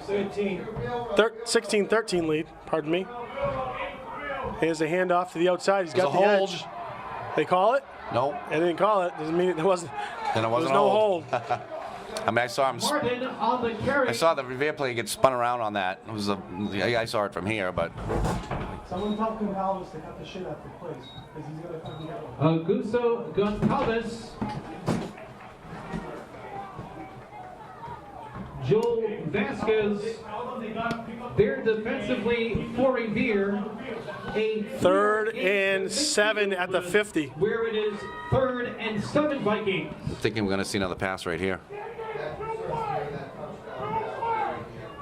16-13 lead, pardon me. Here's a handoff to the outside. He's got the hold. edge. They call it? No, They didn't call it. Doesn't mean it wasn't. then it There was wasn't no a hold. hold. I mean, I saw him. Martin on the carry. I saw the Revere play get spun around on that. It was I saw it from here, but Someone tell Goncalves to cut the shit out the place, because he's going to fucking get one. Augusto Goncalves. Joel Vasquez. There defensively for Revere. A 3rd and 7 at the 50. Where it is 3rd and 7 Vikings. I'm thinking we're going to see another pass right here.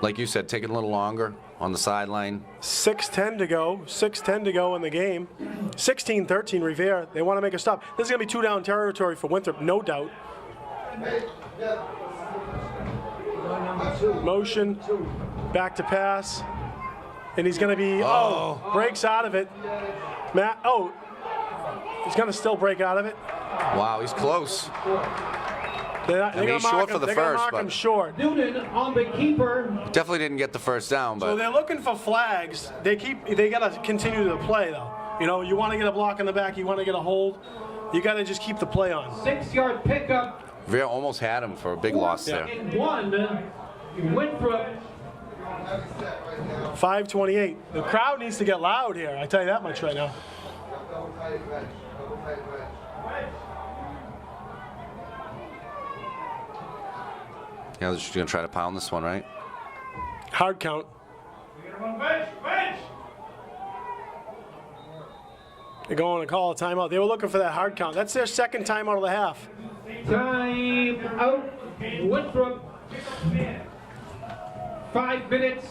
Like you said, take it a little longer on the sideline. 6:10 to go. 6:10 to go in the game. 16-13 Revere. They want to make a stop. This is going to be 2-down territory for Winthrop, no doubt. Motion, back to pass, and he's going to be, breaks out of it. He's going to still break out of it. Wow, he's close. They're mean, he's short for the they're gonna first, mark but- him short. Noonan on the keeper. Definitely didn't get the first down, So but they're looking for flags. They got to continue the play, though. You know, you want to get a block in the back, you want to get a hold, you got to just keep the play on. 6-yard pickup. Revere almost had him for a big loss there. And 1. Winthrop. 5:28. The crowd needs to get loud here. I tell you that much right now. Yeah, they're just going to try to pound this one, right? Hard count. They're going to call a timeout. They were looking for that hard count. That's their second timeout of the half. Time out. Winthrop. 5 minutes,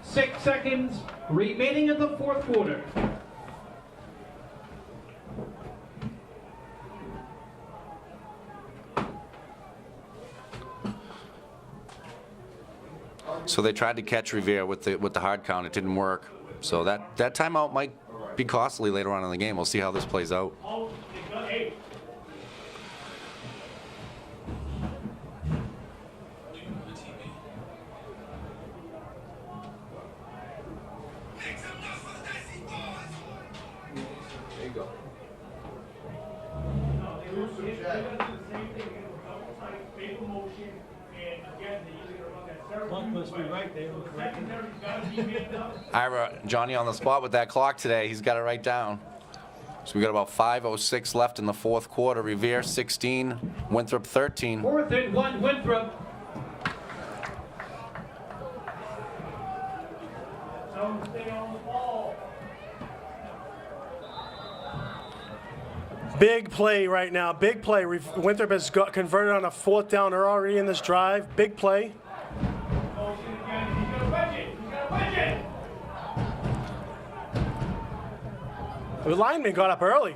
6 seconds remaining in the fourth quarter. So they tried to catch Revere with the hard count. It didn't work. So that timeout might be costly later on in the game. We'll see how this plays out. Ira, Johnny on the spot with that clock today. He's got it right down. So we got about 5:06 left in the fourth quarter. Revere 16, Winthrop 13. 4th and 1 Winthrop. Big play right now. Big play. Winthrop has got converted on a 4th down. They're already in this drive. Big play. The lineman got up early.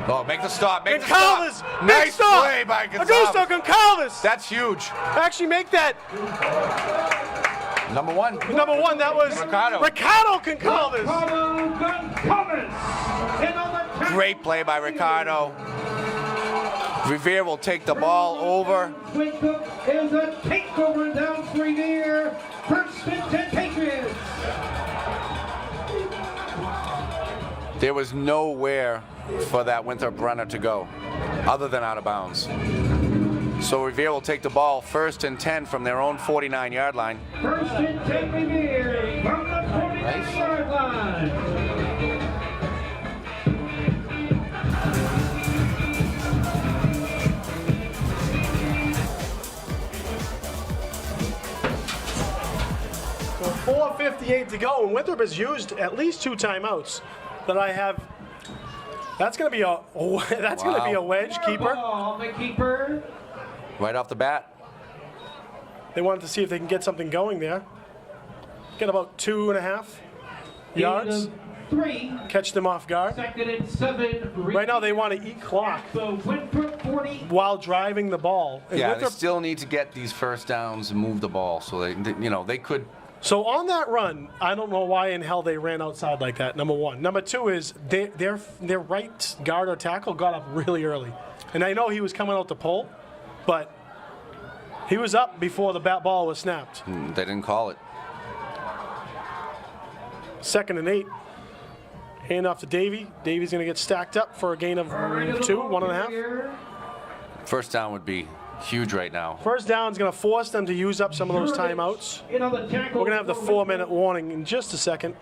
Oh, make the stop. Make the Goncalves! stop. Big Nice stop! play by Augusto Goncalves. Goncalves! That's huge. Actually make that Number one. number 1. That was Ricardo. Goncalves. And on the Great play by Ricardo. Revere will take the ball over. Winthrop is a takeover down for Revere. First and 10 Patriots. There was nowhere for that Winthrop runner to go other than out of bounds. So Revere will take the ball 1st and 10 from their own 49-yard line. First and 10 Revere from the 49-yard line. 4:58 to go, and Winthrop has used at least 2 timeouts that I have. That's going to be a going to be a wedge keeper. Ball, the keeper. Right off the bat. They wanted to see if they can get something going there. Get about 2.5 yards. 3. Catch them off guard. 2nd and 7. Right now they want to eat clock So Winthrop 40. while driving the ball. And Yeah, they Winthrop, still need to get these first downs and move the ball. So they could. so on that run, I don't know why in hell they ran outside like that, number one. Number two is their right guard or tackle got up really early. And I know he was coming out to pull, but he was up before the ball was snapped. They didn't call it. 2nd and 8. Hand off to Davey. Davey's going to get stacked up for a gain of 2, 1.5. First down would be huge right now. First down is going to force them to use up some of those timeouts. In on the tackle. We're going to have the 4-minute warning in just a second.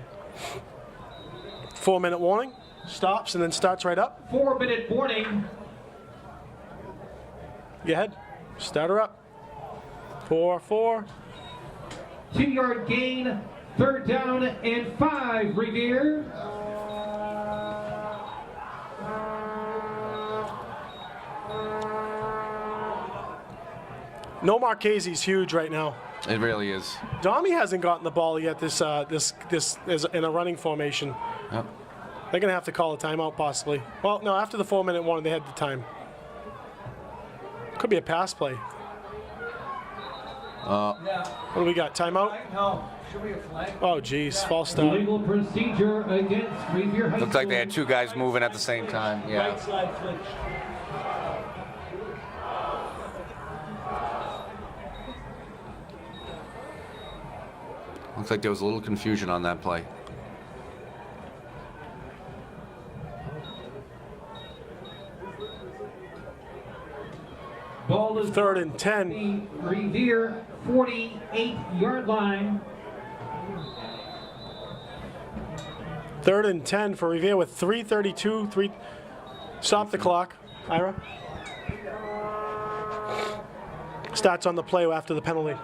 4-minute warning. Stops and then starts right up. 4-minute warning. Go ahead. Start her up. 4-4. 2-yard gain. 3rd down and 5. Revere. No Marchese's huge right now. It really is. Domi hasn't gotten the ball yet. This is in a running formation. Yep. They're going to have to call a timeout possibly. Well, no, after the 4-minute warning, they had the time. Could be a pass play. What do we got? Timeout? No, should be a flag. Oh, geez. False start. Legal procedure against Revere High Looks like they School. had 2 guys moving at the same time. Yeah. Right side flinch. Looks like there was a little confusion on that play. Ball is 3rd and 10. the Revere 48-yard line. 3rd and 10 for Revere with 3:32. Stop the clock, Ira. Stats on the play after the penalty.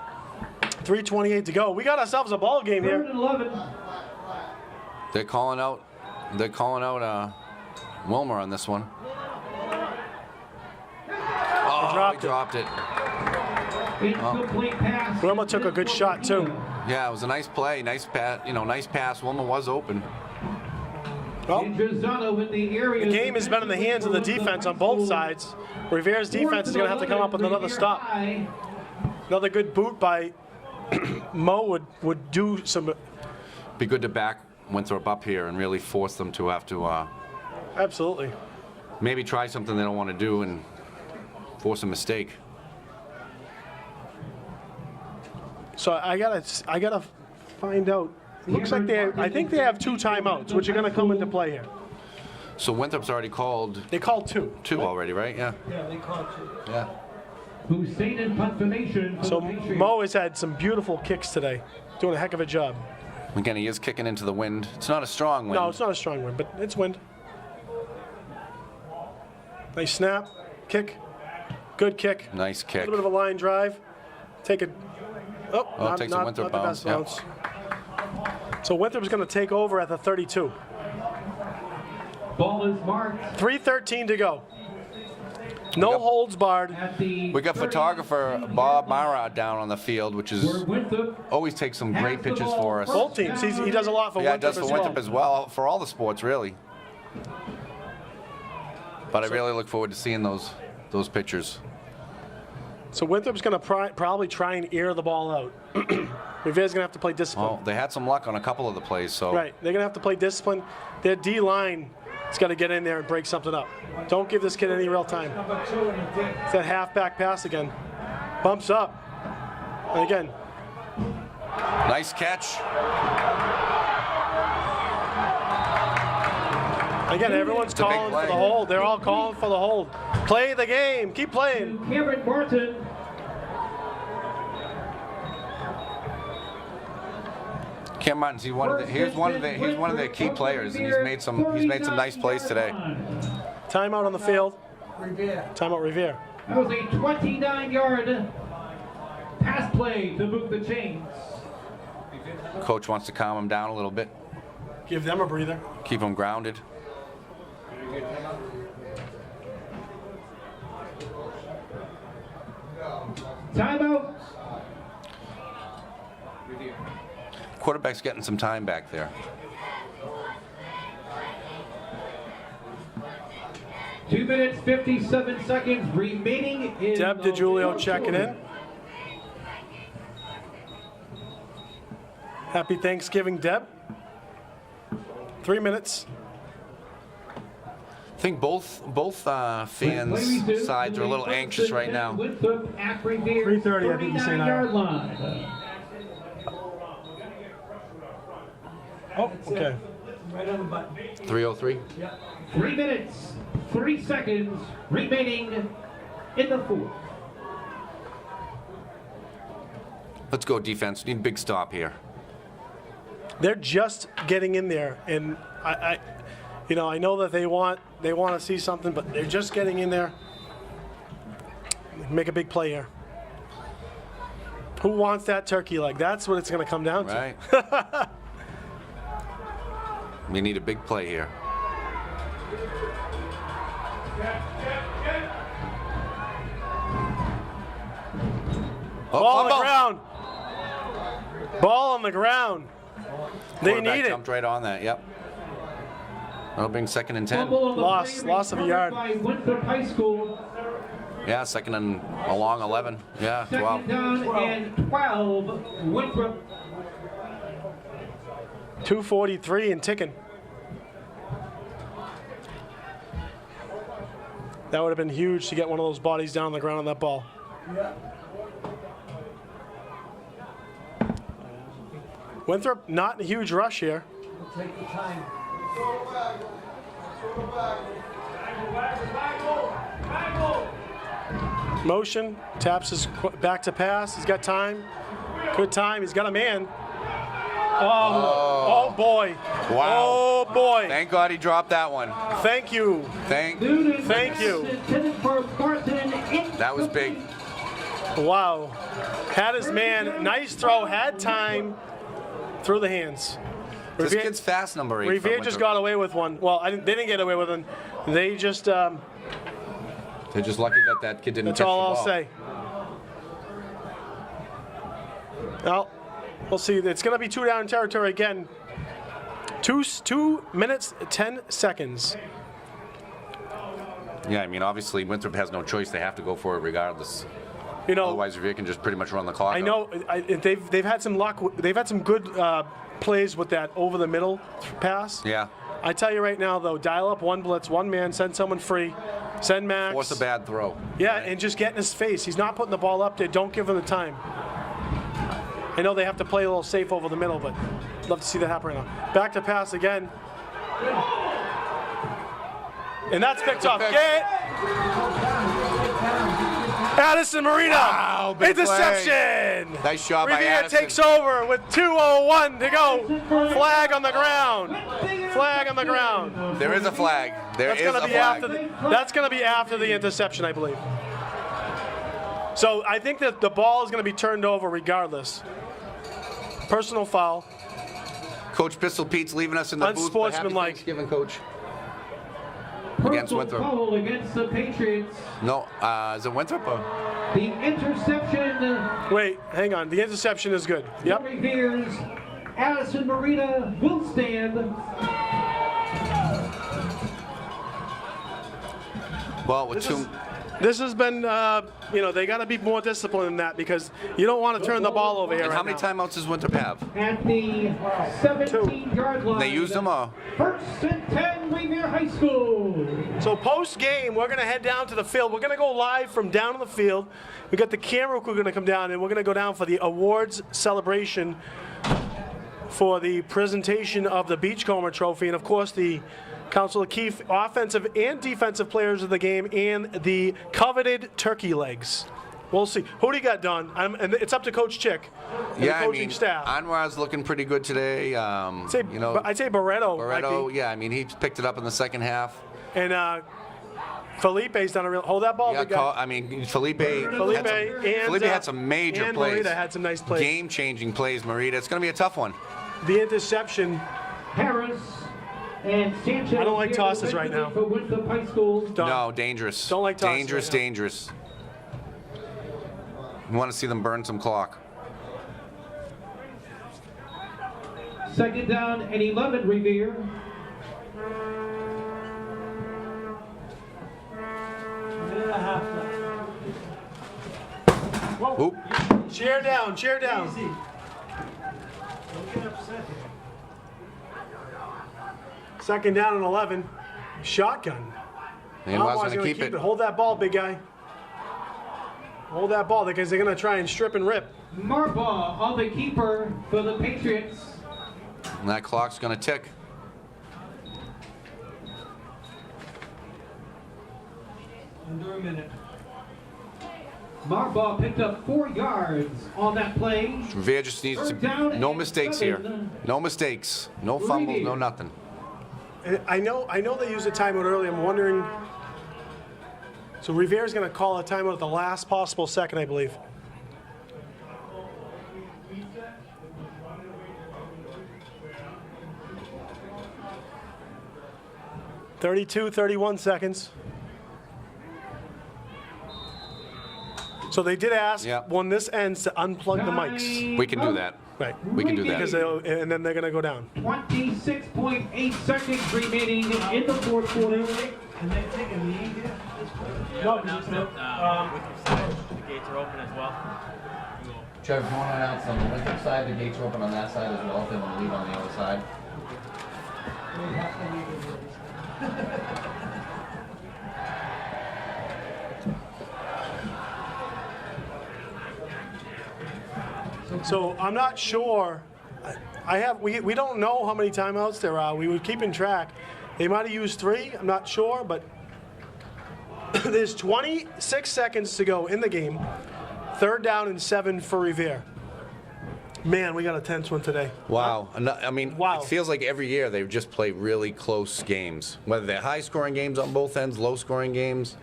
3:28 to go. We got ourselves a ball game 3rd here. and 11. They're calling out Wilmer on this one. Oh, he dropped it. Incomplete pass. Wilma took a good shot too. Yeah, it was a nice play, nice pass. Nice pass. Wilmer was open. Well, Indrizano in the area. the game has been in the hands of the defense on both sides. Rivere's defense is going to have to come up with another stop. Another good boot by Mo would do some. Be good to back Winthrop up here and really force them to have to Absolutely. maybe try something they don't want to do and force a mistake. So I gotta find out. Looks like I think they have 2 timeouts, which are going to come into play here. So Winthrop's already called They called 2. 2 already, right? Yeah. Yeah, they caught you. Yeah. Hussein in punt formation. So Mo has had some beautiful kicks today, doing a heck of a job. Again, he is kicking into the wind. It's not a strong wind. No, it's not a strong wind, but it's wind. Nice snap, kick, good kick. Nice A kick. little bit of a line drive. Take a. Oh, takes a Winthrop the best bounce, So Winthrop's going to take over at the 32. Ball is marked 3:13 to go. No holds barred. at the. We got 30 photographer Bob Mara down on the field, which where is Winthrop always takes some great pictures for us. Both teams. He does a lot for Yeah, it Winthrop does for as Winthrop well. as well, for all the sports, really. But I really look forward to seeing those pictures. So Winthrop's going to probably try and air the ball out. Revere's going to have to play discipline. Well, they had some luck on a couple of the plays, so. Right, they're going to have to play discipline. Their D-line has got to get in there and break something up. Don't give this kid any real time. Number 2 in the dick. It's that halfback pass again. Bumps up. And again, Nice catch. everyone's It's a big calling for play. the hold. They're all calling for the hold. Play the game. Keep playing. Cameron Martin. Cam Martins, he's one of their key players, and he's made some nice plays today. Timeout on the field. Revere. Timeout Revere. That was a 29-yard pass play to move the chains. Coach wants to calm them down a little bit, Give them a breather. keep them grounded. Timeout. Quarterback's getting some time back there. 2 minutes, 57 seconds remaining in Deb the DiGiulio fourth checking quarter. in. Happy Thanksgiving, Deb. 3 minutes. I think both fans' sides are a little anxious right now. 3:30, I think you say now. Oh, okay. Right on the button. 3:03. 3 minutes, 3 seconds remaining in the fourth. Let's go defense. We need a big stop here. They're just getting in there, and I know that they want to see something, but they're just getting in there. Make a big play here. Who wants that turkey leg? That's what it's going to come down to. Right. We need a big play here. Oh, Ball on the fumble. ground. Ball on the ground. They Quarterback need it. jumped right on that. Yep. That'll bring 2nd and 10. Loss of a yard. By Winthrop High School. Yeah, 2nd and along 11. Yeah, 12. Second down and 12. Winthrop. 2:43 and ticking. That would have been huge to get one of those bodies down on the ground on that ball. Winthrop not in a huge rush here. We'll take the time. Motion, taps his back to pass. He's got time. Good time. He's got a man. Oh boy. Wow. Oh boy. Thank God he dropped that one. Thank you. Thank. Thank you. That was big. Wow. Had his man. Nice throw. Had time. Through the hands. This kid's fast, number 8. Revere just got away with one. Well, they didn't get away with one. They just. They're just lucky that that kid didn't That's catch the all ball. I'll say. Well, we'll see. It's going to be 2 down territory again. 2 minutes, 10 seconds. Yeah, I mean, obviously Winthrop has no choice. They have to go for it regardless. You know, Otherwise, Revere can just pretty much run the clock. I out. know they've had some luck. They've had some good plays with that over the middle pass. Yeah. I tell you right now, though, dial up one blitz, one man, send someone free, send Max. Force a bad throw. Yeah, and just get in his face. He's not putting the ball up there. Don't give him the time. I know they have to play a little safe over the middle, but love to see that happen right now. Back to pass again. And that's picked off. Get Addison Marina. Wow, big interception. Play. Nice job by Revere Addison. takes over with 2:01 to go. Flag on the ground. Flag on the ground. There is a flag. That's going to be after the interception, I believe. So I think that the ball is going to be turned over regardless. Personal foul. Coach Pistol Pete's leaving us in the booth. but happy Unsportsmanlike. Thanksgiving, Coach. Against Winthrop. Foul against the Patriots. No, is it Winthrop? Or? The interception. Wait, hang on. The interception is good. Yep. Revere's Addison Marina will stand. Well, with two. This has been, they got to be more disciplined than that because you don't want to turn the ball over here And right how many now. timeouts does Winthrop have? At the 17-yard line. They used them, or? First and 10, Revere High School. So post-game, we're going to head down to the field. We're going to go live from down on the field. We got the camera crew going to come down, and we're going to go down for the awards celebration for the presentation of the Beachcomber Trophy, and of course the Council O'Keefe offensive and defensive players of the game, and the coveted turkey legs. We'll see. Who do you got, Don? And it's up to Coach Chick and Yeah, the coaching staff. Anwar's looking pretty good today. I'd say Barretto. Barretto, yeah, I mean, he picked it up in the second half. And Felipe's done a real. Hold that ball, big guy. I mean, Felipe Felipe had some major and plays. Marita had some nice plays. Game-changing plays, Marita. It's going to be a tough one. The interception. Harris and Sanchez. I don't like tosses right now. For Winthrop High School. No, dangerous. Don't like tosses dangerous, right now. dangerous. You want to see them burn some clock. Second down and 11, Revere. Whoa. Oop. Chair down, chair down. Easy. Don't get upset. Second down and 11. Shotgun. And Almost was going to keep it. Hold that ball, big guy. Hold that ball because they're going to try and strip and rip. Marbaugh on the keeper for the Patriots. And that clock's going to tick. Under a minute. Marbaugh picked up 4 yards on that play. Revere just needs Third down to. No and mistakes 7. here. No mistakes. No fumbles. No nothing. I know they used a timeout early. I'm wondering. So Revere's going to call a timeout at the last possible second, I believe. (32-31 seconds). So they did ask Yep. when this ends to unplug the mics. We can do that. Right. We can do Because that. and then they're going to go down. 26.8 seconds remaining in the fourth quarter. And they take a knee here. No, Announcement, Winthrop side, the gates are open as well. Trevor, if you want to announce on the Winthrop side, the gates are open on that side as well. If they want to leave on the other side. So I'm not sure. We don't know how many timeouts there are. We were keeping track. They might have used 3. I'm not sure, but there's 26 seconds to go in the game. Third down and 7 for Revere. Man, we got a tense one today. Wow. I mean, Wow. it feels like every year they just play really close games. Whether they're high-scoring games on both ends, low-scoring games.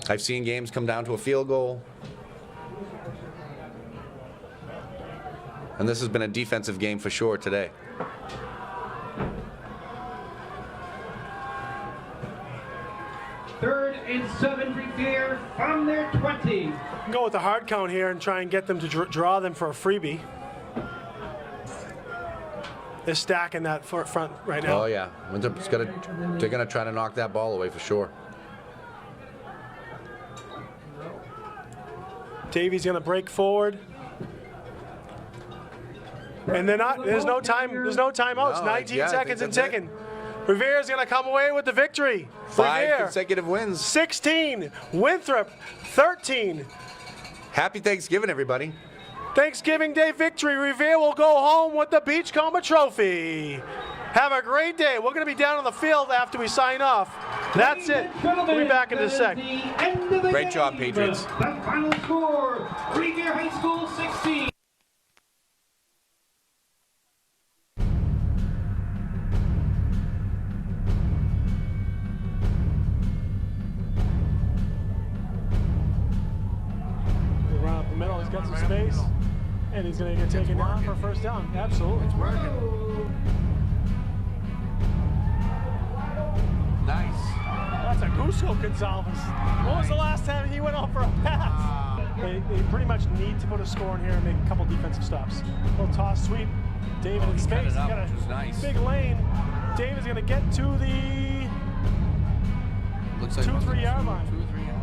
I've seen games come down to a field goal. And this has been a defensive game for sure today. Third and 7, Revere from their 20. Go with the hard count here and try and get them to draw them for a freebie. They're stacking that front right now. Oh yeah, they're gonna try to knock that ball away for sure. Davies gonna break forward. And they're not. There's no time. There's no timeouts. No, 19 yeah, I seconds think and that's ticking. Revere's gonna come away with the victory. 5 Revere, consecutive wins. 16. Winthrop, 13. Happy Thanksgiving, everybody. Thanksgiving Day victory. Revere will go home with the Beachcomber Trophy. Have a great day. We're going to be down on the field after we sign off. That's it. We'll be back in a sec. Great job, Patriots. The final score, Revere High School 16. Run up the middle. He's got some space. And he's going to get taken down for a first down. Absolutely. It's working. Nice. That's a Gusto Gonzalez. When was the last time he went off for a pass? They pretty much need to put a score in here and make a couple defensive stops. Little toss sweep. David in space. He's got a big lane. David's going to get to the Looks like 2-3 yard line. 2-3 yard.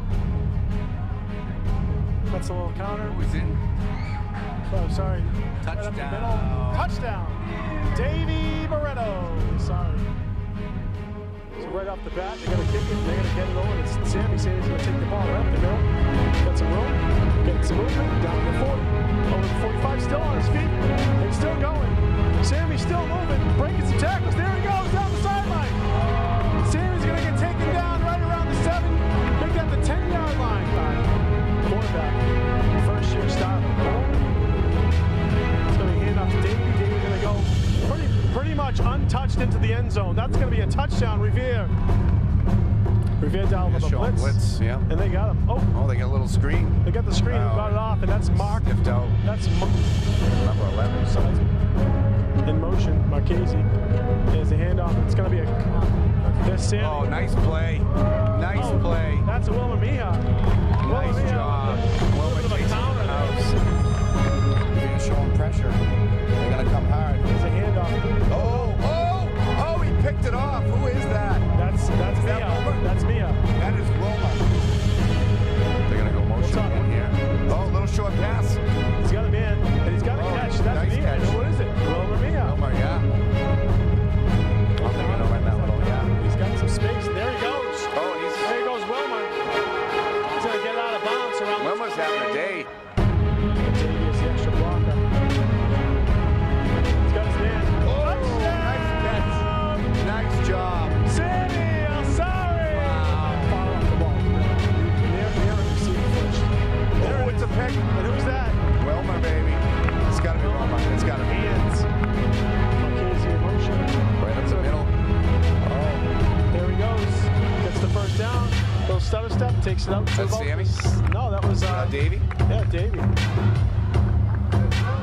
That's a little counter. Who's in? Oh, sorry. Touchdown. Right up the middle. Touchdown. Davey Barretto. Sorry. So right off the bat, they're going to kick it. They're going to get it over. It's Sammy saying he's going to take the ball right up the middle. Got some room. Getting some movement. Down to the 40. Over the 45. Still on his feet. And still going. Sammy's still moving. Breaking some tackles. There he goes. Down the sideline. Sammy's going to get taken down right around the 7. Make that the 10-yard line. Quarterback. First year starter. It's going to be hand off to Davey. Davey's going to go pretty much untouched into the end zone. That's going to be a touchdown, Revere. Revere down with a Showing blitz. yeah. And they got him. Oh, they got a little screen. They got the screen and got it off, and that's Mark. Stiffed out. That's Number 11. So in motion. Marchese. There's the handoff. It's going to be a. There's Sammy. oh, nice play. Nice play. That's a Wilmer Mija. Nice job. Wilmer Bit of a takes it to counter the there. house. Revere showing pressure. They're going to come hard. There's a handoff. Oh, he picked it off. Who is that? That's that Mia. Wilmer? That's Mia. That is Wilmer. They're going to go motion up? again here. Oh, little short pass. He's got a man, and he's got a catch. That's nice Mia. catch. What is it? Wilmer Mia. Wilmer, yeah. Oh, they're going to run that little, yeah. He's got some space. There he goes. Oh, There goes Wilmer. He's going to get out of bounds around Wilmer's having a day. Xavier's the extra blocker. He's got his man. Nice catch. Nice job. Sammy, I'm sorry. Foul off the ball. Near receiver first. Oh, it's a pick. And who's that? Wilmer, baby. It's got to be Wilmer. It's got to be. Hands. Marchese in motion. Right up the middle. Oh, There he goes. Gets the first down. Little stutter step. Takes it out. to That's about- Sammy? No, that was Davey? Yeah, Davey.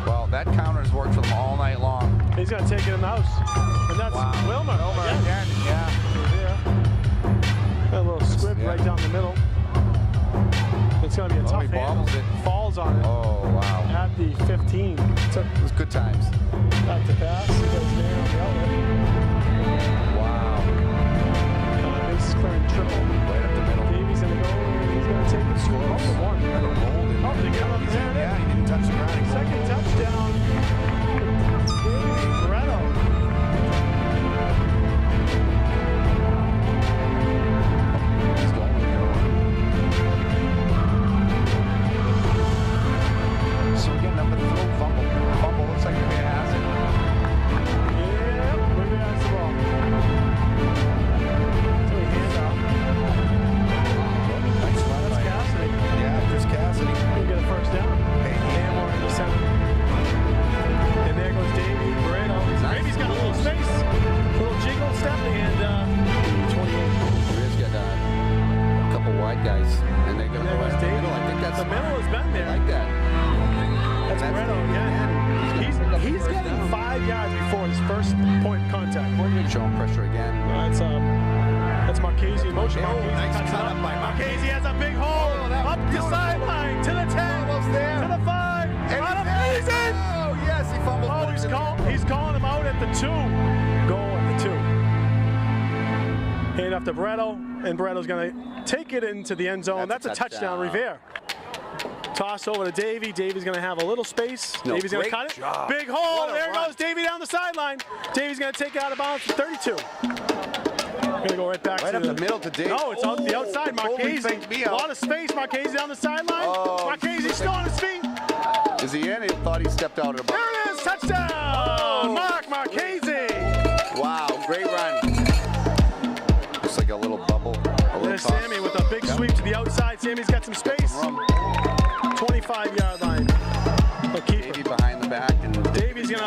Well, that counter has worked for them all night long. He's going to take it in the house. And that's Wilmer. Wilmer Again. again, yeah. Yeah. Got a little squib Yeah. right down the middle. It's going to be a tough he handle. bobbles it. Falls on it Oh, wow. at the 15. It was good times. Back to pass. He goes there on the outlet. Wow. Bases clearing triple. Right up the middle. Davey's going to go. He's going to take it. Score up to one. Like a roll, didn't Oh, they got him there. Yeah, he didn't touch the ground. He Second touchdown. Loretto. He's going with it. So again, number 3, fumble. Fumble looks like Revere has it. Yeah, Revere has the ball. So he hands out. Nice run That's by Cassidy. Yeah, Chris Cassidy. He'll get a first down. Hammer in the center. And there goes Davey Moreno. Davey's got a little space. Little jiggle step and 28. Revere's got a couple wide guys, and they're going to There go goes right in the Davey. middle. I think that's The middle has been I there. like that. That's Moreno again. He's getting 5 yards before his first point of contact. Showing pressure again. That's Marchese in motion. Oh, Marchese nice cuts cut it up by Marchese has a big hole. that was Up the beautiful. sideline to the 10. Almost there. To the 5. And Out of he's reason. in. Oh, yes, he fumbled. Oh, he's calling him out at the 2. Goal at the 2. Hand off to Bretto, and Bretto's going to take it into the end zone. That's a touchdown, Revere. Toss over to Davey. Davey's going to have a little space. No, Davey's going to great cut it. job. Big hole. What a There run. goes Davey down the sideline. Davey's going to take it out of bounds for 32. Going to go right back Right to up the middle to Davey. No, it's out the outside. Marchese. faked me A out. lot of space. Marchese down the sideline. Oh, Marchese still on his feet. Is he in? He thought he stepped out of the There it is. Touchdown. Oh. Mark Marchese. Wow, great run. Looks like a little bubble. A little There's toss. Sammy with a big sweep to the outside. Sammy's got some space. 25-yard line. He'll keep Davey it. behind the back. And Davey's gonna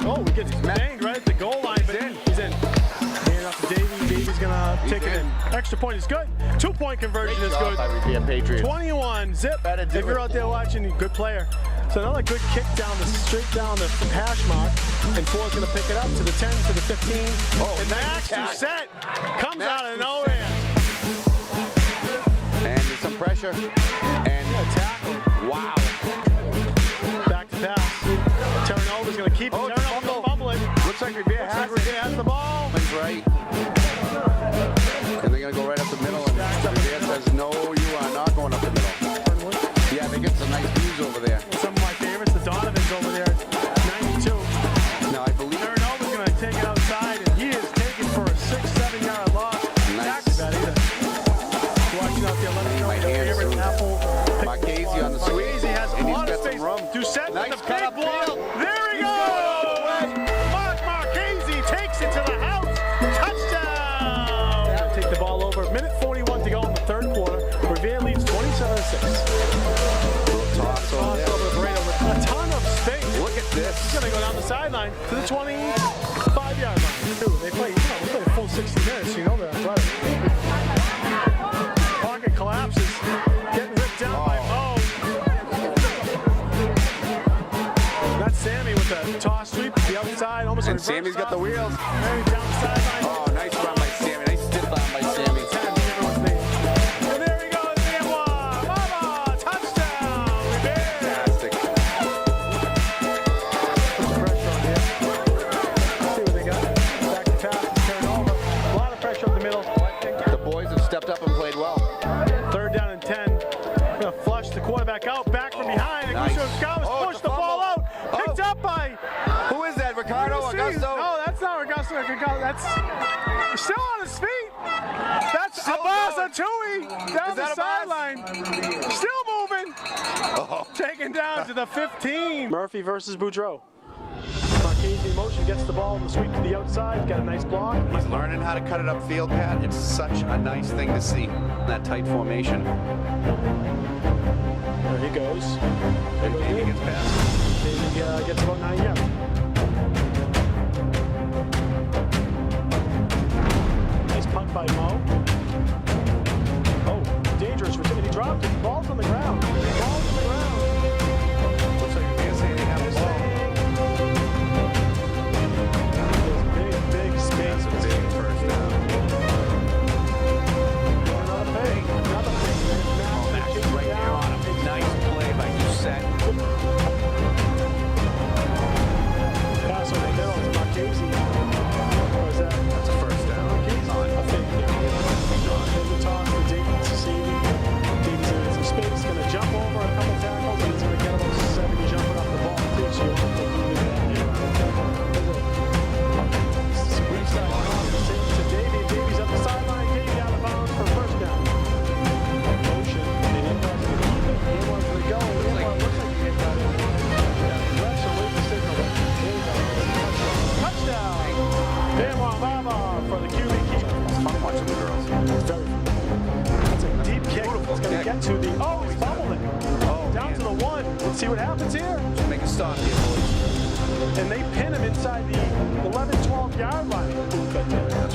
go. He gets banged right at the goal line, but he's in. Hand off to Davey. Davey's gonna take it in. Extra point is good. 2-point conversion is good. by Revere Patriots. 21 zip. Better do If you're it. out there watching, good player. So another good kick down the straight down the hash mark, and Ford's gonna pick it up to the 10, to the 15. Oh, and nice Max catch. Doucette comes Max out of Doucette. nowhere. And there's some pressure. And Tackle. wow. Back to pass. Terranova's gonna keep it. Oh, Terranova's gonna fumble it. Looks like Revere has it. Revere has the ball. That's right. And they're going to go right up the middle. And Revere says, no, you are not going up the middle. Yeah, they get some nice views over there. Some of my favorites, the Donovan's over there at 92. Now, I believe Terranova's gonna take it outside, and he is taken for a 6-7 yard loss. Nice. Not too bad either. Watching out there, let me know My your hands favorite are- Apple. Marchese on the sweep. Marchese has a And he's lot of got some space. room. Doucette Nice with the cut big block. upfield. There he He's goes. going. Mark Marchese takes it to the house. Touchdown. Take the ball over. Minute 41 to go in the third quarter. Revere leads 27-6. Little toss over Toss there. over the Moreno with a ton of space. Look at this. He's gonna go down the sideline to the 25-yard line. Dude, they play full 60 minutes. You know they're athletic. inside, almost And a reverse Sammy's got the off. wheels. Very down the sideline. Oh, nice run by Sammy. Nice stiff arm by Sammy. And there he goes, and one. Mama, touchdown. Revere. Fantastic. Put some pressure on here. Let's see what they got. Back to pass, turn over. A lot of pressure up the middle. The boys have stepped up and played well. Third down and 10. Gonna flush the quarterback out, back from behind. Nice. Augusto Oh, pushed it's a the ball out. fumble. Picked up by. Who is that? Ricardo Augusto? No, that's not Augusto. That's still on his feet. That's Still Abbas going. Atui down Is the that Abbas? sideline. Still moving. Oh. Taken down to the 15. Murphy versus Boudreaux. Marchese in motion, gets the ball, the sweep to the outside. Got a nice block. He's learning how to cut it upfield, Pat. It's such a nice thing to see. That tight formation. There he goes. And Davey gets past. Davey gets about 9 yards. Nice punt by Mo. Oh, dangerous for Timothy. He dropped it. Ball's on the ground. Ball's on the ground. Looks like you're saying they have the ball. There's big space. That's a big first down. Another fake. Another fake. Oh, Max is right there on him. Nice play by Doucette. Pass over the middle to Marchese. Or is that? That's a first down. Marchese? A fake. There's a toss to Davies to Savy. Davies in some space. Going to jump over a couple tackles, and he's going to get about 7 jumping off the ball, too. So you'll have to do that. Weak side on. To Davey. Davies up the sideline. Davey out of bounds for first down. Motion. They didn't want to keep it. He wants to go. Looks like he hit that in. Refs are waiting to signal it. There you go. Touchdown. Benoit Baba for the QB keeper. It's fun watching the girls. That's a deep kick. It's going to kick. get to the. Oh, he's fumbled it. Oh, Down to the 1. Let's see what happens here. Make a stop here, boys. And they pin him inside the 11, 12 yard line.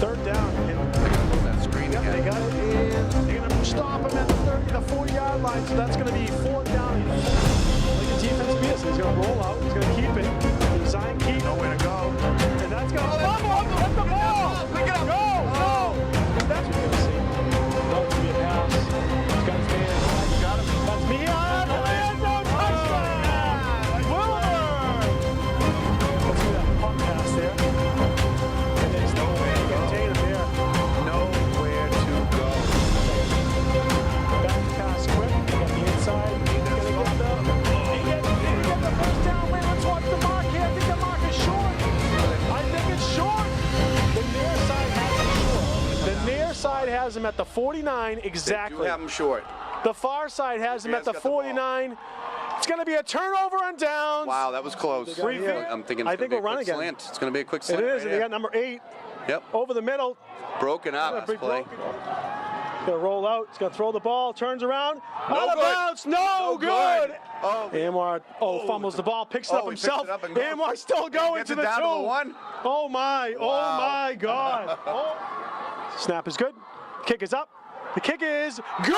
Third down. And They're going to move that screen Yep, they again. got it, and they're going to stop him at the 30, the 40 yard line. So that's going to be 4th down. Like a defensive miss. He's going to roll out. He's going to keep it. Design keep. Nowhere to go. And that's going to fumble. Get the ball. Pick it up. Go. Go. That's what you're going to see. That's going to be a pass. He's got his man. Got him. That's me on the land. Touchdown. Wilmer. Let's see that pump pass there. And there's no way to contain him there. Nowhere to go. Back pass quick. Got the inside. He's going to get the first down. Wait, let's watch the mark here. I think the mark is short. I think it's short. The near side has him short. The near side has him at the 49 They exactly. do have him short. The far side has him at the Revere's got the ball. 49. It's going to be a turnover on downs. Wow, that was close. Revere. I'm thinking I it's think going to we'll be a run quick again. slant. It's going to be a quick It slant. is, right and they here. got number 8 Yep. over the middle. Broken up. Gonna That's play. Gonna roll out. He's gonna throw the ball. Turns around. Out of good. bounds. No No good. good. Oh. Anwar fumbles the ball. Picks it up Oh, he picks himself. it up and goes. Anwar still going Gets to it the down 2. to the 1. Oh my. Oh Wow. my God. Oh. Snap is good. Kick is up. The kick is good. Woo!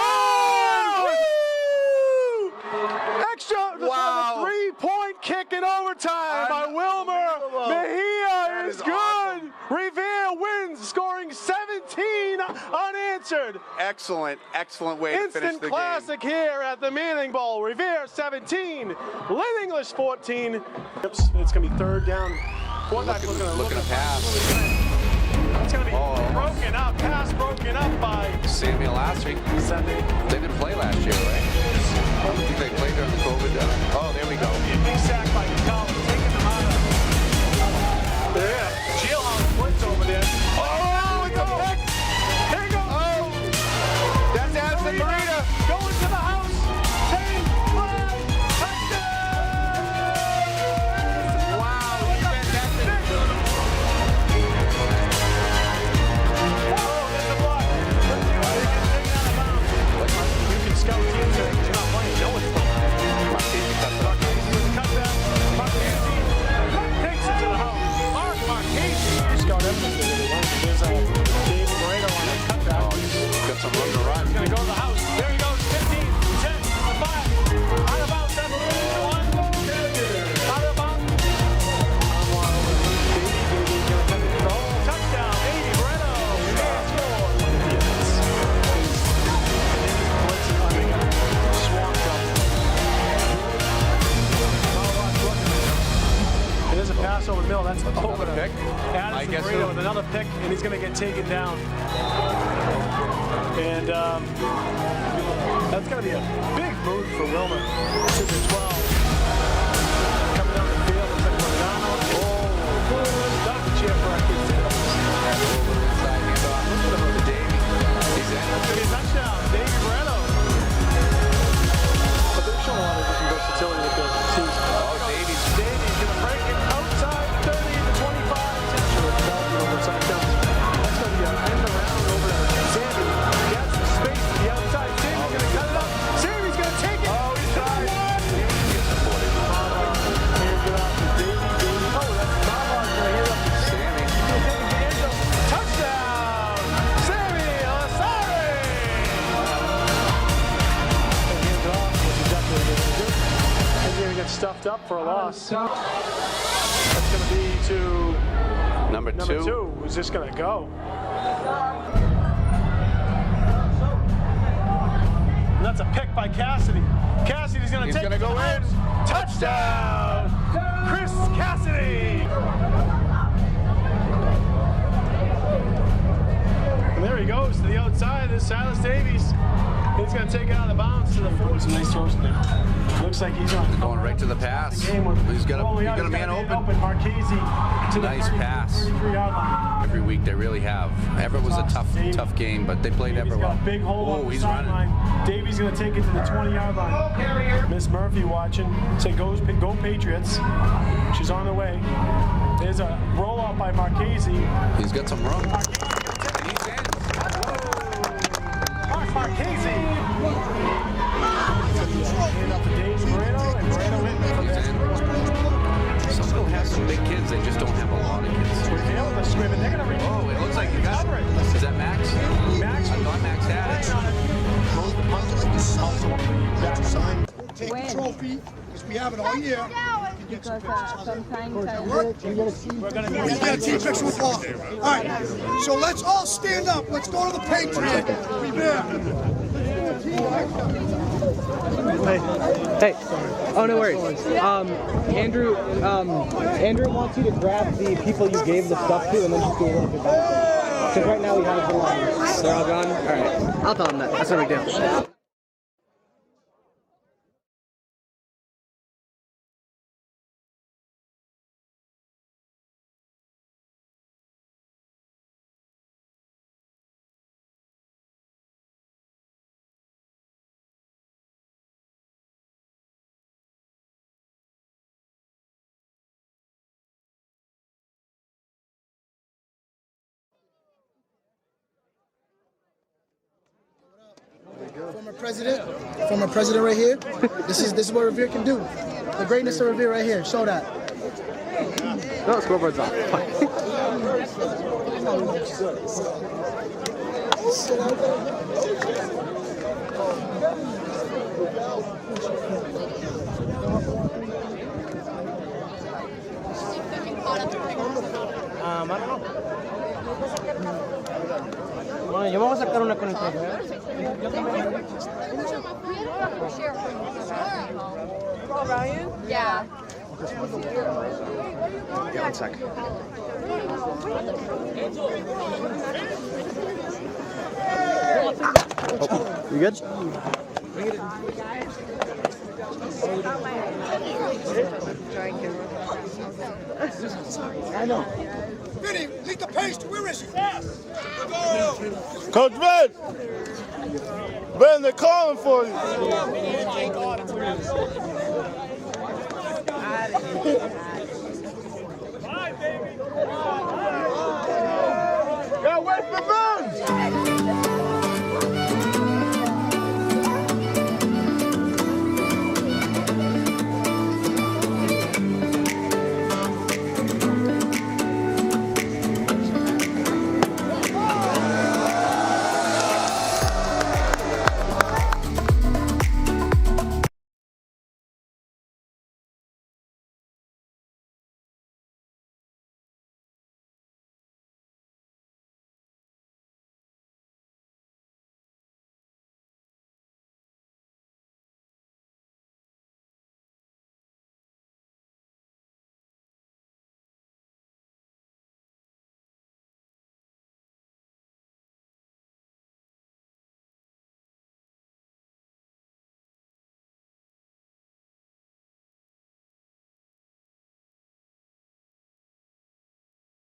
Extra. Wow. 3-point kick in overtime by Wilmer. Unbelievable. Mejia That is is good. awesome. Revere wins, scoring 17 unanswered. Excellent, excellent way to finish Instant the classic here at the Manning Bowl. Revere 17, Lynn English 14. It's going to be third down. game. Looking to pass. It's going to be Oh. broken up. Pass broken up by Samuel Lassie. Sunday. They didn't play last year, right? I don't think they played during the COVID. Oh, there we go. Big sack by Cal, taking them out of. Yeah, Jailhouse Woods over there. Oh, it's a pick. Here he goes. Oh, that's Addison Marina. Going to the house. 10, 5, touchdown. Wow, he's fantastic. Oh, there's a block. Let's see what they get taken out of bounds. You can scout the inside because you're not playing. No one's playing. Martinez cuts it up. Cut that. Martinez pick? I Addison guess Moreno so. with another pick, and he's going to get taken down. And that's going to be a big move for Wilmer. This is a 12. Coming down the field, looks like Lozano. Oh, not the chair for our kids. Inside handoff. Look at him, Davey. He's in. It's a touchdown, Davey Moreno. But they've shown a lot of different versatility with their teams. Oh, Davey's. Davey's going to break it outside 30 to 25. That's going to be an end around over to Sammy. Gets the space to the outside. Sammy's going to cut it up. Sammy's going to take it. Oh, he's tried. He's supported. Here's it out to Davey. Oh, that's Mavard going to hit up to Sammy. Touchdown! Sammy Alasari! Hands off, which is definitely good. He's going to get stuffed up for a loss. That's going to be to Number number two. two. Who's this going to go? And that's a pick by Cassidy. Cassidy's going to He's take gonna it go to the in. house. Touchdown! Chris Cassidy! And there he goes to the outside. There's Silas Davies. He's going to take it out of the bounds to the 40. Some nice throws in there. Looks like he's on. Going right to the pass. He's got a man open. Marchese to Nice the 30, pass. 33-yard line. Every week they really have. Everett was a tough game, but they played Davies Everett got well. a big hole on Oh, the he's running. sideline. Davies going to take it to the 20-yard line. Miss Murphy watching. Say, go Patriots. She's on the way. There's a roll-out by Marchese. He's got some room. He's in. Marchese. Hand up to Dave Moreno, and Moreno in from He's there. in. Some school has some big kids. They just don't have a lot of kids. Revere with a scrim, and they're going to reach. Oh, it looks like you got Cover it. it. Is that Max? Max. I thought Max had it. Most of the punts also want to be back behind. Take the trophy, because we have it all year. Because sometimes We get a team picture with Paul. All right, so let's all stand up. Let's go to the Patriot. Revere. Hey. Oh, no worries. Andrew wants you to grab the people you gave the stuff to and then just do a little bit back. Because right now we have the line. They're all gone? All right. I'll tell them that. That's no big deal. Former president right here. This is what Revere can do. The greatness of Revere right here. Show that. No, scoreboard's off. I don't know. Bueno, yo vamos a sacar una con el Ryan? yeah. Yeah, one sec. Oh, you good? I know. Vinny, lead the pace. Where is he? Coach Ben! Ben, they're calling for you.